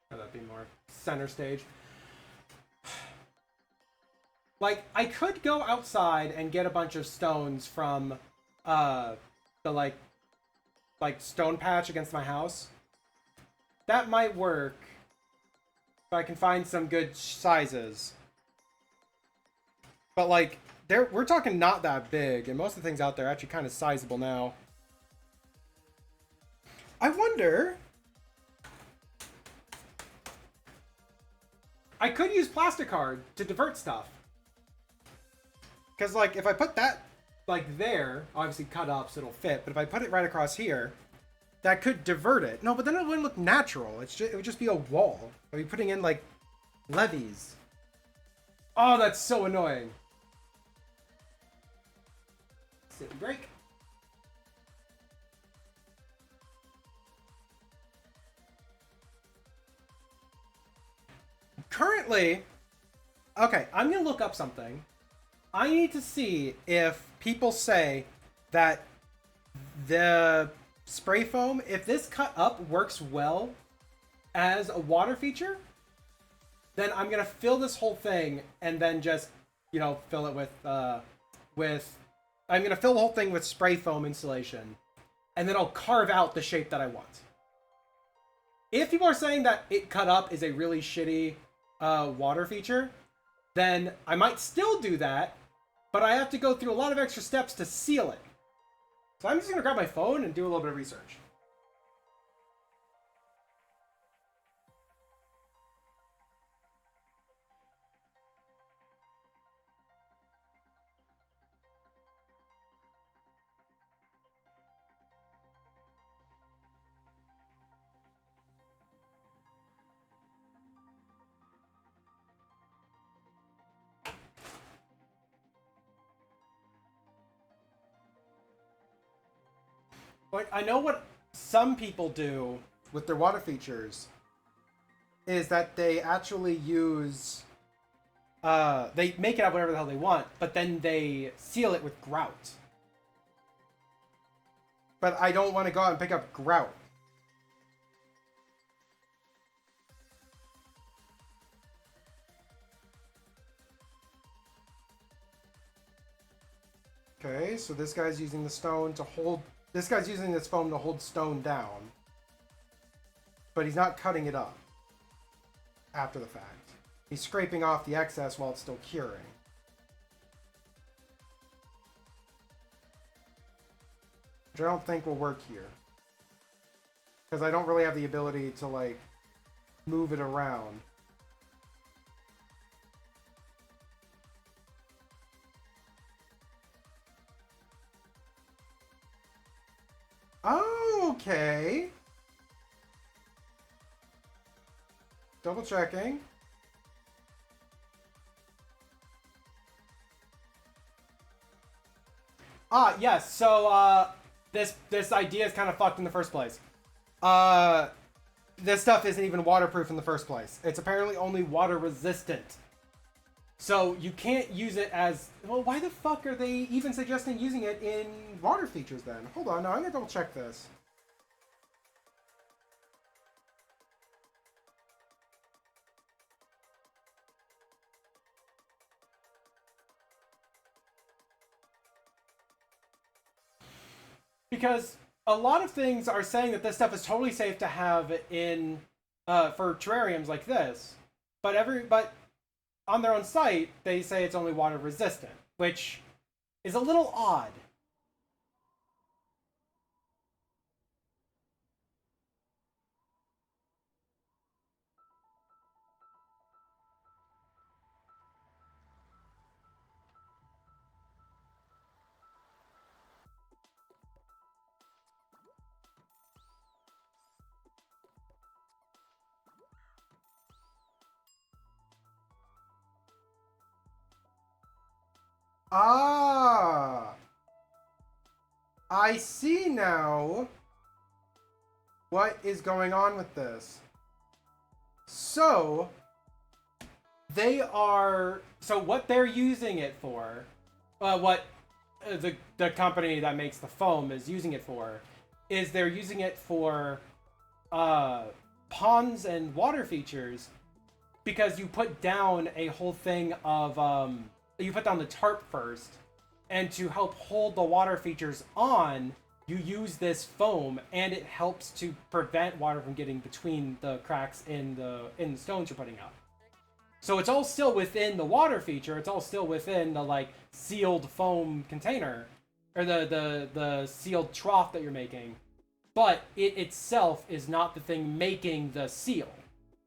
Speaker 1: That'd be more center stage. Like, I could go outside and get a bunch of stones from the like stone patch against my house. That might work if I can find some good sizes. But like, we're talking not that big, and most of the things out there are actually kind of sizable now. I wonder... I could use plasticard to divert stuff. Because, like, if I put that, like, there, obviously cut up so it'll fit, but if I put it right across here, that could divert it. No, but then it wouldn't look natural. It would just be a wall. I'd be putting in, like, levees. Oh, that's so annoying. Sit and break. Currently, okay, I'm going to look up something. I need to see if people say that the spray foam, if this cut up works well as a water feature, then I'm going to fill this whole thing and then just, you know, fill it with I'm going to fill the whole thing with spray foam insulation, and then I'll carve out the shape that I want. If people are saying that it cut up is a really shitty water feature, then I might still do that, but I have to go through a lot of extra steps to seal it. So I'm just going to grab my phone and do a little bit of research. Like, I know what some people do with their water features is that they actually use, they make it out whatever the hell they want, but then they seal it with grout. But I don't want to go out and pick up grout. Okay, so this guy's using the stone to hold... This guy's using this foam to hold stone down. But he's not cutting it up after the fact. He's scraping off the excess while it's still curing. Which I don't think will work here. Because I don't really have the ability to, like, move it around. Okay. Double checking. Yes, so this idea is kind of fucked in the first place. This stuff isn't even waterproof in the first place. It's apparently only water resistant. So you can't use it as... Well, why the fuck are they even suggesting using it in water features then? Hold on, no, I'm gonna double check this. Because a lot of things are saying that this stuff is totally safe to have in for terrariums like this, but on their own site they say it's only water resistant, which is a little odd. Ah, I see now what is going on with this. So what they're using it for, the company that makes the foam is using it for, is they're using it for ponds and water features, because you put down a whole thing of you put down the tarp first, and to help hold the water features on, you use this foam, and it helps to prevent water from getting between the cracks in the stones you're putting up. So it's all still within the water feature, it's all still within the like sealed foam container, or the sealed trough that you're making, but it itself is not the thing making the seal,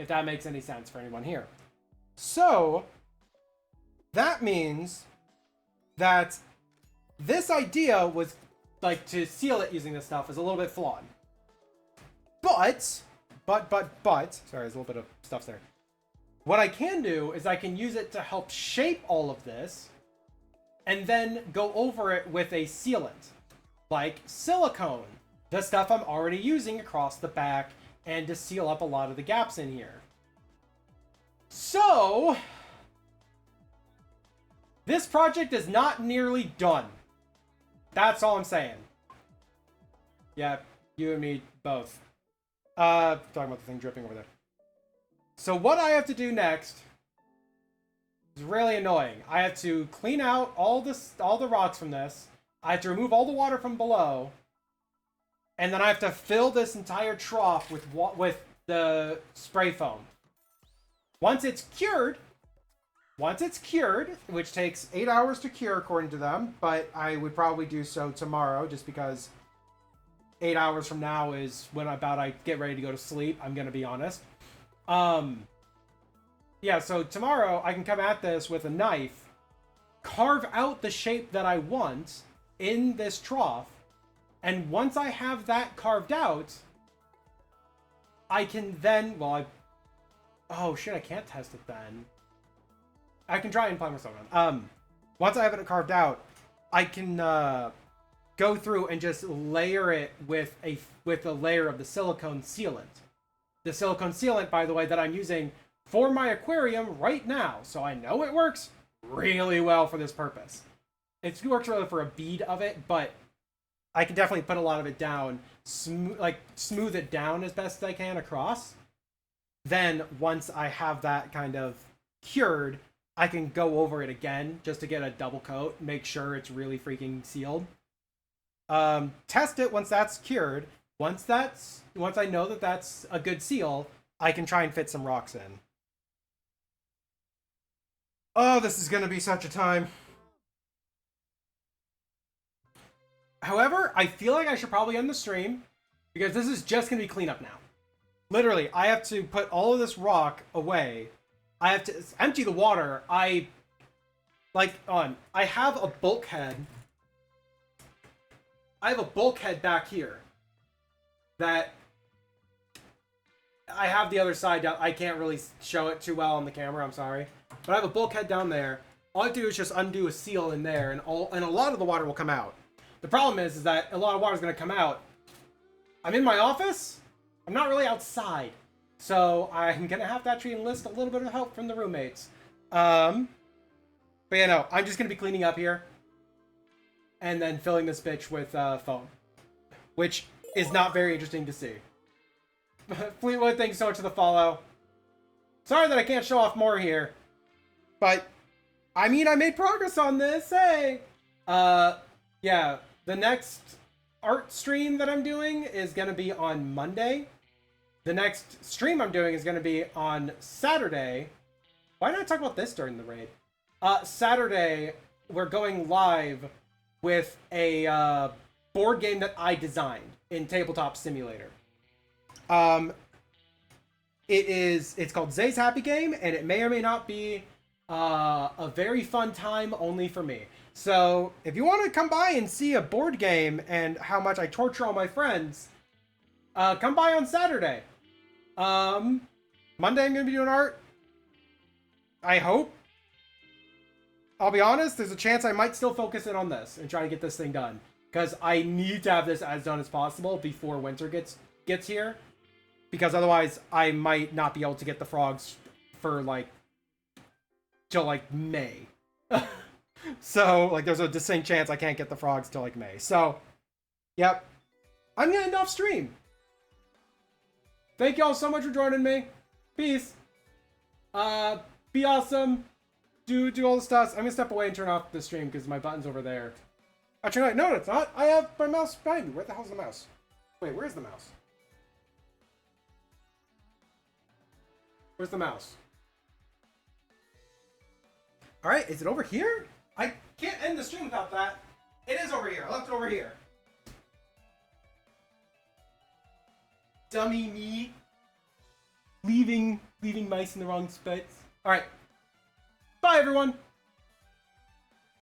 Speaker 1: if that makes any sense for anyone here. So that means that this idea was like to seal it using this stuff is a little bit flawed. But, sorry, there's a little bit of stuff there. What I can do is I can use it to help shape all of this, and then go over it with a sealant, like silicone, the stuff I'm already using across the back, and to seal up a lot of the gaps in here. So this project is not nearly done. That's all I'm saying. Yeah, you and me both. Talking about the thing dripping over there. So what I have to do next is really annoying. I have to clean out all the rocks from this. I have to remove all the water from below. And then I have to fill this entire trough with the spray foam. Once it's cured, which takes 8 hours to cure according to them, but I would probably do so tomorrow just because 8 hours from now is when I get ready to go to sleep, I'm going to be honest. Yeah, so tomorrow I can come at this with a knife, carve out the shape that I want in this trough, and once I have that carved out, I can then, oh shit, I can't test it then. I can try and apply myself on. Once I have it carved out, I can go through and just layer it with a layer of the silicone sealant. The silicone sealant, by the way, that I'm using for my aquarium right now, so I know it works really well for this purpose. It works really for a bead of it, but I can definitely put a lot of it down, smooth it down as best as I can across. Then once I have that kind of cured, I can go over it again just to get a double coat, make sure it's really freaking sealed. Test it once that's cured. Once I know that that's a good seal, I can try and fit some rocks in. Oh, this is gonna be such a time. However, I feel like I should probably end the stream because this is just gonna be cleanup now. Literally, I have to put all of this rock away. I have to empty the water. I have a bulkhead. I have a bulkhead back here that I have the other side down. I can't really show it too well on the camera, I'm sorry. But I have a bulkhead down there. All I have to do is just undo a seal in there, and a lot of the water will come out. The problem is that a lot of water is going to come out. I'm in my office. I'm not really outside. So I'm going to have to actually enlist a little bit of help from the roommates. But yeah, no, I'm just going to be cleaning up here. And then filling this bitch with foam. Which is not very interesting to see. Fleetwood, thanks so much for the follow. Sorry that I can't show off more here. But, I mean, I made progress on this, hey! Yeah, the next art stream that I'm doing is going to be on Monday. The next stream I'm doing is going to be on Saturday. Why did I talk about this during the raid? Saturday, we're going live with a board game that I designed in Tabletop Simulator. It's called Zay's Happy Game, and it may or may not be a very fun time only for me. So, if you want to come by and see a board game and how much I torture all my friends, come by on Saturday. Monday I'm going to be doing art. I hope. I'll be honest, there's a chance I might still focus in on this and try to get this thing done. Because I need to have this as done as possible before winter gets here. Because otherwise, I might not be able to get the frogs for, like, till, like, May. So, like, there's a distinct chance I can't get the frogs till, like, May. So, yep. I'm gonna end off stream. Thank y'all so much for joining me. Peace. Be awesome. Do all the stuff. I'm gonna step away and turn off the stream because my button's over there. Actually, no, it's not. I have my mouse behind me. Where the hell's the mouse? Wait, where's the mouse? Where's the mouse? Alright, is it over here? I can't end the stream without that. It is over here. I left it over here. Dummy me. Leaving mice in the wrong spots. Alright. Bye, everyone.